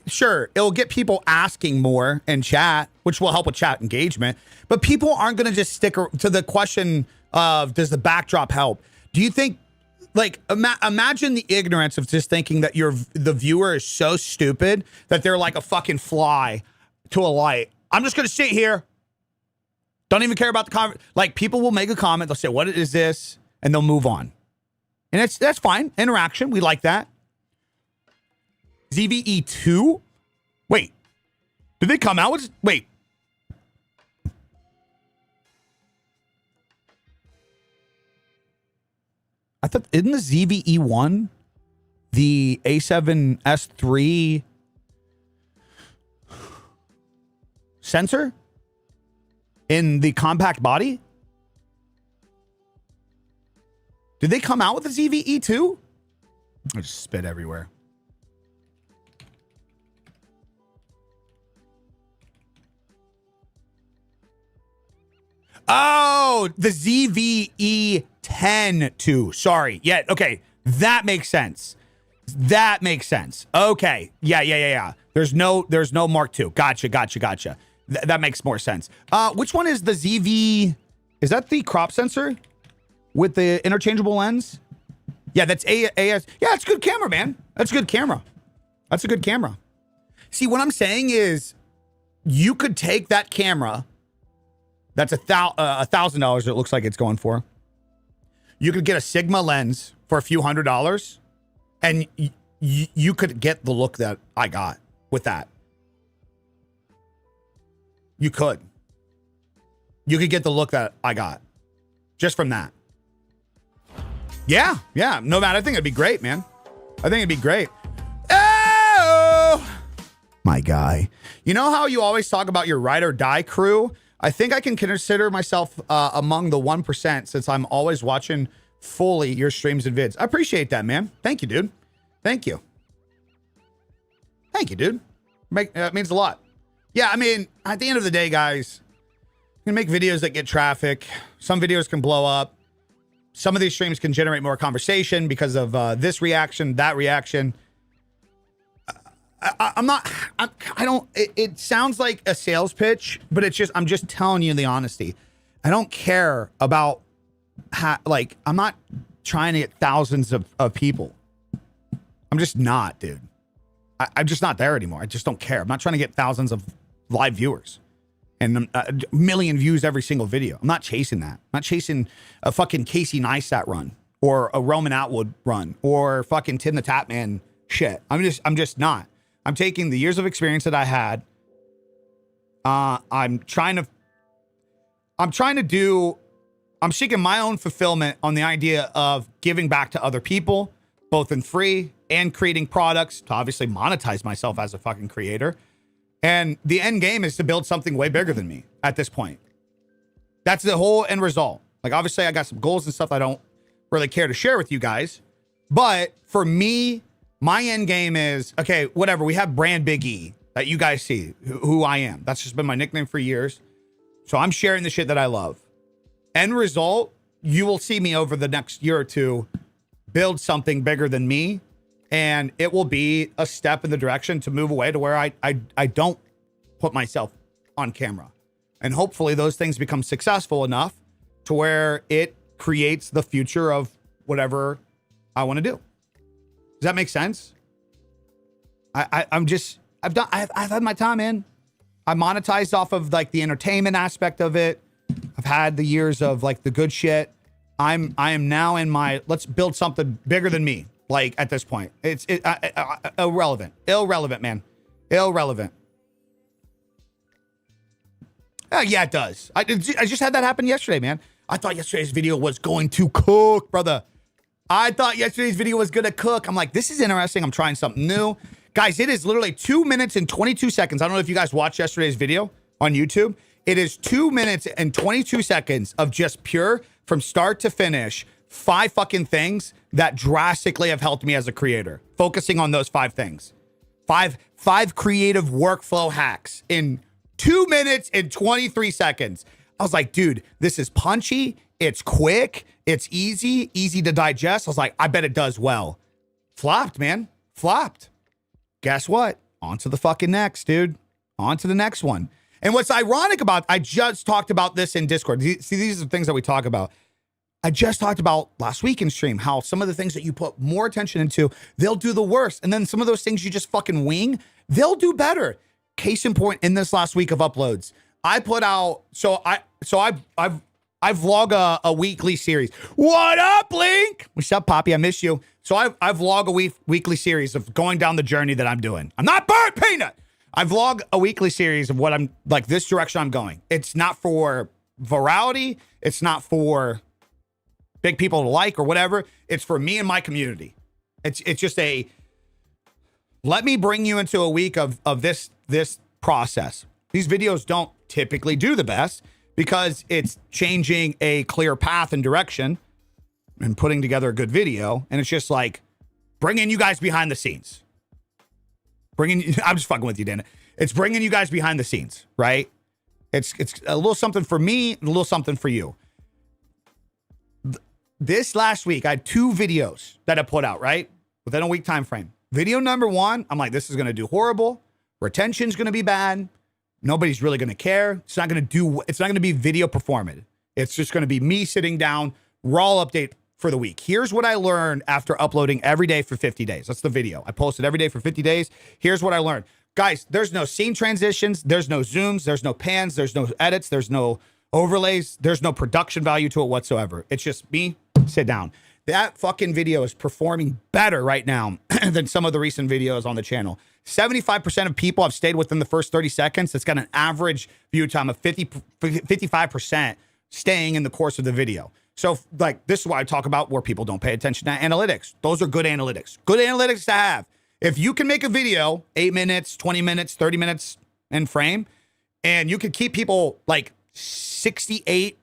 Sure, it'll get people asking more in chat, which will help with chat engagement. But people aren't going to just stick to the question of, does the backdrop help? Do you think, like, imagine the ignorance of just thinking that the viewer is so stupid that they're like a fucking fly to a light. I'm just going to sit here. Don't even care about the comment. Like, people will make a comment. They'll say, what is this? And they'll move on. And that's fine. Interaction. We like that. ZVE2? Wait. Did they come out with... Wait. I thought... Isn't the ZVE1 the A7S3 sensor in the compact body? Did they come out with the ZVE2? I just spit everywhere. Oh, the ZVE10 2. Sorry. Yeah, okay. That makes sense. That makes sense. Okay. Yeah. There's no Mark II. Gotcha. That makes more sense. Which one is the ZV? Is that the crop sensor with the interchangeable lens? Yeah, that's AS. Yeah, it's a good camera, man. That's a good camera. See, what I'm saying is you could take that camera. That's $1,000 it looks like it's going for. You could get a Sigma lens for a few $100s, and you could get the look that I got with that. You could get the look that I got just from that. Yeah. No, man, I think it'd be great, man. I think it'd be great. Oh, my guy. You know how you always talk about your ride or die crew? I think I can consider myself among the 1% since I'm always watching fully your streams and vids. I appreciate that, man. Thank you, dude. Thank you, dude. That means a lot. Yeah, I mean, at the end of the day, guys, you can make videos that get traffic. Some videos can blow up. Some of these streams can generate more conversation because of this reaction, that reaction. It sounds like a sales pitch, but I'm just telling you the honesty. I don't care about I'm not trying to get thousands of people. I'm just not, dude. I'm just not there anymore. I just don't care. I'm not trying to get thousands of live viewers and a million views every single video. I'm not chasing that. I'm not chasing a fucking Casey Neistat run or a Roman Atwood run or fucking Tim the Tapman shit. I'm just not. I'm taking the years of experience that I had. I'm seeking my own fulfillment on the idea of giving back to other people, both in free and creating products to obviously monetize myself as a fucking creator. And the end game is to build something way bigger than me at this point. That's the whole end result. Like, obviously I got some goals and stuff I don't really care to share with you guys. But for me, my end game is, okay, whatever. We have brand Big E. that you guys see who I am. That's just been my nickname for years. So I'm sharing the shit that I love. End result, you will see me over the next year or two build something bigger than me. And it will be a step in the direction to move away to where I don't put myself on camera. And hopefully those things become successful enough to where it creates the future of whatever I want to do. Does that make sense? I've had my time in. I monetized off of like the entertainment aspect of it. I've had the years of like the good shit. I am now in my, let's build something bigger than me. Like at this point, it's irrelevant, man, irrelevant. Yeah, it does. I just had that happen yesterday, man. I thought yesterday's video was going to cook, brother. I thought yesterday's video was going to cook. I'm like, this is interesting. I'm trying something new. Guys, it is literally 2 minutes and 22 seconds. I don't know if you guys watched yesterday's video on YouTube. It is 2 minutes and 22 seconds of just pure, from start to finish, 5 fucking things that drastically have helped me as a creator. Focusing on those 5 things. Five creative workflow hacks in 2 minutes and 23 seconds. I was like, dude, this is punchy. It's quick. It's easy to digest. I was like, I bet it does well. Flopped, man. Flopped. Guess what? On to the fucking next, dude. On to the next one. And what's ironic about, I just talked about this in Discord. See, these are the things that we talk about. I just talked about last week in stream, how some of the things that you put more attention into, they'll do the worst. And then some of those things you just fucking wing, they'll do better. Case in point, in this last week of uploads, I put out, I vlog a weekly series. What up, Link? What's up, Poppy? I miss you. So I vlog a weekly series of going down the journey that I'm doing. I'm not burnt peanut. I vlog a weekly series of what I'm, like, this direction I'm going. It's not for virality. It's not for big people to like or whatever. It's for me and my community. It's just a, let me bring you into a week of this process. These videos don't typically do the best because it's changing a clear path and direction and putting together a good video. And it's just like bringing you guys behind the scenes. I'm just fucking with you, Dan. It's bringing you guys behind the scenes, right? It's a little something for me and a little something for you. This last week, I had 2 videos that I put out, right? Within a week time frame. Video number 1, I'm like, this is going to do horrible. Retention's going to be bad. Nobody's really going to care. It's not going to be video performative. It's just going to be me sitting down, raw update for the week. Here's what I learned after uploading every day for 50 days. That's the video. I posted every day for 50 days. Here's what I learned. Guys, there's no scene transitions. There's no zooms. There's no pans. There's no edits. There's no overlays. There's no production value to it whatsoever. It's just me, sit down. That fucking video is performing better right now than some of the recent videos on the channel. 75% of people have stayed within the first 30 seconds. It's got an average view time of 55% staying in the course of the video. So, like, this is why I talk about where people don't pay attention to analytics. Those are good analytics. Good analytics to have. If you can make a video 8 minutes, 20 minutes, 30 minutes in frame, and you could keep people like 68%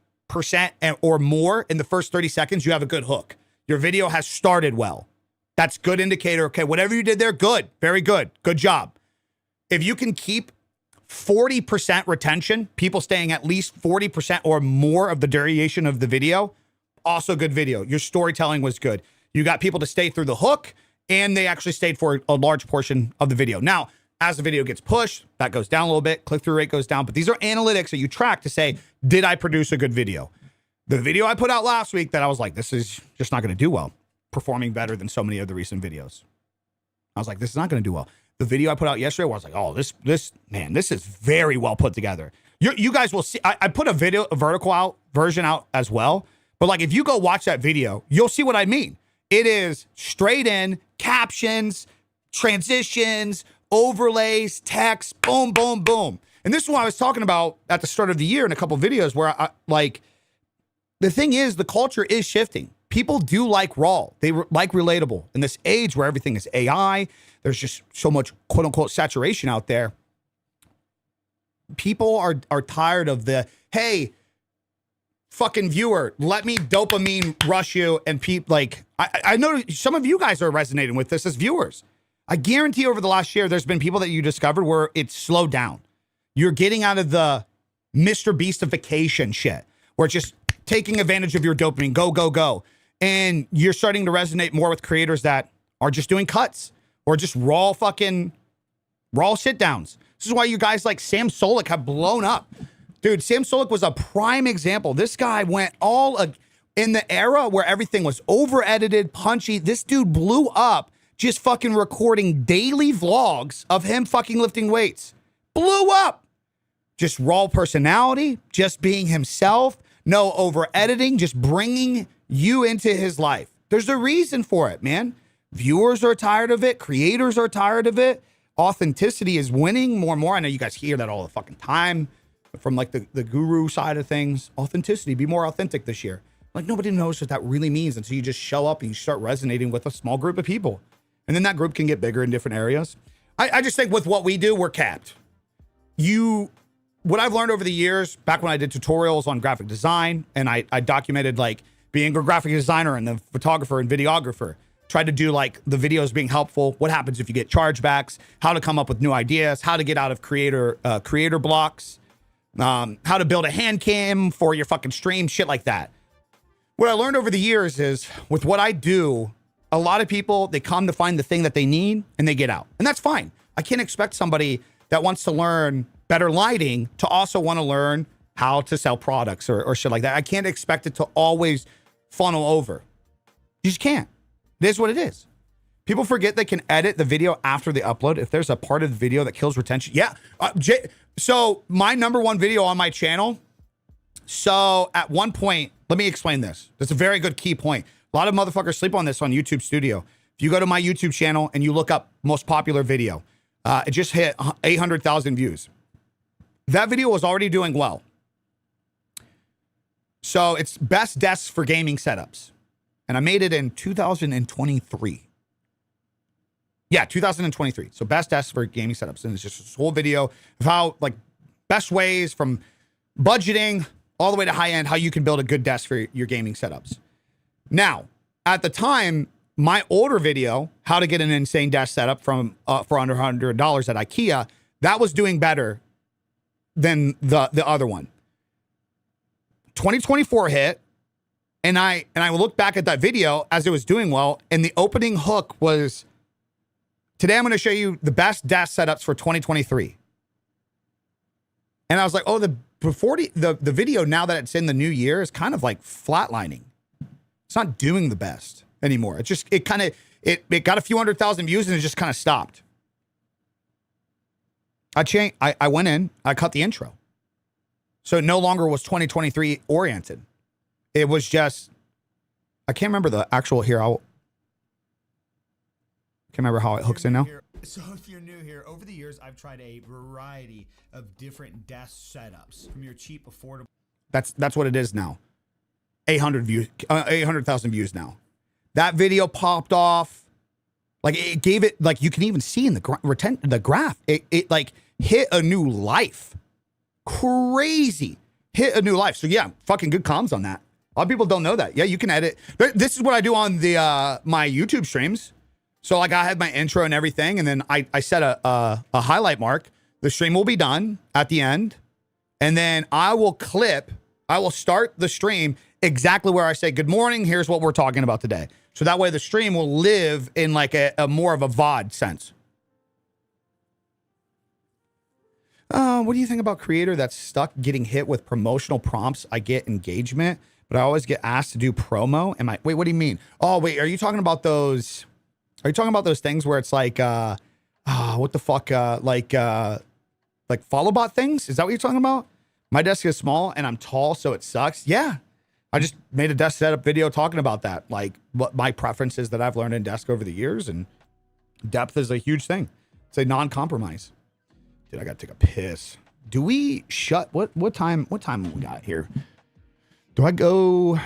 or more in the first 30 seconds, you have a good hook. Your video has started well. That's good indicator. Okay, whatever you did there, good. Very good. Good job. If you can keep 40% retention, people staying at least 40% or more of the duration of the video, also good video. Your storytelling was good. You got people to stay through the hook, and they actually stayed for a large portion of the video. Now, as the video gets pushed, that goes down a little bit. Click-through rate goes down. But these are analytics that you track to say, did I produce a good video? The video I put out last week that I was like, this is just not going to do well, performing better than so many of the recent videos. I was like, this is not going to do well. The video I put out yesterday, I was like, oh, this is very well put together. You guys will see. I put a vertical version out as well. But like, if you go watch that video, you'll see what I mean. It is straight in captions, transitions, overlays, text, boom, boom, boom. And this is what I was talking about at the start of the year in a couple of videos where I like, the thing is, the culture is shifting. People do like raw. They like relatable. In this age where everything is AI, there's just so much quote unquote saturation out there. People are tired of the, hey, fucking viewer, let me dopamine rush you. And people like, I know some of you guys are resonating with this as viewers. I guarantee over the last year, there's been people that you discovered where it's slowed down. You're getting out of the Mr. Beastification shit, where it's just taking advantage of your dopamine, go, go, go. And you're starting to resonate more with creators that are just doing cuts or just raw sit downs. This is why you guys like Sam Solik have blown up. Dude, Sam Solik was a prime example. This guy went all in the era where everything was over edited, punchy. This dude blew up just fucking recording daily vlogs of him fucking lifting weights. Blew up. Just raw personality, just being himself, no over editing, just bringing you into his life. There's a reason for it, man. Viewers are tired of it. Creators are tired of it. Authenticity is winning more and more. I know you guys hear that all the fucking time from like the guru side of things. Authenticity, be more authentic this year. Like nobody knows what that really means until you just show up and you start resonating with a small group of people. And then that group can get bigger in different areas. I just think with what we do, we're capped. What I've learned over the years, back when I did tutorials on graphic design and I documented like being a graphic designer and the photographer and videographer, tried to do like the videos being helpful. What happens if you get chargebacks, how to come up with new ideas, how to get out of creator blocks, how to build a hand cam for your fucking stream, shit like that. What I learned over the years is with what I do, a lot of people, they come to find the thing that they need and they get out. And that's fine. I can't expect somebody that wants to learn better lighting to also want to learn how to sell products or shit like that. I can't expect it to always funnel over. You just can't. It is what it is. People forget they can edit the video after they upload. If there's a part of the video that kills retention. Yeah. So my number one video on my channel. So at one point, let me explain this. That's a very good key point. A lot of motherfuckers sleep on this on YouTube Studio. If you go to my YouTube channel and you look up most popular video, it just hit 800,000 views. That video was already doing well. So it's best desks for gaming setups. And I made it in 2023. Yeah, 2023. So best desks for gaming setups. And it's just this whole video of how, like, best ways from budgeting all the way to high end, how you can build a good desk for your gaming setups. Now, at the time, my older video, how to get an insane desk setup for under $100 at IKEA, that was doing better than the other one. 2024 hit, and I looked back at that video as it was doing well, and the opening hook was, today I'm going to show you the best desk setups for 2023. And I was like, oh, the video now that it's in the new year is kind of like flatlining. It's not doing the best anymore. It got a few 100,000 views and it just kind of stopped. I went in, I cut the intro. So it no longer was 2023 oriented. It was just, I can't remember the actual here. Can't remember how it hooks in now. So if you're new here, over the years, I've tried a variety of different desk setups from your cheap, affordable. That's what it is now. 800,000 views now. That video popped off. Like it gave it, like you can even see in the graph, it like hit a new life. Crazy. Hit a new life. So yeah, fucking good comms on that. A lot of people don't know that. Yeah, you can edit. This is what I do on the my YouTube streams. So like I had my intro and everything, and then I set a highlight mark. The stream will be done at the end, and then I will start the stream exactly where I say, good morning, here's what we're talking about today. So that way the stream will live in like a more of a VOD sense. What do you think about creator that's stuck getting hit with promotional prompts? I get engagement, but I always get asked to do promo. Wait, what do you mean? Oh, wait, are you talking about those things where it's like, what the fuck? Like follow bot things? Is that what you're talking about? My desk is small and I'm tall, so it sucks. Yeah. I just made a desk setup video talking about that. Like what my preferences that I've learned in desk over the years, and depth is a huge thing. It's a non-compromise. Dude, I gotta take a piss. Do we shut? What time we got here? Do I go?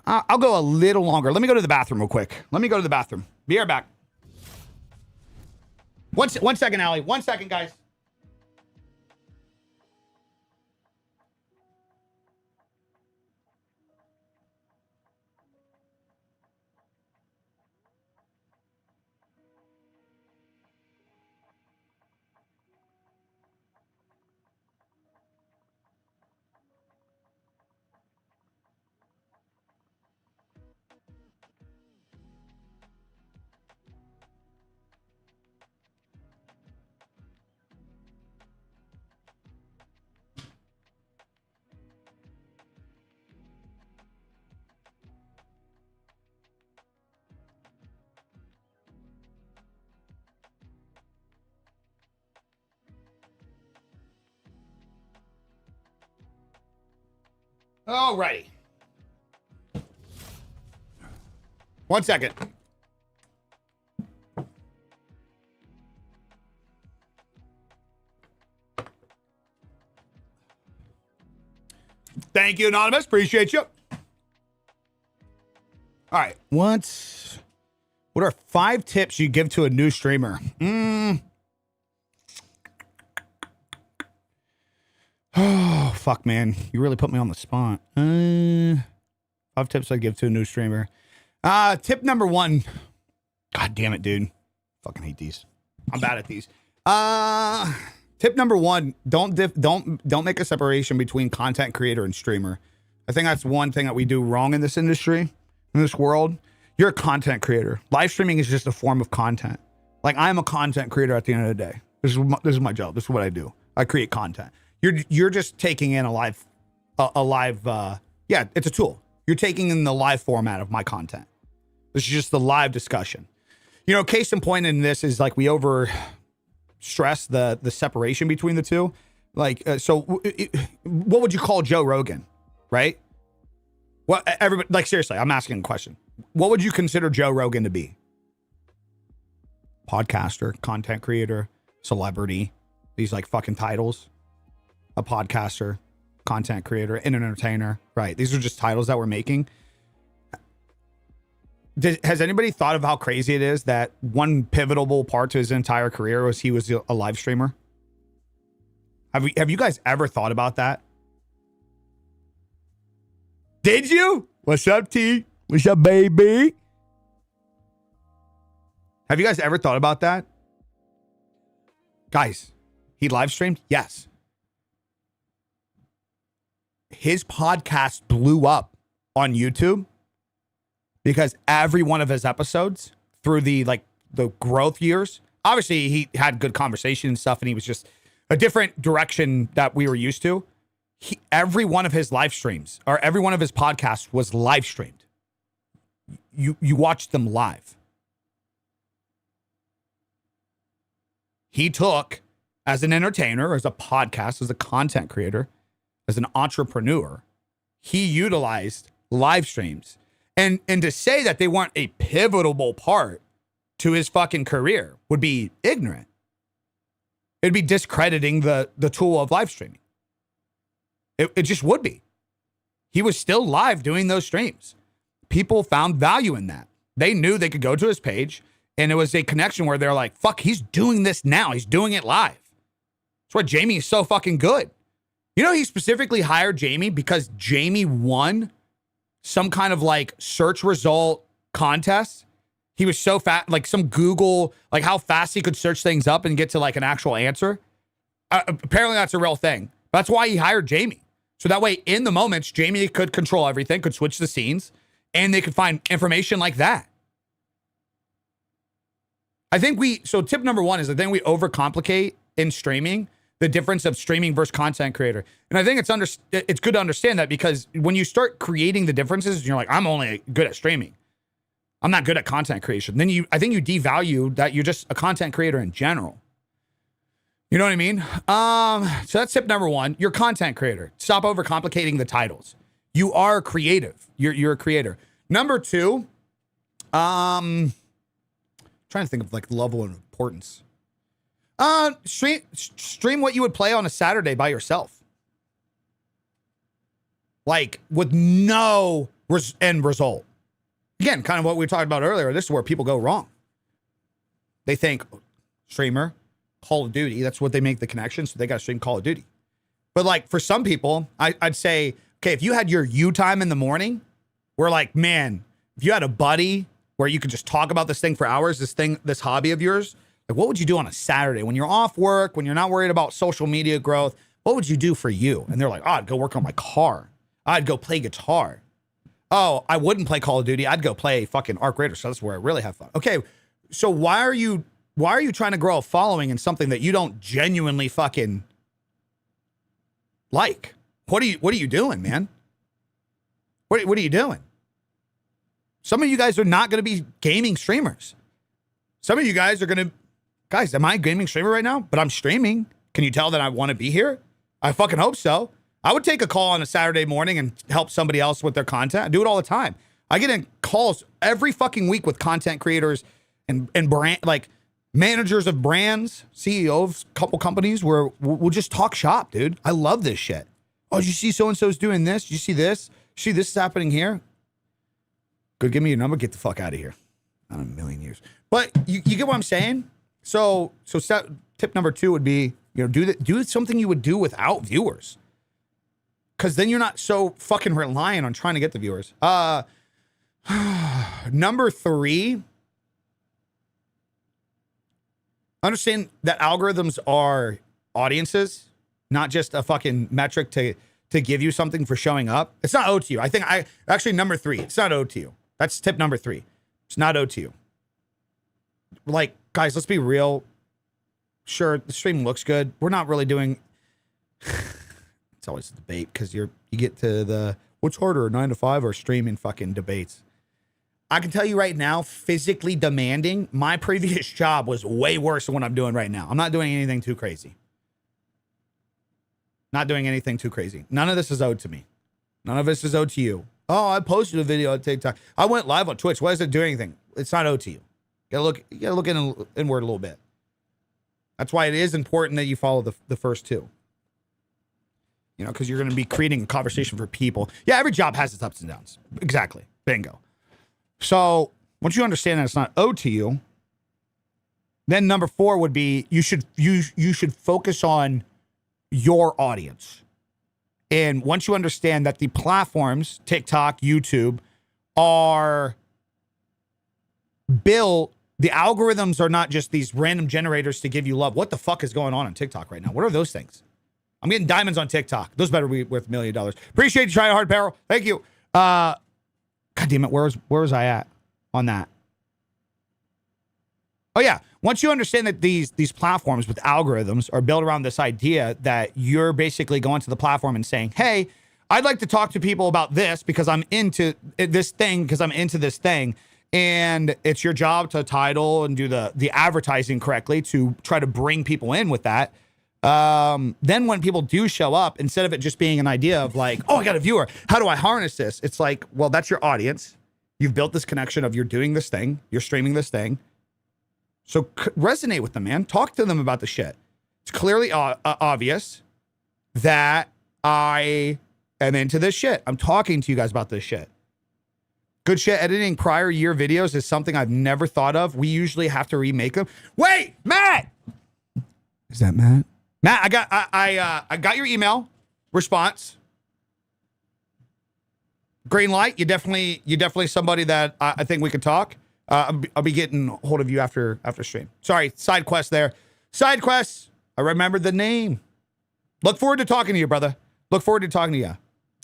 I'll go a little longer. Let me go to the bathroom real quick. Let me go to the bathroom. Be right back. One second, Allie. 1 second, guys. Alrighty. 1 second. Thank you, Anonymous. Appreciate you. All right. What are 5 tips you give to a new streamer? Oh, fuck, man. You really put me on the spot. 5 tips I give to a new streamer. Tip number 1. God damn it, dude. Fucking hate these. I'm bad at these. Tip number 1, don't make a separation between content creator and streamer. I think that's one thing that we do wrong in this industry, in this world. You're a content creator. Live streaming is just a form of content. Like, I'm a content creator at the end of the day. This is my job. This is what I do. I create content. You're just taking in a live, it's a tool. You're taking in the live format of my content. This is just the live discussion. You know, case in point in this is like we over stress the separation between the two. Like, what would you call Joe Rogan, right? What everybody, like, seriously, I'm asking a question. What would you consider Joe Rogan to be? Podcaster, content creator, celebrity, these like fucking titles. A podcaster, content creator, an entertainer, right? These are just titles that we're making. Has anybody thought of how crazy it is that one pivotal part to his entire career was he was a live streamer? Have you guys ever thought about that? Did you? What's up, T? What's up, baby? Have you guys ever thought about that? Guys, he live streamed? Yes. His podcast blew up on YouTube because every one of his episodes through the growth years, obviously he had good conversation and stuff, and he was just a different direction that we were used to. Every one of his live streams or every one of his podcasts was live streamed. You watched them live. He took, as an entertainer, as a podcast, as a content creator, as an entrepreneur, he utilized live streams. And to say that they weren't a pivotal part to his fucking career would be ignorant. It'd be discrediting the tool of live streaming. It just would be. He was still live doing those streams. People found value in that. They knew they could go to his page, and it was a connection where they're like, fuck, he's doing this now. He's doing it live. That's why Jamie is so fucking good. You know, he specifically hired Jamie because Jamie won some kind of like search result contest. He was so fast, like some Google, like how fast he could search things up and get to like an actual answer. Apparently that's a real thing. That's why he hired Jamie. So that way in the moments, Jamie could control everything, could switch the scenes, and they could find information like that. So tip number 1 is I think we overcomplicate in streaming the difference of streaming versus content creator. And I think it's good to understand that, because when you start creating the differences, you're like, I'm only good at streaming. I'm not good at content creation. Then I think you devalue that you're just a content creator in general. You know what I mean? So that's tip number 1. You're a content creator. Stop overcomplicating the titles. You are creative. You're a creator. Number 2, trying to think of like level of importance. Stream what you would play on a Saturday by yourself. Like with no end result. Again, kind of what we talked about earlier. This is where people go wrong. They think streamer, Call of Duty. That's what they make the connection. So they got to stream Call of Duty. But like for some people, I'd say, okay, if you had your you time in the morning, we're like, man, if you had a buddy where you could just talk about this thing for hours, this hobby of yours, like what would you do on a Saturday when you're off work, when you're not worried about social media growth? What would you do for you? And they're like, oh, I'd go work on my car. I'd go play guitar. Oh, I wouldn't play Call of Duty. I'd go play fucking Arc Raiders. So that's where I really have fun. Okay, so why are you trying to grow a following in something that you don't genuinely fucking like? What are you doing, man? What are you doing? Some of you guys are not going to be gaming streamers. Some of you guys are going to, guys, am I a gaming streamer right now? But I'm streaming. Can you tell that I want to be here? I fucking hope so. I would take a call on a Saturday morning and help somebody else with their content. I do it all the time. I get in calls every fucking week with content creators and brand, like managers of brands, CEOs of a couple companies where we'll just talk shop, dude. I love this shit. Oh, did you see so-and-so's doing this? Did you see this? See this is happening here? Good, give me your number. Get the fuck out of here. Not in a million years. But you get what I'm saying? So tip number 2 would be, do something you would do without viewers. Because then you're not so fucking reliant on trying to get the viewers. Number 3, understand that algorithms are audiences, not just a fucking metric to give you something for showing up. It's not owed to you. Actually, number 3, it's not owed to you. That's tip number 3. It's not owed to you. Like, guys, let's be real. Sure, the stream looks good. We're not really doing... It's always a debate because you get to the what's harder, 9 to 5 or streaming fucking debates. I can tell you right now, physically demanding, my previous job was way worse than what I'm doing right now. I'm not doing anything too crazy. Not doing anything too crazy. None of this is owed to me. None of this is owed to you. Oh, I posted a video on TikTok. I went live on Twitch. Why does it do anything? It's not owed to you. You gotta look inward a little bit. That's why it is important that you follow the first 2. Because you're going to be creating a conversation for people. Yeah, every job has its ups and downs. Exactly. Bingo. So once you understand that it's not owed to you, then number 4 would be you should focus on your audience. And once you understand that the platforms, TikTok, YouTube, are built, the algorithms are not just these random generators to give you love. What the fuck is going on TikTok right now? What are those things? I'm getting diamonds on TikTok. Those better be worth $1 million. Appreciate you trying hard, Peril. Thank you. God damn it. Where was I at on that? Oh yeah. Once you understand that these platforms with algorithms are built around this idea that you're basically going to the platform and saying, hey, I'd like to talk to people about this because I'm into this thing. And it's your job to title and do the advertising correctly to try to bring people in with that. Then when people do show up, instead of it just being an idea of like, oh, I got a viewer, how do I harness this? It's like, well, that's your audience. You've built this connection of you're doing this thing, you're streaming this thing. So resonate with them, man. Talk to them about the shit. It's clearly obvious that I am into this shit. I'm talking to you guys about this shit. Good shit. Editing prior year videos is something I've never thought of. We usually have to remake them. Wait, Matt! Is that Matt? Matt, I got your email response. Green light. You definitely somebody that I think we could talk. I'll be getting hold of you after stream. Sorry, side quest there. Side quests. I remembered the name. Look forward to talking to you, brother. Look forward to talking to you.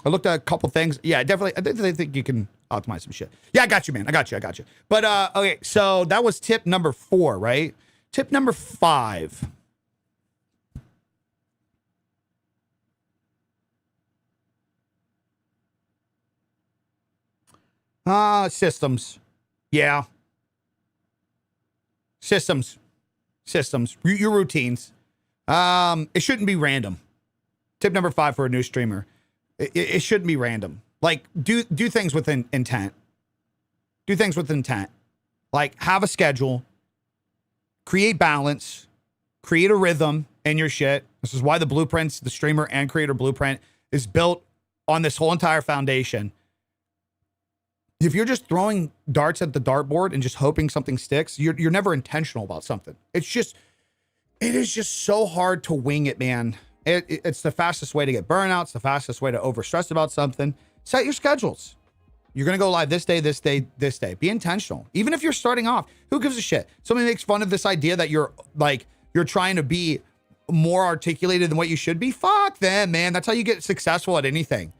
I looked at a couple things. Yeah, I definitely think you can optimize some shit. Yeah, I got you, man. I got you. But okay, so that was tip number 4, right? Tip number 5. Systems. Yeah. Systems. Your routines. It shouldn't be random. Tip number 5 for a new streamer. It shouldn't be random. Like, do things with intent. Do things with intent. Like, have a schedule. Create balance. Create a rhythm in your shit. This is why the blueprints, the streamer and creator blueprint, is built on this whole entire foundation. If you're just throwing darts at the dartboard and just hoping something sticks, you're never intentional about something. It is just so hard to wing it, man. It's the fastest way to get burnouts, the fastest way to overstress about something. Set your schedules. You're going to go live this day, this day, this day. Be intentional. Even if you're starting off, who gives a shit? Somebody makes fun of this idea that you're trying to be more articulated than what you should be. Fuck them, man. That's how you get successful at anything.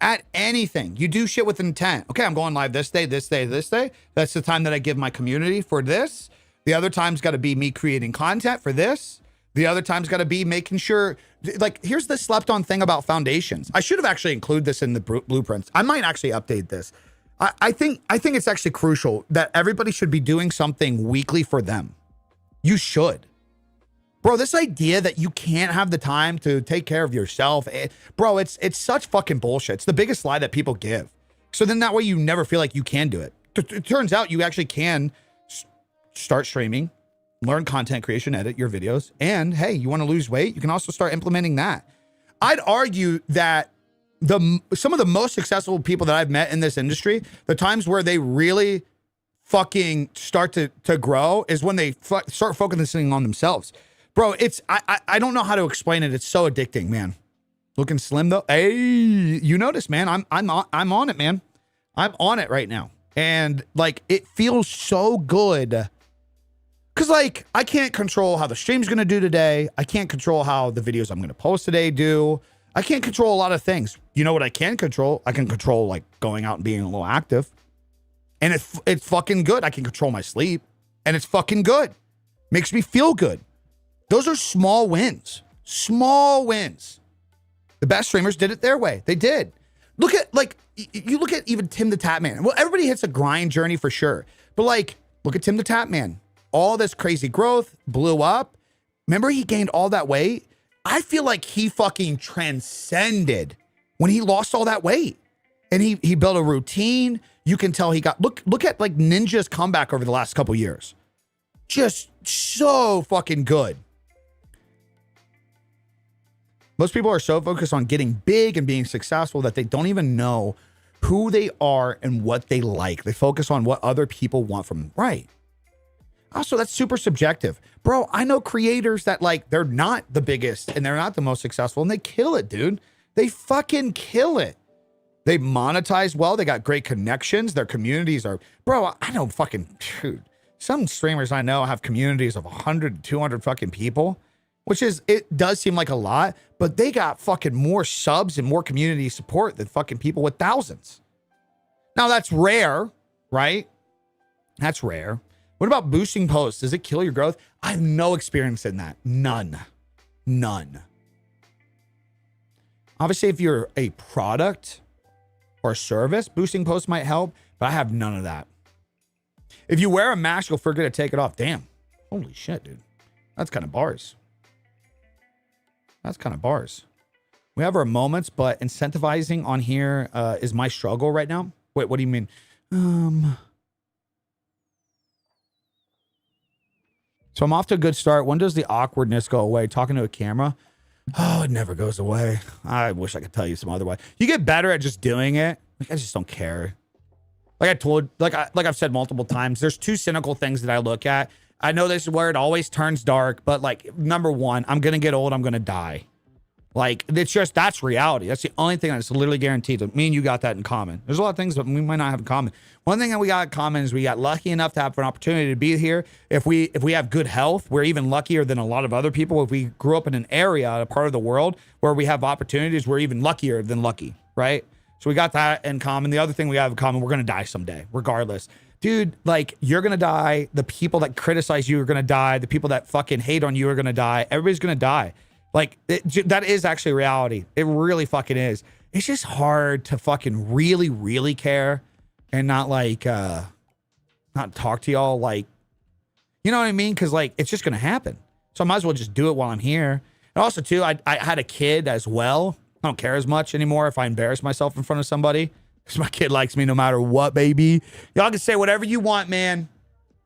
At anything. You do shit with intent. Okay, I'm going live this day, this day, this day. That's the time that I give my community for this. The other time's got to be me creating content for this. The other time's got to be making sure, like, here's the slept on thing about foundations. I should have actually included this in the blueprints. I might actually update this. I think it's actually crucial that everybody should be doing something weekly for them. You should. Bro, this idea that you can't have the time to take care of yourself, bro, it's such fucking bullshit. It's the biggest lie that people give. So then that way you never feel like you can do it. It turns out you actually can start streaming, learn content creation, edit your videos, and hey, you want to lose weight? You can also start implementing that. I'd argue that some of the most successful people that I've met in this industry, the times where they really fucking start to grow is when they start focusing on themselves. Bro, I don't know how to explain it. It's so addicting, man. Looking slim though. Hey, you notice, man. I'm on it, man. I'm on it right now. And like it feels so good. Cause like I can't control how the stream's gonna do today. I can't control how the videos I'm gonna post today do. I can't control a lot of things. You know what I can control? I can control like going out and being a little active. And it's fucking good. I can control my sleep. And it's fucking good. Makes me feel good. Those are small wins. Small wins. The best streamers did it their way. They did. Look at, like, you look at even Tim the Tap Man. Well, everybody hits a grind journey for sure. But, like, look at Tim the Tap Man. All this crazy growth, blew up. Remember he gained all that weight? I feel like he fucking transcended when he lost all that weight. And he built a routine. You can tell he got, look at, like, Ninja's comeback over the last couple years. Just so fucking good. Most people are so focused on getting big and being successful that they don't even know who they are and what they like. They focus on what other people want from them. Right. Also, that's super subjective. Bro, I know creators that like, they're not the biggest and they're not the most successful and they kill it, dude. They fucking kill it. They monetize well. They got great connections. Their communities are, bro, I know fucking, dude, some streamers I know have communities of 100, 200 fucking people. Which is, it does seem like a lot, but they got fucking more subs and more community support than fucking people with thousands. Now that's rare, right? That's rare. What about boosting posts? Does it kill your growth? I have no experience in that. None. Obviously, if you're a product or a service, boosting posts might help, but I have none of that. If you wear a mask, you'll forget to take it off. Damn. Holy shit, dude. That's kind of bars. That's kind of bars. We have our moments, but incentivizing on here is my struggle right now. Wait, what do you mean? So I'm off to a good start. When does the awkwardness go away? Talking to a camera? Oh, it never goes away. I wish I could tell you some other way. You get better at just doing it. Like, I just don't care. Like I've said multiple times, there's two cynical things that I look at. I know this is where it always turns dark, but like, number one, I'm going to get old. I'm going to die. Like, it's just, that's reality. That's the only thing that's literally guaranteed. Me and you got that in common. There's a lot of things that we might not have in common. One thing that we got in common is we got lucky enough to have an opportunity to be here. If we have good health, we're even luckier than a lot of other people. If we grew up in an area, a part of the world where we have opportunities, we're even luckier than lucky, right? So we got that in common. The other thing we have in common, we're going to die someday, regardless. Dude, like, you're going to die. The people that criticize you are going to die. The people that fucking hate on you are going to die. Everybody's going to die. Like, that is actually reality. It really fucking is. It's just hard to fucking really, really care and not like, not talk to y'all like, you know what I mean? Because like, it's just going to happen. So I might as well just do it while I'm here. And also too, I had a kid as well. I don't care as much anymore if I embarrass myself in front of somebody. Because my kid likes me no matter what, baby. Y'all can say whatever you want, man.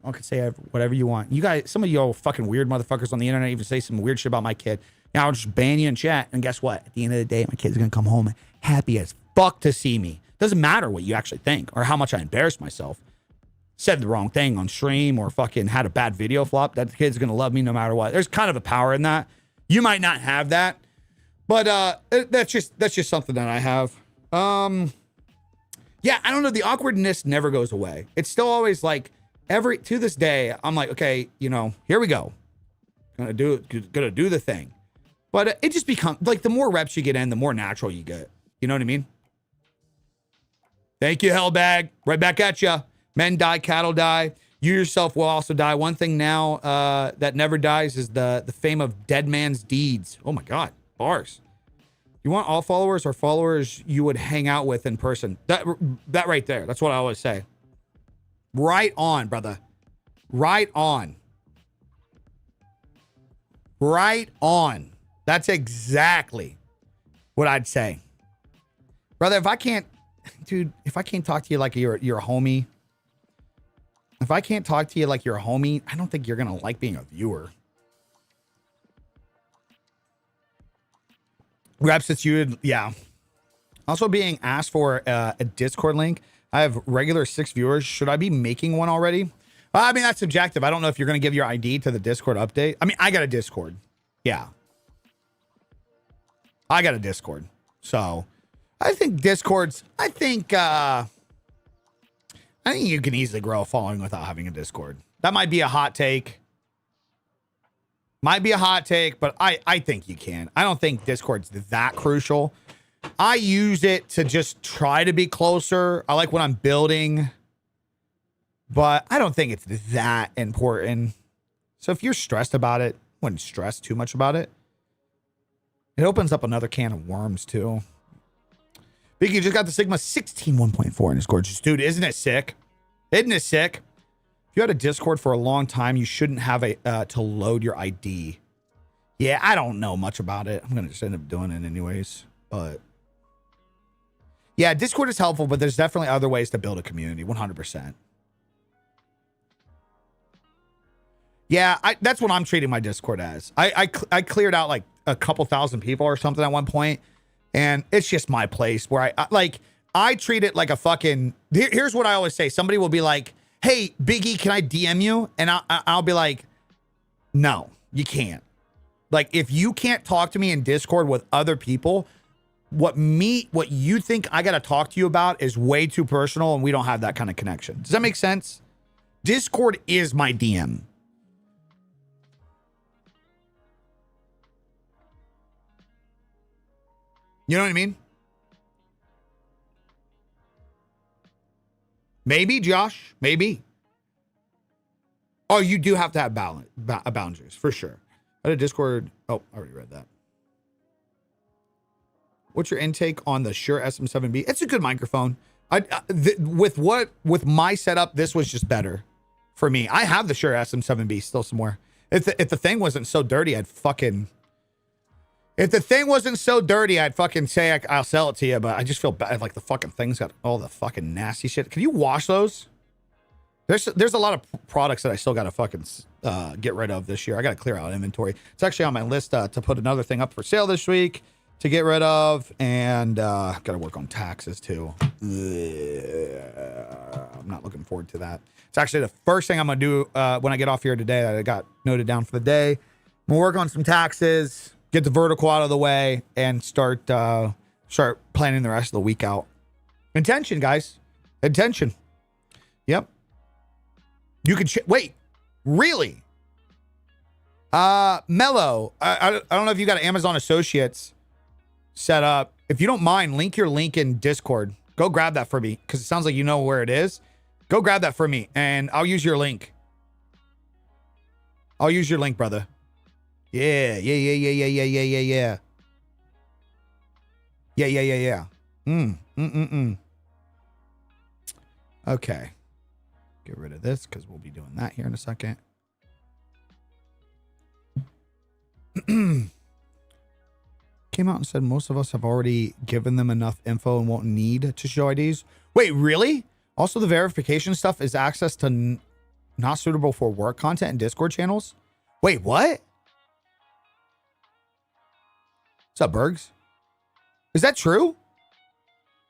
Y'all can say whatever you want. You guys, some of y'all fucking weird motherfuckers on the internet even say some weird shit about my kid. Now I'll just ban you in chat. And guess what? At the end of the day, my kid's going to come home happy as fuck to see me. Doesn't matter what you actually think or how much I embarrassed myself. Said the wrong thing on stream or fucking had a bad video flop. That kid's going to love me no matter what. There's kind of a power in that. You might not have that. But that's just something that I have. Yeah, I don't know. The awkwardness never goes away. It's still always like to this day, I'm like, okay, you know, here we go. Gonna do the thing. But it just becomes like the more reps you get in, the more natural you get. You know what I mean? Thank you, Hellbag. Right back at you. Men die, cattle die. You yourself will also die. One thing now that never dies is the fame of dead man's deeds. Oh my God, bars. You want all followers or followers you would hang out with in person? That right there. That's what I always say. Right on, brother. Right on. Right on. That's exactly what I'd say. Brother, if I can't talk to you like you're a homie, if I can't talk to you like you're a homie, I don't think you're going to like being a viewer. Rep since yeah. Also being asked for a Discord link. I have regular 6 viewers. Should I be making one already? I mean, that's subjective. I don't know if you're going to give your ID to the Discord update. I mean, I got a Discord. Yeah. I got a Discord. So I think I think you can easily grow a following without having a Discord. That might be a hot take. Might be a hot take, but I think you can. I don't think Discord's that crucial. I use it to just try to be closer. I like when I'm building, but I don't think it's that important. So if you're stressed about it, I wouldn't stress too much about it. It opens up another can of worms too. Vicky just got the Sigma 16 1.4 in his gorgeous. Dude, isn't it sick? Isn't it sick? If you had a Discord for a long time, you shouldn't have to load your ID. Yeah, I don't know much about it. I'm going to just end up doing it anyways. But yeah, Discord is helpful, but there's definitely other ways to build a community. 100%. Yeah, that's what I'm treating my Discord as. I cleared out like a couple thousand people or something at one point, and it's just my place where I treat it like a fucking. Here's what I always say. Somebody will be like, "Hey, Biggie, can I DM you?" And I'll be like, "No, you can't." Like, if you can't talk to me in Discord with other people, what you think I got to talk to you about is way too personal, and we don't have that kind of connection. Does that make sense? Discord is my DM. You know what I mean? Maybe, Josh. Maybe. Oh, you do have to have boundaries, for sure. I had a Discord. Oh, I already read that. What's your intake on the Shure SM7B? It's a good microphone. With my setup, this was just better for me. I have the Shure SM7B still somewhere. If the thing wasn't so dirty, I'd fucking say I'll sell it to you, but I just feel bad. Like, the fucking thing's got all the fucking nasty shit. Can you wash those? There's a lot of products that I still got to fucking get rid of this year. I got to clear out inventory. It's actually on my list to put another thing up for sale this week to get rid of, and got to work on taxes too. I'm not looking forward to that. It's actually the first thing I'm gonna do when I get off here today. That I got noted down for the day. I'm gonna work on some taxes, get the vertical out of the way, and start planning the rest of the week out. Intention, guys. Intention. Yep. You can wait. Really? Mello. I don't know if you got Amazon Associates set up. If you don't mind, link your link in Discord. Go grab that for me, because it sounds like you know where it is. Go grab that for me, and I'll use your link. I'll use your link, brother. Yeah. Yeah. Okay. Get rid of this, because we'll be doing that here in a second. Came out and said most of us have already given them enough info and won't need to show IDs. Wait, really? Also, the verification stuff is access to not suitable for work content in Discord channels? Wait, what? What's up, Bergs? Is that true?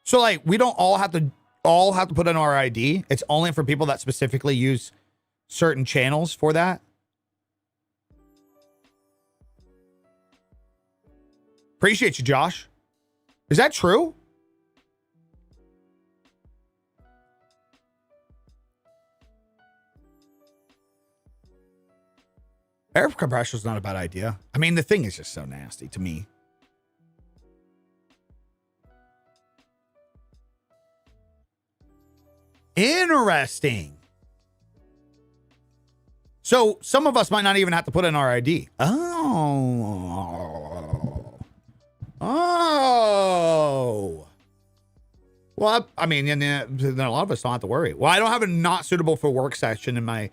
So, like, we don't all have to put in our ID. It's only for people that specifically use certain channels for that. Appreciate you, Josh. Is that true? Air compression is not a bad idea. I mean, the thing is just so nasty to me. Interesting. So some of us might not even have to put in our ID. Oh. Well, I mean, and then a lot of us don't have to worry. Well, I don't have a not suitable for work section in my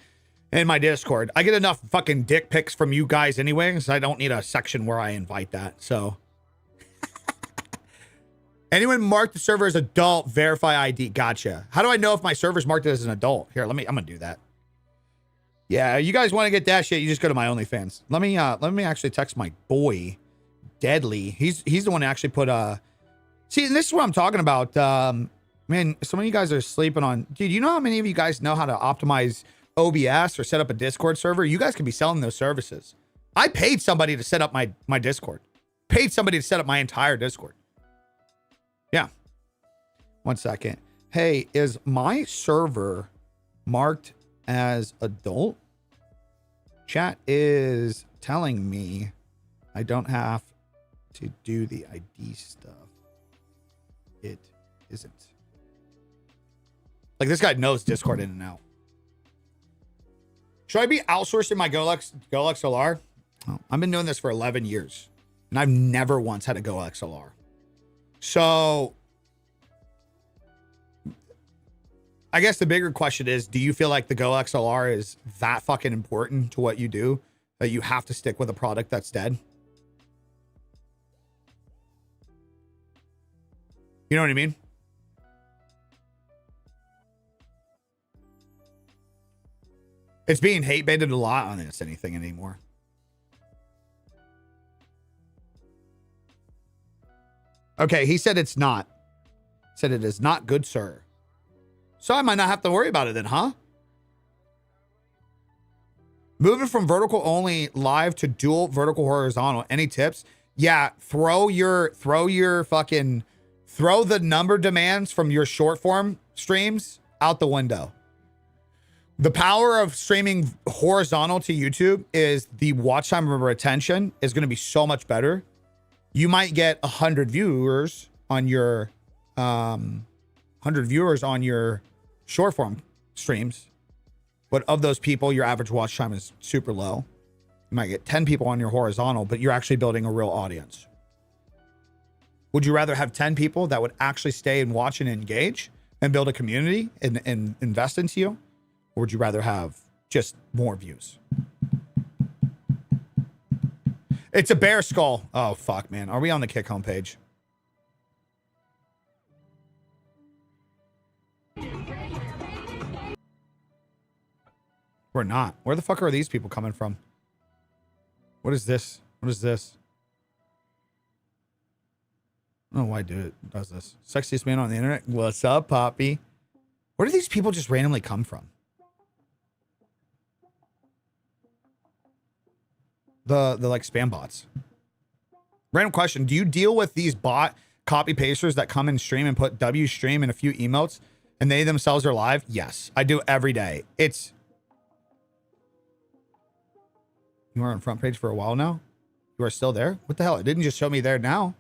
in my Discord. I get enough fucking dick pics from you guys anyway, so I don't need a section where I invite that. So anyone marked the server as adult, verify ID. Gotcha. How do I know if my server's marked as an adult? Here, I'm gonna do that. Yeah, you guys want to get that shit, you just go to my OnlyFans. Let me actually text my boy, Deadly. He's the one who actually put see, and this is what I'm talking about. Man, some of you guys are sleeping on, dude, you know how many of you guys know how to optimize OBS or set up a Discord server? You guys could be selling those services. I paid somebody to set up my Discord. Paid somebody to set up my entire Discord. Yeah. 1 second. Hey, is my server marked as adult? Chat is telling me I don't have to do the ID stuff. It isn't. Like, this guy knows Discord in and out. Should I be outsourcing my Golex XLR? Oh, I've been doing this for 11 years, and I've never once had a Go XLR. So I guess the bigger question is, do you feel like the Go XLR is that fucking important to what you do that you have to stick with a product that's dead? You know what I mean? It's being hate baited a lot on this anything anymore. Okay, he said it's not. Said it is not good, sir. So I might not have to worry about it then, huh? Moving from vertical only live to dual vertical horizontal. Any tips? Yeah, throw the number demands from your short form streams out the window. The power of streaming horizontal to YouTube is the watch time of retention is going to be so much better. You might get 100 viewers on your 100 viewers on your short form streams, but of those people, your average watch time is super low. You might get 10 people on your horizontal, but you're actually building a real audience. Would you rather have 10 people that would actually stay and watch and engage and build a community and invest into you? Or would you rather have just more views? It's a bear skull. Oh, fuck, man. Are we on the Kick homepage? We're not. Where the fuck are these people coming from? What is this? What is this? I don't know why it does this. Sexiest man on the internet. What's up, Poppy? Where do these people just randomly come from? The like spam bots. Random question. Do you deal with these bot copy pasters that come in stream and put W stream and a few emotes and they themselves are live? Yes, I do every day. It's, you are on front page for a while now? You are still there? What the hell? It didn't just show me there now.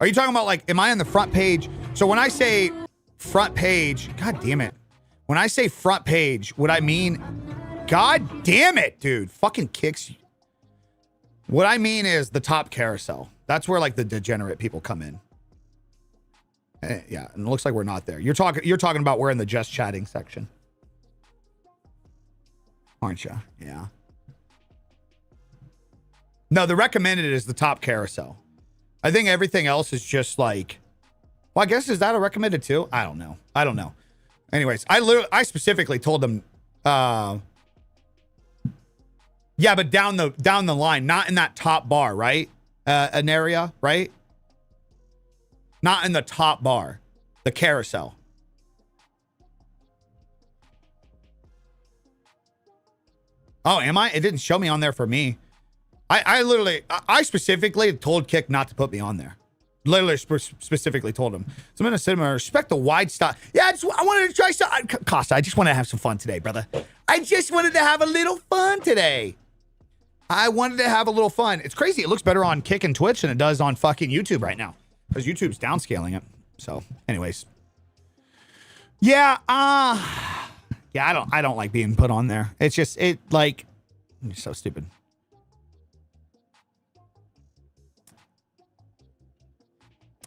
Are you talking about like, am I on the front page? So when I say front page, God damn it. When I say front page, what I mean, God damn it, dude, fucking kicks. What I mean is the top carousel. That's where like the degenerate people come in. Yeah, and it looks like we're not there. You're talking about we're in the just chatting section. Aren't you? Yeah. No, the recommended is the top carousel. I think everything else is just like, well, I guess, is that a recommended too? I don't know. Anyways, I specifically told them, yeah, but down the line, not in that top bar, right? An area, right? Not in the top bar, the carousel. Oh, am I? It didn't show me on there for me. I specifically told Kick not to put me on there. Literally specifically told him. So I'm in a cinema, respect the wide stop. Yeah, I wanted to try some. Costa, I just want to have some fun today, brother. I just wanted to have a little fun today. I wanted to have a little fun. It's crazy. It looks better on Kick and Twitch than it does on fucking YouTube right now. Because YouTube's downscaling it. So, anyways. Yeah, yeah, I don't like being put on there. It's just, it's so stupid.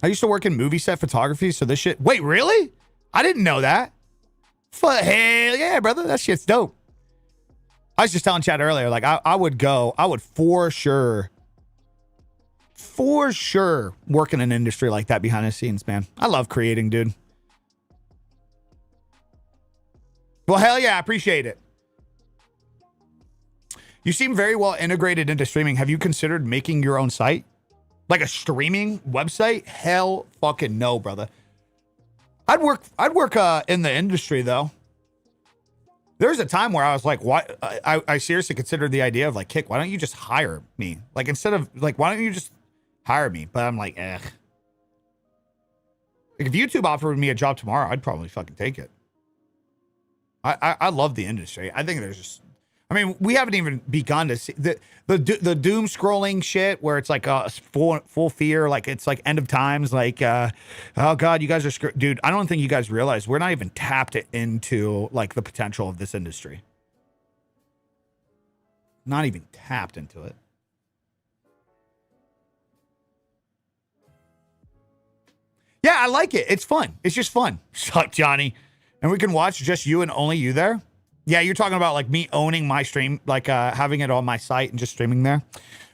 I used to work in movie set photography, so this shit. Wait, really? I didn't know that. Hell yeah, brother. That shit's dope. I was just telling Chad earlier, like I would for sure work in an industry like that behind the scenes, man. I love creating, dude. Well, hell yeah, I appreciate it. You seem very well integrated into streaming. Have you considered making your own site? Like a streaming website? Hell fucking no, brother. I'd work in the industry though. There was a time where I was like, why? I seriously considered the idea of like, Kick, why don't you just hire me? Like, instead of like, why don't you just hire me? But I'm like, Like, if YouTube offered me a job tomorrow, I'd probably fucking take it. I love the industry. I think there's just, I mean, we haven't even begun to see the doom scrolling shit where it's like full fear, like it's like end of times, like oh god, you guys are screwed, dude. I don't think you guys realize we're not even tapped into like the potential of this industry. Not even tapped into it. Yeah, I like it. It's fun. It's just fun. Shut up, Johnny. And we can watch just you and only you there. Yeah, you're talking about like me owning my stream, like having it on my site and just streaming there.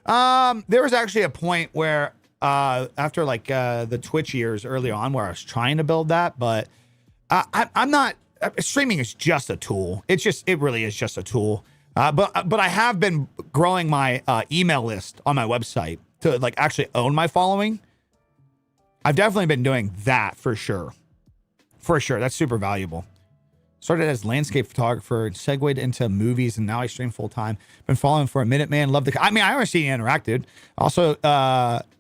There was actually a point where after like the Twitch years early on where I was trying to build that, but I'm not. Streaming is just a tool. It really is just a tool. But I have been growing my email list on my website to like actually own my following. I've definitely been doing that for sure. For sure. That's super valuable. Started as landscape photographer and segued into movies, and now I stream full time. Been following for a minute, man. Love the. I mean, I always see you interact, dude. Also,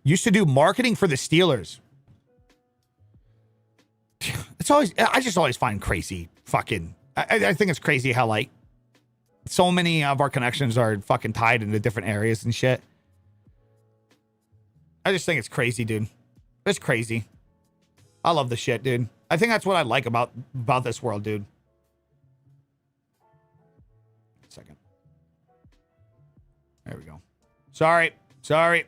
used to do marketing for the Steelers. It's always. I just always find crazy. Fucking. I think it's crazy how like so many of our connections are fucking tied into different areas and shit. I just think it's crazy, dude. It's crazy. I love the shit, dude. I think that's what I like about this world, dude. Second. There we go. Sorry. I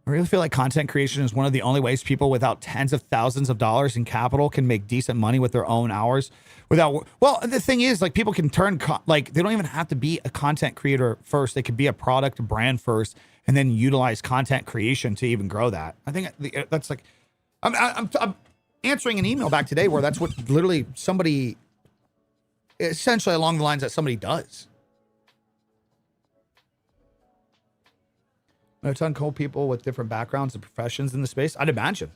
really feel like content creation is one of the only ways people without tens of thousands of dollars in capital can make decent money with their own hours. Well, the thing is, like, people can turn like they don't even have to be a content creator first. They could be a product brand first, and then utilize content creation to even grow that. I think that's like, I'm answering an email back today where that's what literally somebody, essentially along the lines that somebody does. A ton of cool people with different backgrounds and professions in the space. I'd imagine.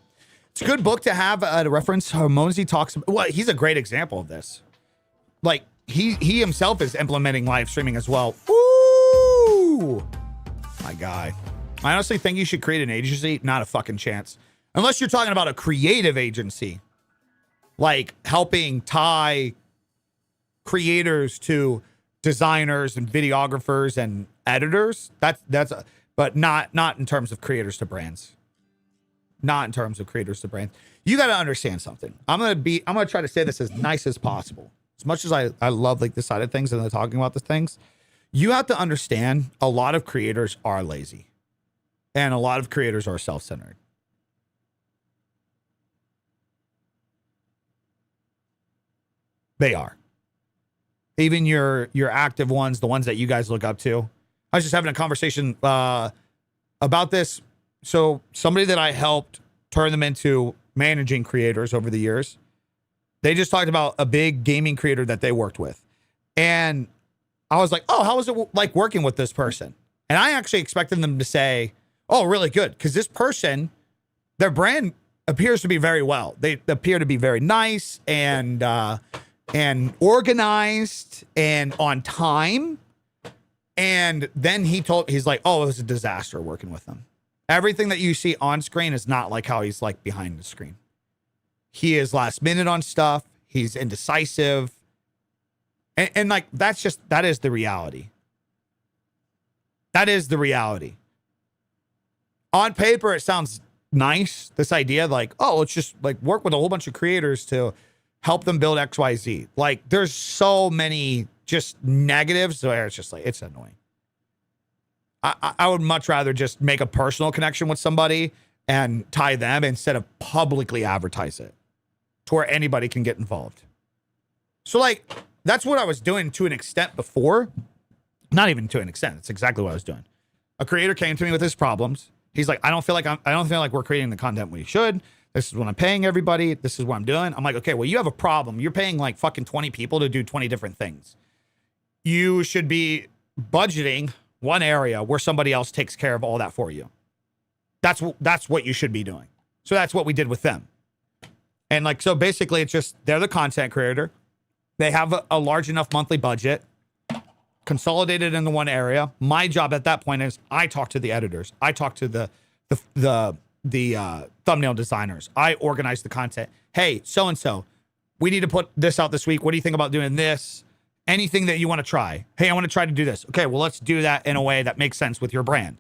It's a good book to have a reference. Mosey talks about, well, he's a great example of this. Like he himself is implementing live streaming as well. Ooh, my guy. I honestly think you should create an agency. Not a fucking chance. Unless you're talking about a creative agency, like helping tie creators to designers and videographers and editors. But not in terms of creators to brands. Not in terms of creators to brands. You got to understand something. I'm gonna try to say this as nice as possible. As much as I love like this side of things and talking about the things, you have to understand a lot of creators are lazy, and a lot of creators are self-centered. They are. Even your active ones, the ones that you guys look up to. I was just having a conversation about this. So somebody that I helped turn them into managing creators over the years, they just talked about a big gaming creator that they worked with. And I was like, oh, how was it like working with this person? And I actually expected them to say, oh, really good. Because this person, their brand appears to be very well. They appear to be very nice and organized and on time. And then he's like, oh, it was a disaster working with them. Everything that you see on screen is not like how he's like behind the screen. He is last minute on stuff. He's indecisive. And like, that is the reality. That is the reality. On paper, it sounds nice. This idea like, oh, let's just like work with a whole bunch of creators to help them build XYZ. Like, there's so many just negatives where it's just like, it's annoying. I would much rather just make a personal connection with somebody and tie them instead of publicly advertise it to where anybody can get involved. So like, that's what I was doing to an extent before. Not even to an extent. It's exactly what I was doing. A creator came to me with his problems. He's like, I don't feel like we're creating the content we should. This is what I'm paying everybody. This is what I'm doing. I'm like, okay, well, you have a problem. You're paying like fucking 20 people to do 20 different things. You should be budgeting one area where somebody else takes care of all that for you. That's what you should be doing. So that's what we did with them. And like, so basically it's just, they're the content creator. They have a large enough monthly budget, consolidated into one area. My job at that point is I talk to the editors. I talk to the thumbnail designers. I organize the content. Hey, so-and-so, we need to put this out this week. What do you think about doing this? Anything that you want to try. Hey, I want to try to do this. Okay, well, let's do that in a way that makes sense with your brand.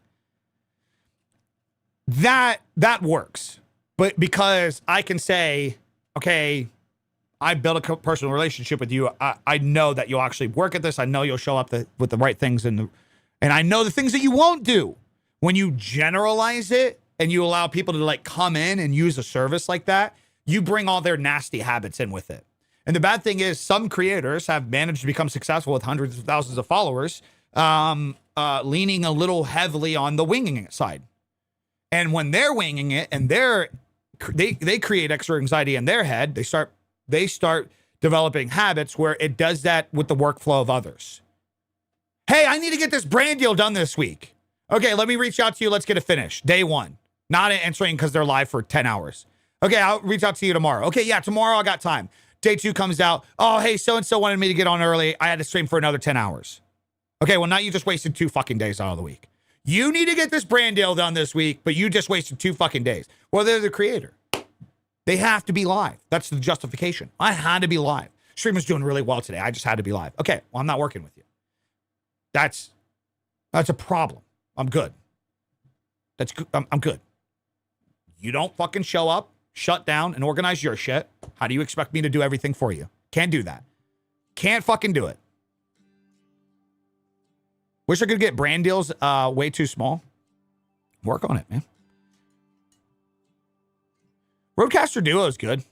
That works. But because I can say, okay, I built a personal relationship with you. I know that you'll actually work at this. I know you'll show up with the right things, and I know the things that you won't do. When you generalize it and you allow people to like come in and use a service like that, you bring all their nasty habits in with it. And the bad thing is some creators have managed to become successful with hundreds of thousands of followers, leaning a little heavily on the winging it side. And when they're winging it and they create extra anxiety in their head, they start developing habits where it does that with the workflow of others. Hey, I need to get this brand deal done this week. Okay, let me reach out to you. Let's get it finished. Day one. Not answering because they're live for 10 hours. Okay, I'll reach out to you tomorrow. Okay, yeah, tomorrow I got time. Day two comes out. Oh, hey, so-and-so wanted me to get on early. I had to stream for another 10 hours. Okay, well, now you just wasted 2 fucking days out of the week. You need to get this brand deal done this week, but you just wasted 2 fucking days. Well, they're the creator. They have to be live. That's the justification. I had to be live. Stream was doing really well today. I just had to be live. Okay, well, I'm not working with you. That's a problem. I'm good. That's good. I'm good. You don't fucking show up, shut down, and organize your shit. How do you expect me to do everything for you? Can't do that. Can't fucking do it. Wish I could get brand deals way too small. Work on it, man. Roadcaster Duo is good.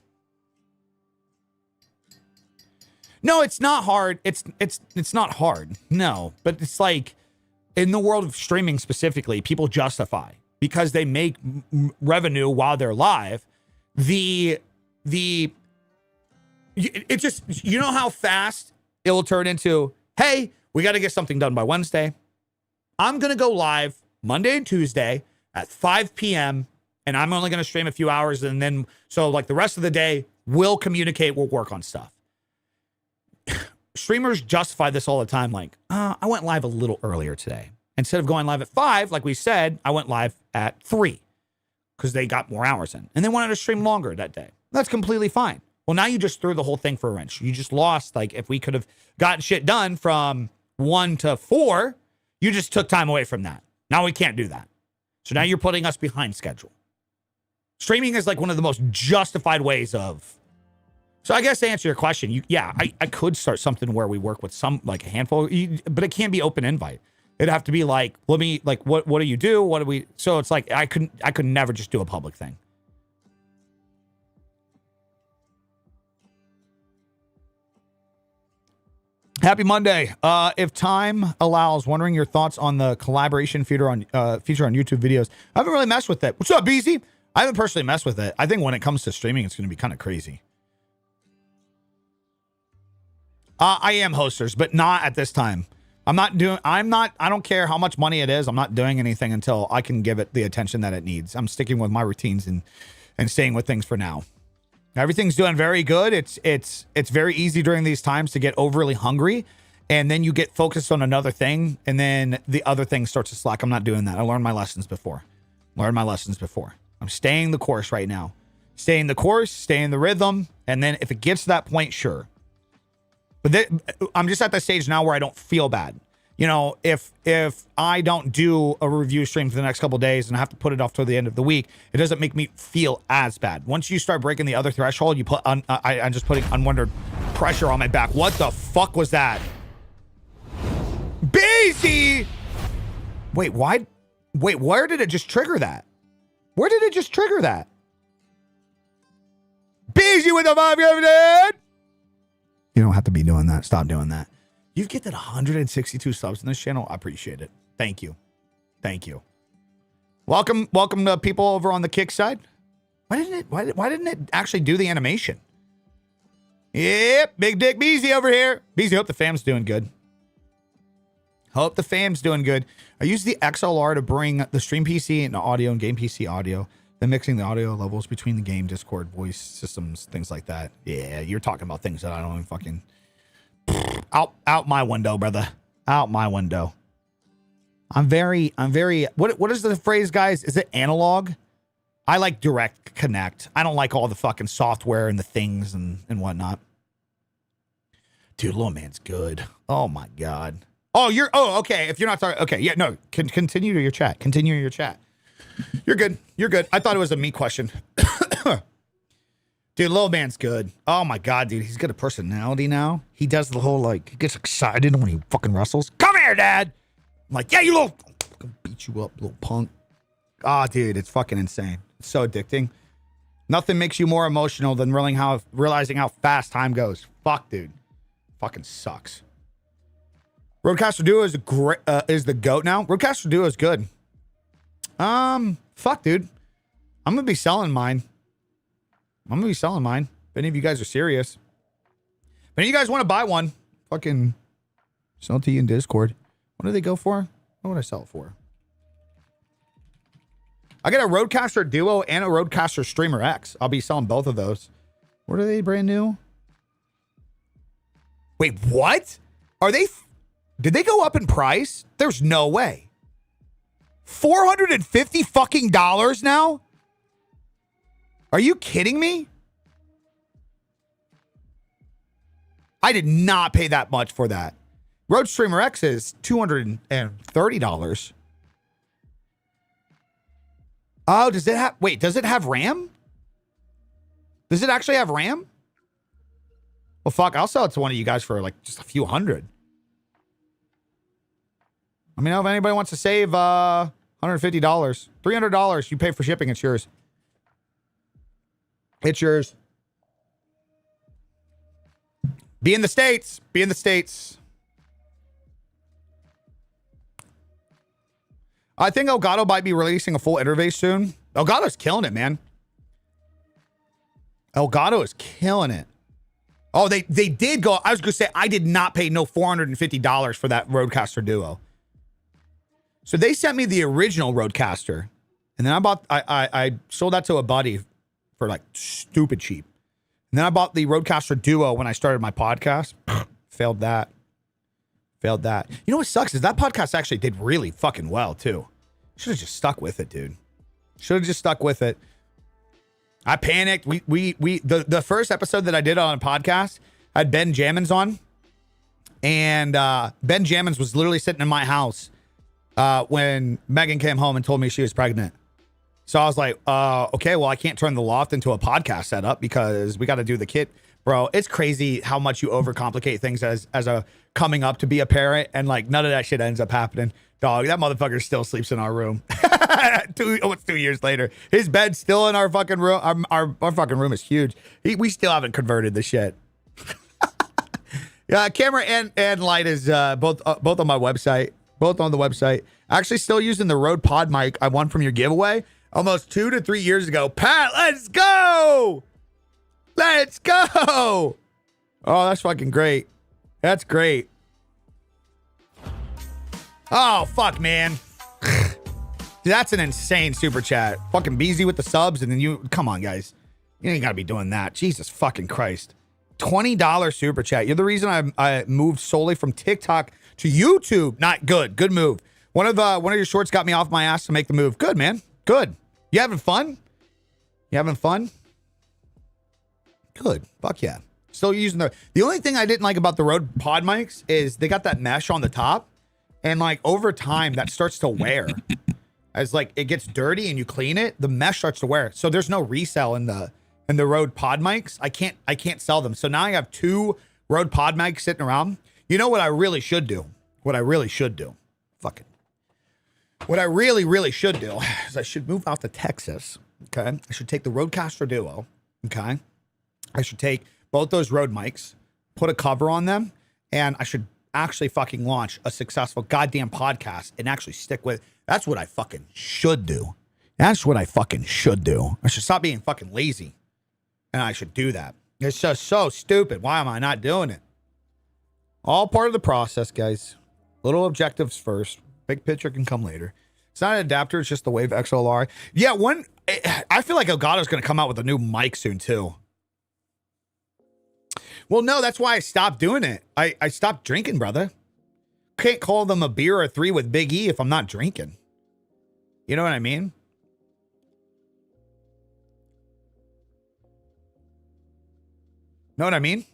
No, it's not hard. It's not hard. No, but it's like in the world of streaming specifically, people justify because they make revenue while they're live. It just, you know how fast it will turn into, hey, we got to get something done by Wednesday. I'm going to go live Monday and Tuesday at 5 p.m. and I'm only going to stream a few hours. And then, so like the rest of the day, we'll communicate, we'll work on stuff. Streamers justify this all the time. Like, I went live a little earlier today. Instead of going live at 5, like we said, I went live at 3 because they got more hours in and they wanted to stream longer that day. That's completely fine. Well, now you just threw the whole thing for a wrench. You just lost. Like if we could have gotten shit done from 1 to 4, you just took time away from that. Now we can't do that. So now you're putting us behind schedule. Streaming is like one of the most justified ways of. So I guess to answer your question, I could start something where we work with some, like a handful, but it can't be open invite. It'd have to be like, what do you do? What do we, so it's like, I could never just do a public thing. Happy Monday. If time allows, wondering your thoughts on the collaboration feature on YouTube videos. I haven't really messed with it. What's up, BZ? I haven't personally messed with it. I think when it comes to streaming, it's going to be kind of crazy. I am hosters, but not at this time. I don't care how much money it is. I'm not doing anything until I can give it the attention that it needs. I'm sticking with my routines and staying with things for now. Everything's doing very good. It's very easy during these times to get overly hungry, and then you get focused on another thing, and then the other thing starts to slack. I'm not doing that. I learned my lessons before. I'm staying the course right now. Staying the course, staying the rhythm, and then if it gets to that point, sure. But I'm just at the stage now where I don't feel bad. You know, if I don't do a review stream for the next couple of days and I have to put it off till the end of the week, it doesn't make me feel as bad. Once you start breaking the other threshold, you put I'm just putting unwanted pressure on my back. What the fuck was that? Busy. Wait, why? Wait, where did it just trigger that? Where did it just trigger that? Busy with the 5 gifted. You don't have to be doing that. Stop doing that. You've get that 162 subs in this channel. I appreciate it. Thank you. Thank you. Welcome to people over on the Kick side. Why didn't it actually do the animation? Yep, Big Dick Beezy over here. Beezy, hope the fam's doing good. Hope the fam's doing good. I use the XLR to bring the stream PC and audio and game PC audio, then mixing the audio levels between the game, Discord, voice systems, things like that. Yeah, you're talking about things that I don't even fucking... Out my window, brother. Out my window. I'm very, what is the phrase, guys? Is it analog? I like direct connect. I don't like all the fucking software and the things and whatnot. Dude, little man's good. Oh my God. Oh, okay. If you're not talking, okay. Yeah, no, continue to your chat. Continue your chat. You're good. You're good. I thought it was a me question. Dude, little man's good. Oh my God, dude. He's got a personality now. He does the whole, like, he gets excited when he fucking wrestles. Come here, Dad. I'm like, yeah, you little, I'll beat you up, little punk. Ah, dude, it's fucking insane. It's so addicting. Nothing makes you more emotional than realizing how fast time goes. Fuck, dude. Fucking sucks. Roadcaster Duo is is the GOAT now. Roadcaster Duo is good. Fuck, dude. I'm gonna be selling mine. If any of you guys are serious. If any of you guys want to buy one, fucking sell it to you in Discord. What do they go for? What would I sell it for? I got a Roadcaster Duo and a Roadcaster Streamer X. I'll be selling both of those. What are they brand new? Wait, what? Are they... Did they go up in price? There's no way. $450 fucking dollars now? Are you kidding me? I did not pay that much for that. Road Streamer X is $230. Oh, does it have... Wait, does it have RAM? Does it actually have RAM? Well, fuck, I'll sell it to one of you guys for like just a few hundred. Let me know if anybody wants to save $150. $300. You pay for shipping, it's yours. It's yours. Be in the States. Be in the States. I think Elgato might be releasing a full interface soon. Elgato's killing it, man. Elgato is killing it. Oh, they did go. I was going to say, I did not pay no $450 for that Roadcaster Duo. So they sent me the original Roadcaster. And then I sold that to a buddy for like stupid cheap. And then I bought the Roadcaster Duo when I started my podcast. Failed that. You know what sucks is that podcast actually did really fucking well too. Should have just stuck with it, dude. Should have just stuck with it. I panicked. The first episode that I did on a podcast, I had Ben Jammins on. And Ben Jammins was literally sitting in my house when Megan came home and told me she was pregnant. So I was like, okay, well, I can't turn the loft into a podcast setup because we got to do the kit. Bro, it's crazy how much you overcomplicate things as a coming up to be a parent, and like none of that shit ends up happening. Dog, that motherfucker still sleeps in our room. Almost 2 years later. His bed's still in our fucking room. Our fucking room is huge. We still haven't converted the shit. Yeah, camera and light is both on my website. Both on the website. Actually still using the Rode Pod mic I won from your giveaway almost 2 to 3 years ago. Pat, let's go! Let's go! Oh, that's fucking great. That's great. Oh, fuck, man. That's an insane super chat. Fucking Beezy with the subs, and then you... Come on, guys. You ain't gotta be doing that. Jesus fucking Christ. $20 super chat. You're the reason I moved solely from TikTok to YouTube. Not good. Good move. One of your shorts got me off my ass to make the move. Good, man. Good. You having fun? You having fun? Good. Fuck yeah. Still using the only thing I didn't like about the Rode Pod mics is they got that mesh on the top, and like over time that starts to wear. As like it gets dirty and you clean it, the mesh starts to wear. So there's no resell in the Rode Pod mics. I can't sell them. So now I have 2 Rode Pod mics sitting around. You know what I really should do? What I really should do is I should move out to Texas. Okay. I should take the Roadcaster Duo. Okay. I should take both those Rode mics. put a cover on them, and I should actually fucking launch a successful goddamn podcast and actually stick with. That's what I fucking should do. That's what I fucking should do. I should stop being fucking lazy, and I should do that. It's just so stupid. Why am I not doing it? All part of the process, guys. Little objectives first. Big picture can come later. It's not an adapter. It's just the Wave XLR. Yeah, I feel like Elgato's going to come out with a new mic soon, too. Well, no, that's why I stopped doing it. I stopped drinking, brother. Can't call them a beer or 3 with Big E if I'm not drinking. You know what I mean? Know what I mean?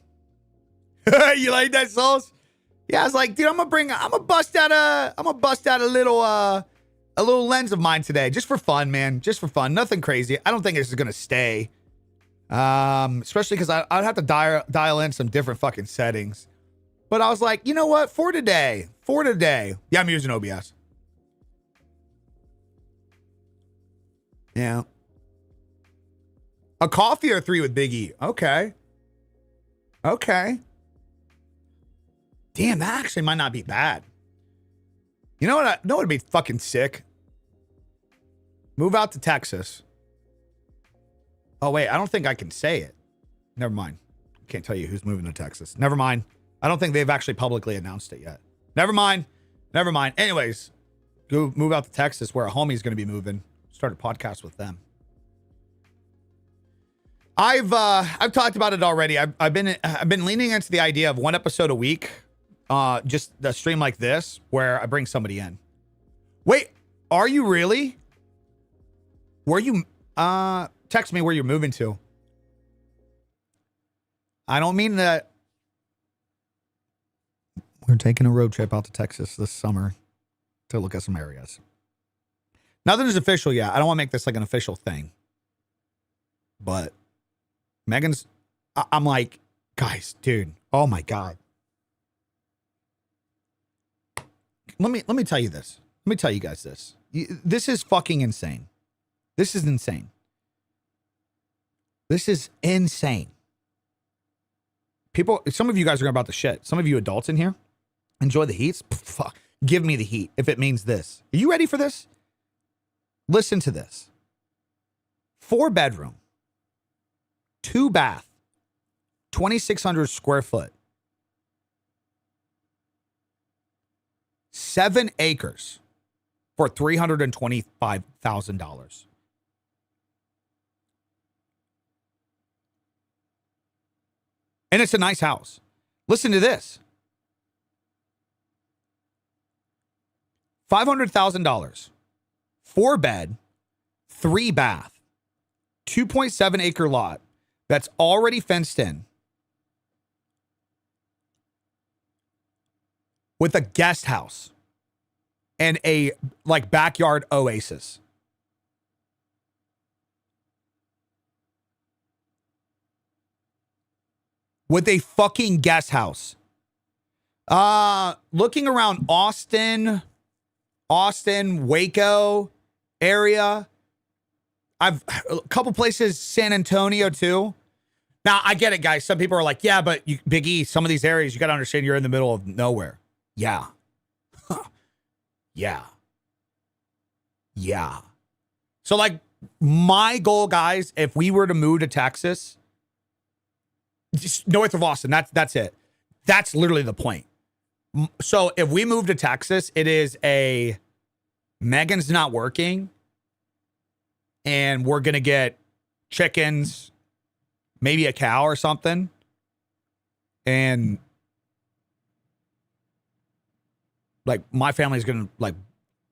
You like that, Souls? Yeah, I was like, dude, I'm gonna bust out a little lens of mine today, just for fun, man, just for fun. Nothing crazy. I don't think this is gonna stay, especially because I'd have to dial in some different fucking settings. But I was like, you know what? For today. Yeah, I'm using OBS. Yeah. A coffee or 3 with Big E. Okay. Damn, that actually might not be bad. You know what? Would be fucking sick? Move out to Texas. Oh, wait. I don't think I can say it. Never mind. Can't tell you who's moving to Texas. Never mind. I don't think they've actually publicly announced it yet. Never mind. Anyways, go move out to Texas where a homie's going to be moving. Start a podcast with them. I've talked about it already. I've been leaning into the idea of 1 episode a week, just a stream like this where I bring somebody in. Wait, are you really? Where you text me where you're moving to? I don't mean that. We're taking a road trip out to Texas this summer to look at some areas. Nothing is official yet. I don't want to make this like an official thing, but Megan's, I'm like, guys, dude, oh my God. Let me tell you this. Let me tell you guys this. This is fucking insane. This is insane. People, some of you guys are about to shit. Some of you adults in here, enjoy the heats. Fuck, give me the heat if it means this. Are you ready for this? Listen to this. 4 bedroom. 2 bath, 2,600 square foot, 7 acres for $325,000. And it's a nice house. Listen to this. $500,000, 4 bed, 3 bath, 2.7 acre lot. That's already fenced in with a guest house and a like backyard oasis. With a fucking guest house. Looking around Austin, Waco area. I've a couple places, San Antonio too. Now I get it, guys. Some people are like, yeah, but Big E, some of these areas, you got to understand you're in the middle of nowhere. Yeah. Yeah. So like my goal, guys, if we were to move to Texas, just north of Austin, that's it. That's literally the point. So if we move to Texas, it is Megan's not working. And we're going to get chickens, maybe a cow or something. And like my family's going to like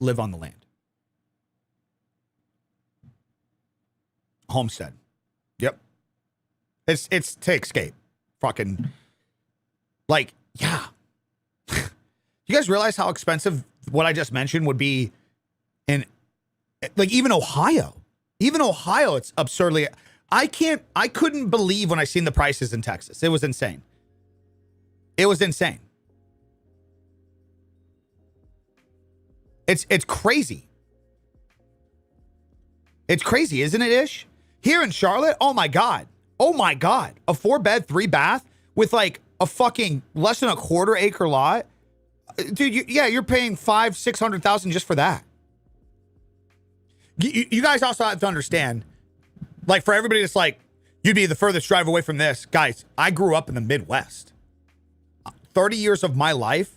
live on the land. Homestead. Yep. It's to escape. Fucking like, yeah. You guys realize how expensive what I just mentioned would be in like even Ohio? Even Ohio, it's absurdly. I couldn't believe when I seen the prices in Texas. It was insane. It's crazy. It's crazy, isn't it, Ish? Here in Charlotte, oh my God. A 4 bed, 3 bath with like a fucking less than a quarter acre lot, dude, you're paying $500,000-$600,000 just for that. You guys also have to understand, like, for everybody that's like, you'd be the furthest drive away from this. Guys, I grew up in the Midwest. 30 years of my life,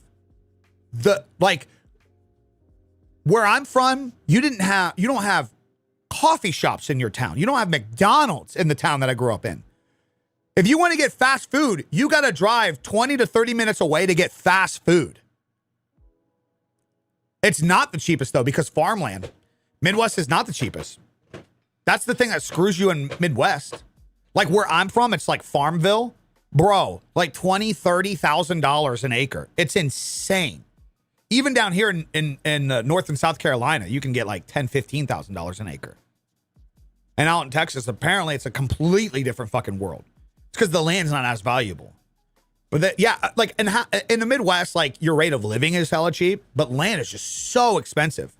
where I'm from, you don't have coffee shops in your town. You don't have McDonald's in the town that I grew up in. If you want to get fast food, you got to drive 20 to 30 minutes away to get fast food. It's not the cheapest, though, because farmland. Midwest is not the cheapest. That's the thing that screws you in Midwest. Like where I'm from, it's like Farmville. Bro, like $20,000, $30,000 an acre. It's insane. Even down here in North and South Carolina, you can get like $10,000, $15,000 an acre. And out in Texas, apparently it's a completely different fucking world. It's because the land's not as valuable. But like in the Midwest, like your rate of living is hella cheap, but land is just so expensive.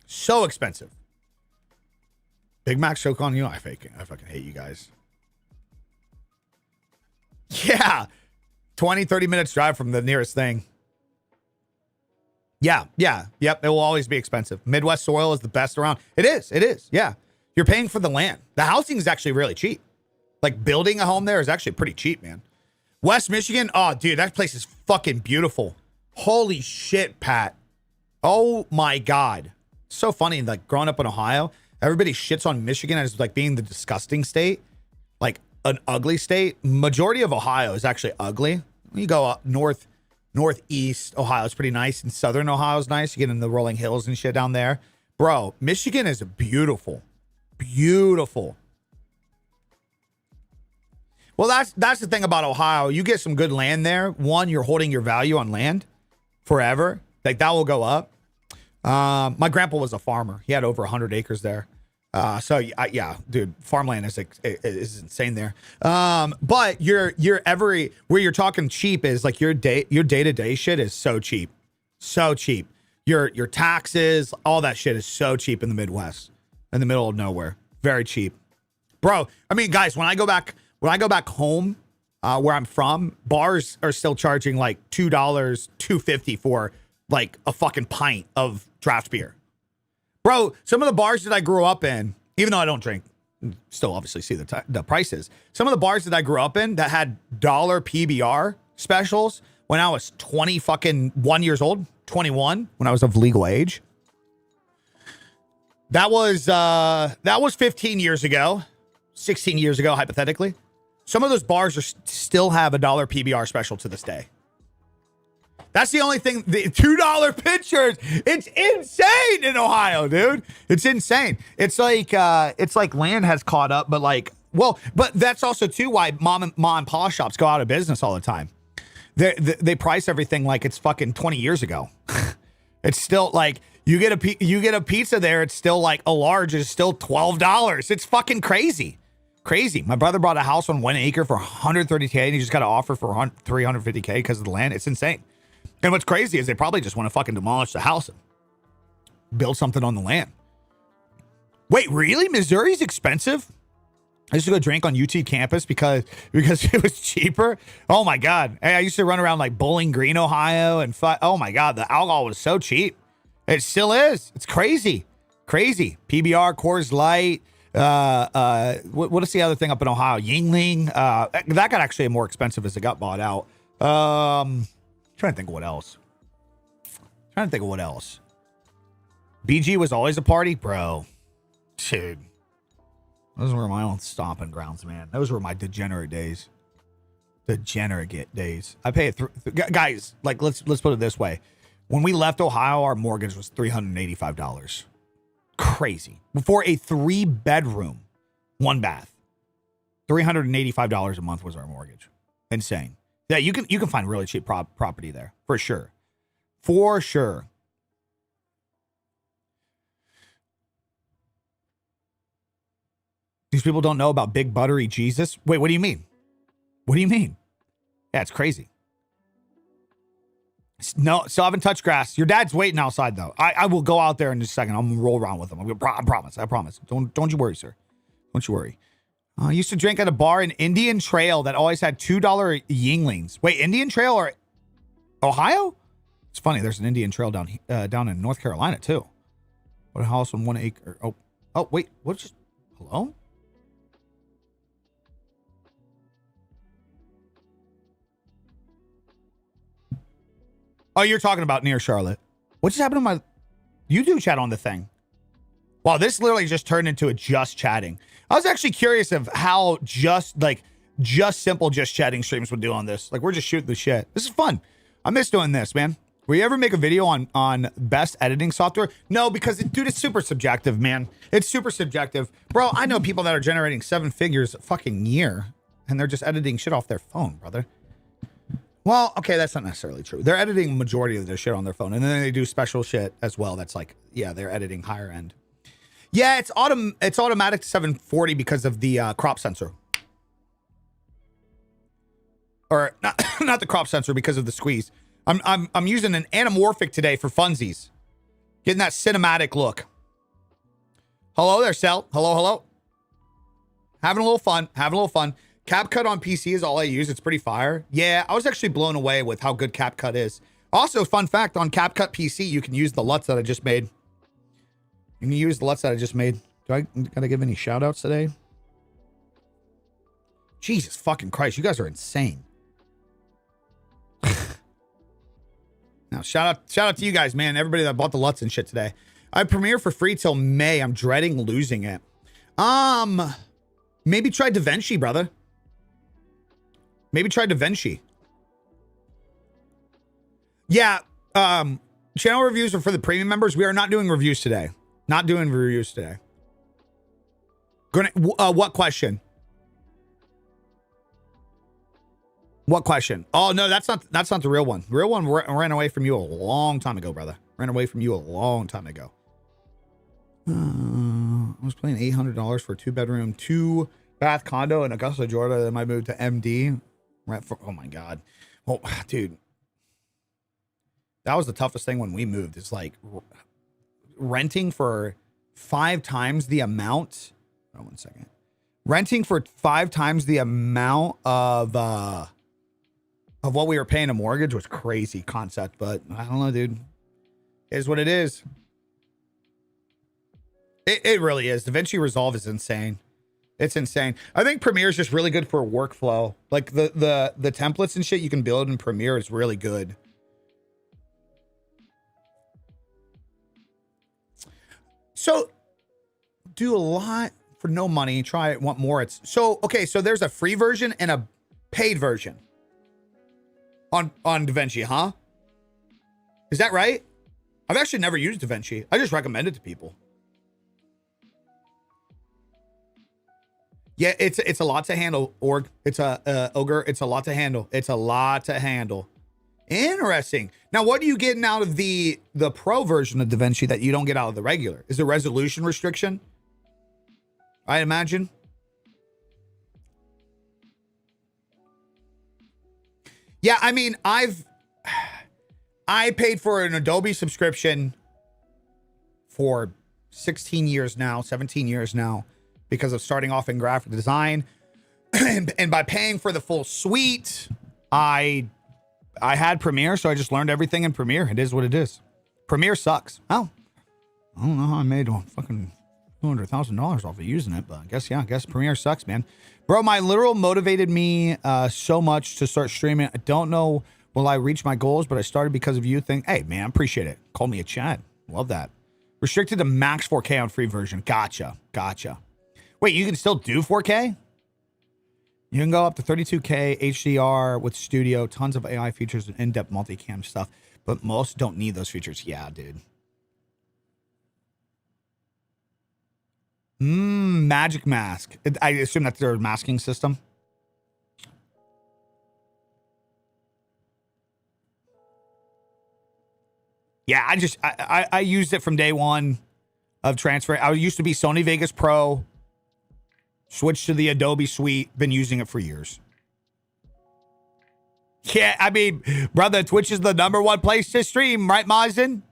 So expensive. Big Mac choke on you. I fucking hate you guys. Yeah. 20, 30 minutes drive from the nearest thing. Yeah. Yep. It will always be expensive. Midwest soil is the best around. It is. Yeah. You're paying for the land. The housing is actually really cheap. Like building a home there is actually pretty cheap, man. West Michigan. Oh, dude, that place is fucking beautiful. Holy shit, Pat. Oh my God. So funny. Like growing up in Ohio, everybody shits on Michigan as like being the disgusting state, like an ugly state. Majority of Ohio is actually ugly. You go up northeast Ohio is pretty nice, and southern Ohio is nice. You get in the rolling hills and shit down there. Bro, Michigan is beautiful. Beautiful. Well, that's the thing about Ohio. You get some good land there. One, you're holding your value on land forever. Like that will go up. My grandpa was a farmer. He had over 100 acres there. So yeah, dude, farmland is insane there. But where you're talking cheap is like your day-to-day shit is so cheap. So cheap. Your taxes, all that shit is so cheap in the Midwest, in the middle of nowhere. Very cheap. Bro, I mean, guys, when I go back home, where I'm from, bars are still charging like $2, $2.50 for like a fucking pint of draft beer. Bro, some of the bars that I grew up in, even though I don't drink, still obviously see the prices. Some of the bars that I grew up in that had dollar PBR specials when I was 21 years old, 21, when I was of legal age. That was 15 years ago, 16 years ago, hypothetically. Some of those bars still have a dollar PBR special to this day. That's the only thing. The $2 pitchers. It's insane in Ohio, dude. It's insane. It's like land has caught up, but that's also too why mom and pop shops go out of business all the time. They price everything like it's fucking 20 years ago. It's still like you get a pizza there. It's still like a large is still $12. It's fucking crazy. Crazy. My brother bought a house on 1 acre for $130K and he just got an offer for $350K because of the land. It's insane. And what's crazy is they probably just want to fucking demolish the house and build something on the land. Wait, really? Missouri's expensive? I used to go drink on UT campus because it was cheaper. Oh my God. Hey, I used to run around like Bowling Green, Ohio and oh my God, the alcohol was so cheap. It still is. It's crazy. Crazy. PBR, Coors Light. What is the other thing up in Ohio? Yingling. That got actually more expensive as it got bought out. Trying to think of what else. BG was always a party, bro. Dude, those were my own stomping grounds, man. Those were my degenerate days. I pay it through. Guys, like let's put it this way. When we left Ohio, our mortgage was $385. Crazy. For a 3-bedroom, 1 bath, $385 a month was our mortgage. Insane. Yeah, you can find really cheap property there for sure. For sure. These people don't know about Big Buttery Jesus. Wait, what do you mean? Yeah, it's crazy. No, still haven't touched grass. Your dad's waiting outside though. I will go out there in just a second. I'm gonna roll around with him. I promise. Don't you worry, sir. Don't you worry. I used to drink at a bar in Indian Trail that always had $2 Yinglings. Wait, Indian Trail or Ohio? It's funny. There's an Indian Trail down in North Carolina too. What a house on 1 acre. Oh, wait. What just? Hello? Oh, you're talking about near Charlotte. What just happened to my YouTube chat on the thing? Wow, this literally just turned into a just chatting. I was actually curious of how just simple just chatting streams would do on this. Like, we're just shooting the shit. This is fun. I miss doing this, man. Will you ever make a video on best editing software? No, because, dude, it's super subjective, man. It's super subjective. Bro, I know people that are generating 7 figures a fucking year, and they're just editing shit off their phone, brother. Well, okay, that's not necessarily true. They're editing majority of their shit on their phone, and then they do special shit as well. That's like, yeah, they're editing higher end. Yeah, it's automatic to 740 because of the crop sensor. Or not the crop sensor, because of the squeeze. I'm using an anamorphic today for funsies. Getting that cinematic look. Hello there, Cell. Hello. Having a little fun. CapCut on PC is all I use. It's pretty fire. Yeah, I was actually blown away with how good CapCut is. Also, fun fact, on CapCut PC, you can use the LUTs that I just made. Do I gotta give any shout outs today? Jesus fucking Christ, you guys are insane. Now, shout out to you guys, man. Everybody that bought the LUTs and shit today. I Premiere for free till May. I'm dreading losing it. Maybe try DaVinci, brother. Maybe try DaVinci. Yeah, channel reviews are for the premium members. We are not doing reviews today. What question? What question? Oh, no, that's not the real one. The real one ran away from you a long time ago, brother. I was paying $800 for a 2-bedroom, 2-bath condo in Augusta, Georgia. Then I moved to MD. Oh my God. Oh, dude. That was the toughest thing when we moved. It's like renting for 5 times the amount. Oh, 1 second. Renting for 5 times the amount of what we were paying a mortgage was crazy concept, but I don't know, dude. It is what it is. It really is. DaVinci Resolve is insane. It's insane. I think Premiere is just really good for workflow. Like the templates and shit you can build in Premiere is really good. So do a lot for no money. Try it. Want more? Okay. So there's a free version and a paid version on DaVinci, huh? Is that right? I've actually never used DaVinci. I just recommend it to people. Yeah, it's a lot to handle, Org. It's Ogre. It's a lot to handle. Interesting. Now, what are you getting out of the pro version of DaVinci that you don't get out of the regular? Is it resolution restriction? I imagine. Yeah, I mean, I paid for an Adobe subscription for 16 years now, 17 years now, because of starting off in graphic design. And by paying for the full suite, I had Premiere, so I just learned everything in Premiere. It is what it is. Premiere sucks. Oh, I don't know how I made fucking $200,000 off of using it, but I guess Premiere sucks, man. Bro, my literal motivated me so much to start streaming. I don't know will I reach my goals, but I started because of you. Hey, man, appreciate it. Call me a Chad. Love that. Restricted to max 4K on free version. Gotcha. Wait, you can still do 4K? You can go up to 32K HDR with Studio, tons of AI features and in-depth multicam stuff, but most don't need those features. Yeah, dude. Magic Mask. I assume that's their masking system. Yeah, I used it from day one of transfer. I used to be Sony Vegas Pro. Switched to the Adobe suite. Been using it for years. Yeah, I mean, brother, Twitch is the #1 place to stream, right, Mazin?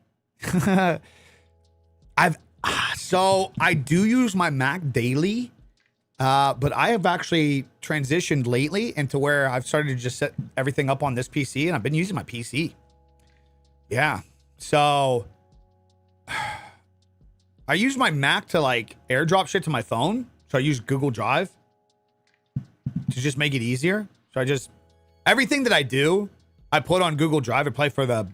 So I do use my Mac daily. But I have actually transitioned lately into where I've started to just set everything up on this PC, and I've been using my PC. Yeah. So I use my Mac to like airdrop shit to my phone. So I use Google Drive to just make it easier. So everything that I do, I put on Google Drive. I play for the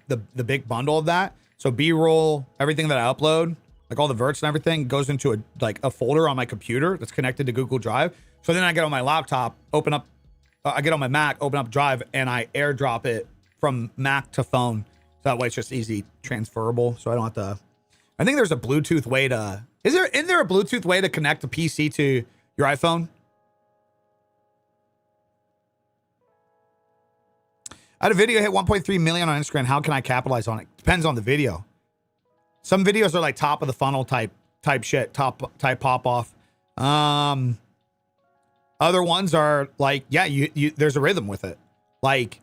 big bundle of that. So B-roll, everything that I upload, like all the verts and everything, goes into a folder on my computer that's connected to Google Drive. So then I get on my laptop, I get on my Mac, open up Drive, and I airdrop it from Mac to phone. So that way it's just easy transferable. So I don't have to. I think there's a Bluetooth way to. Isn't there a Bluetooth way to connect a PC to your iPhone? I had a video hit 1.3 million on Instagram. How can I capitalize on it? Depends on the video. Some videos are like top of the funnel type shit, type pop off. Other ones are like, yeah, you there's a rhythm with it. Like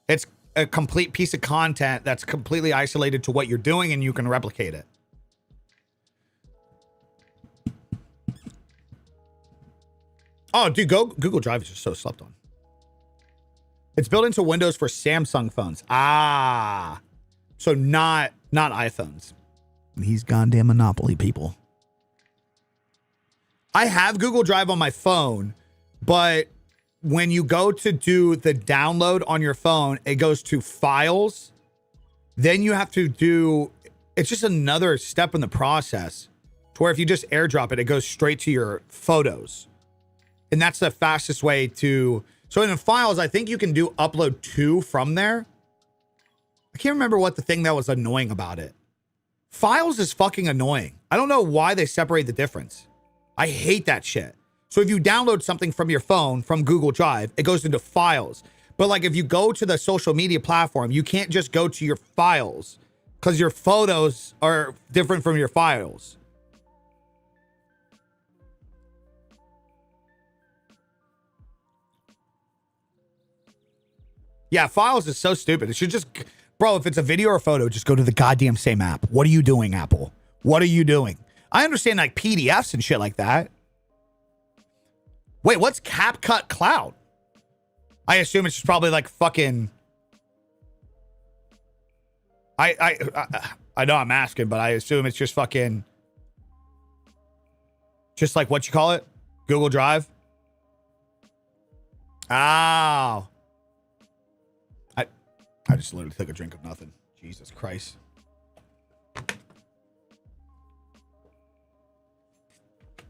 it's a complete piece of content that's completely isolated to what you're doing and you can replicate it. Oh, dude, Google Drive is just so slept on. It's built into Windows for Samsung phones. Ah, so not iPhones. These goddamn monopoly people. I have Google Drive on my phone, but when you go to do the download on your phone, it goes to files. Then you have to do, it's just another step in the process to where if you just airdrop it, it goes straight to your photos. And that's the fastest way to, so in the files, I think you can do upload to from there. I can't remember what the thing that was annoying about it. Files is fucking annoying. I don't know why they separate the difference. I hate that shit. So if you download something from your phone, from Google Drive, it goes into files. But like if you go to the social media platform, you can't just go to your files because your photos are different from your files. Yeah, files is so stupid. It should just, bro, if it's a video or a photo, just go to the goddamn same app. What are you doing, Apple? What are you doing? I understand like PDFs and shit like that. Wait, what's CapCut Cloud? I assume it's just probably like fucking. I know I'm asking, but I assume it's just fucking. Just like what you call it? Google Drive? Oh. I just literally took a drink of nothing. Jesus Christ.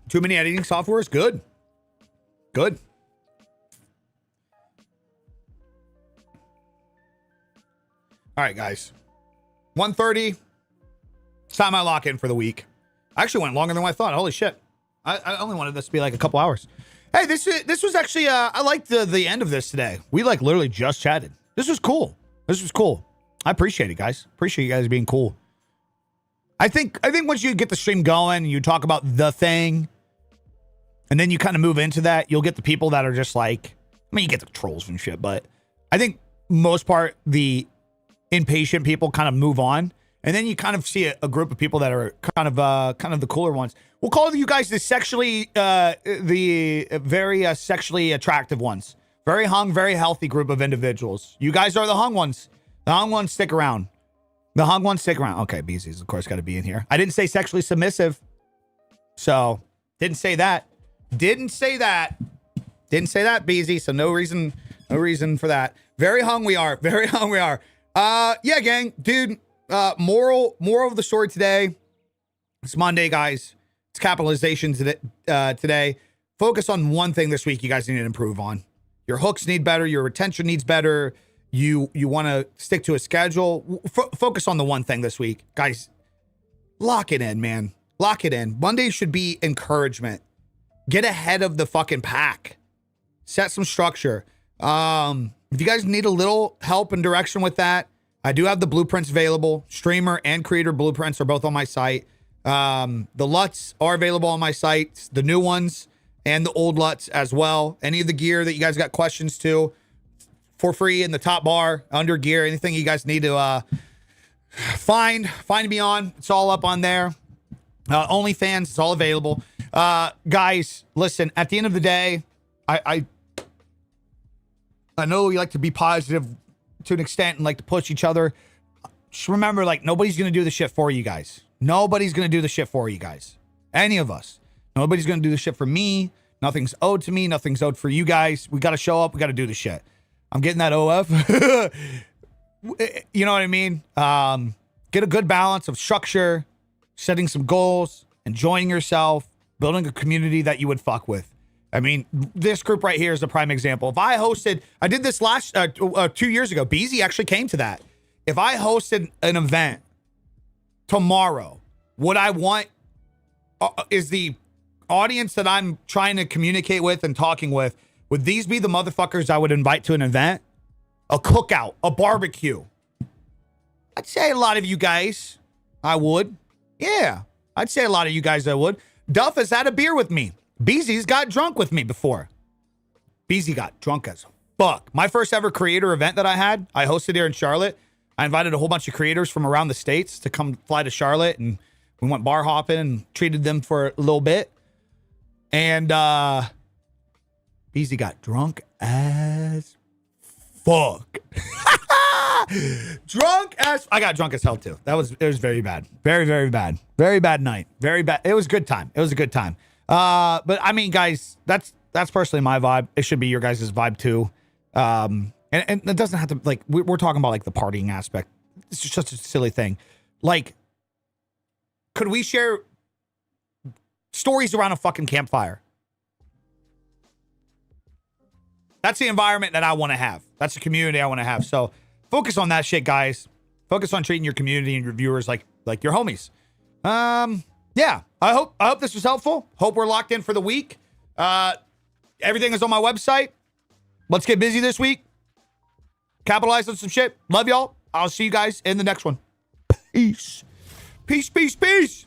Too many editing softwares? Good. Good. All right, guys. 1:30. It's time I lock in for the week. I actually went longer than I thought. Holy shit. I only wanted this to be like a couple hours. Hey, this was actually, I liked the end of this today. We like literally just chatted. This was cool. This was cool. I appreciate it, guys. Appreciate you guys being cool. I think once you get the stream going, you talk about the thing, and then you kind of move into that, you'll get the people that are just like, I mean, you get the trolls and shit, but I think most part, the impatient people kind of move on. And then you kind of see a group of people that are kind of the cooler ones. We'll call you guys the very sexually attractive ones. Very hung, very healthy group of individuals. You guys are the hung ones. The hung ones stick around. The hung ones stick around. Okay, BZ's, of course, got to be in here. I didn't say sexually submissive. So, didn't say that. Didn't say that, BZ. So, no reason for that. Very hung we are. Very hung we are. Yeah, gang. Dude, moral of the story today. It's Monday, guys. It's capitalization today. Focus on one thing this week you guys need to improve on. Your hooks need better. Your retention needs better. You want to stick to a schedule. Focus on the one thing this week. Guys, lock it in, man. Lock it in. Monday should be encouragement. Get ahead of the fucking pack. Set some structure. If you guys need a little help and direction with that, I do have the blueprints available. Streamer and creator blueprints are both on my site. The LUTs are available on my site. The new ones and the old LUTs as well. Any of the gear that you guys got questions to, for free in the top bar, under gear, anything you guys need to find me on. It's all up on there. OnlyFans, it's all available. Guys, listen, at the end of the day, I know we like to be positive to an extent and like to push each other. Just remember, like, nobody's going to do the shit for you guys. Nobody's going to do the shit for you guys. Any of us. Nobody's going to do the shit for me. Nothing's owed to me. Nothing's owed for you guys. We got to show up. We got to do the shit. I'm getting that OF. You know what I mean? Get a good balance of structure, setting some goals, enjoying yourself, building a community that you would fuck with. I mean, this group right here is a prime example. If I did this last 2 years ago. Beezy actually came to that. If I hosted an event tomorrow, what I want is the audience that I'm trying to communicate with and talking with. Would these be the motherfuckers I would invite to an event? A cookout, a barbecue. I'd say a lot of you guys, I would. Yeah, I'd say a lot of you guys I would. Duff has had a beer with me. Beezy's got drunk with me before. Beezy got drunk as fuck. My first ever creator event that I hosted here in Charlotte. I invited a whole bunch of creators from around the states to come fly to Charlotte, and we went bar hopping and treated them for a little bit. And Beezy got drunk as fuck. I got drunk as hell too. It was very bad. Very, very bad. Very bad night. Very bad. It was a good time. But I mean, guys, that's personally my vibe. It should be your guys' vibe too. And it doesn't have to, like, we're talking about like the partying aspect. It's just a silly thing. Like, could we share stories around a fucking campfire? That's the environment that I want to have. That's the community I want to have. So focus on that shit, guys. Focus on treating your community and your viewers like your homies. Yeah, I hope this was helpful. Hope we're locked in for the week. Everything is on my website. Let's get busy this week. Capitalize on some shit. Love y'all. I'll see you guys in the next one. Peace. Peace, peace, peace.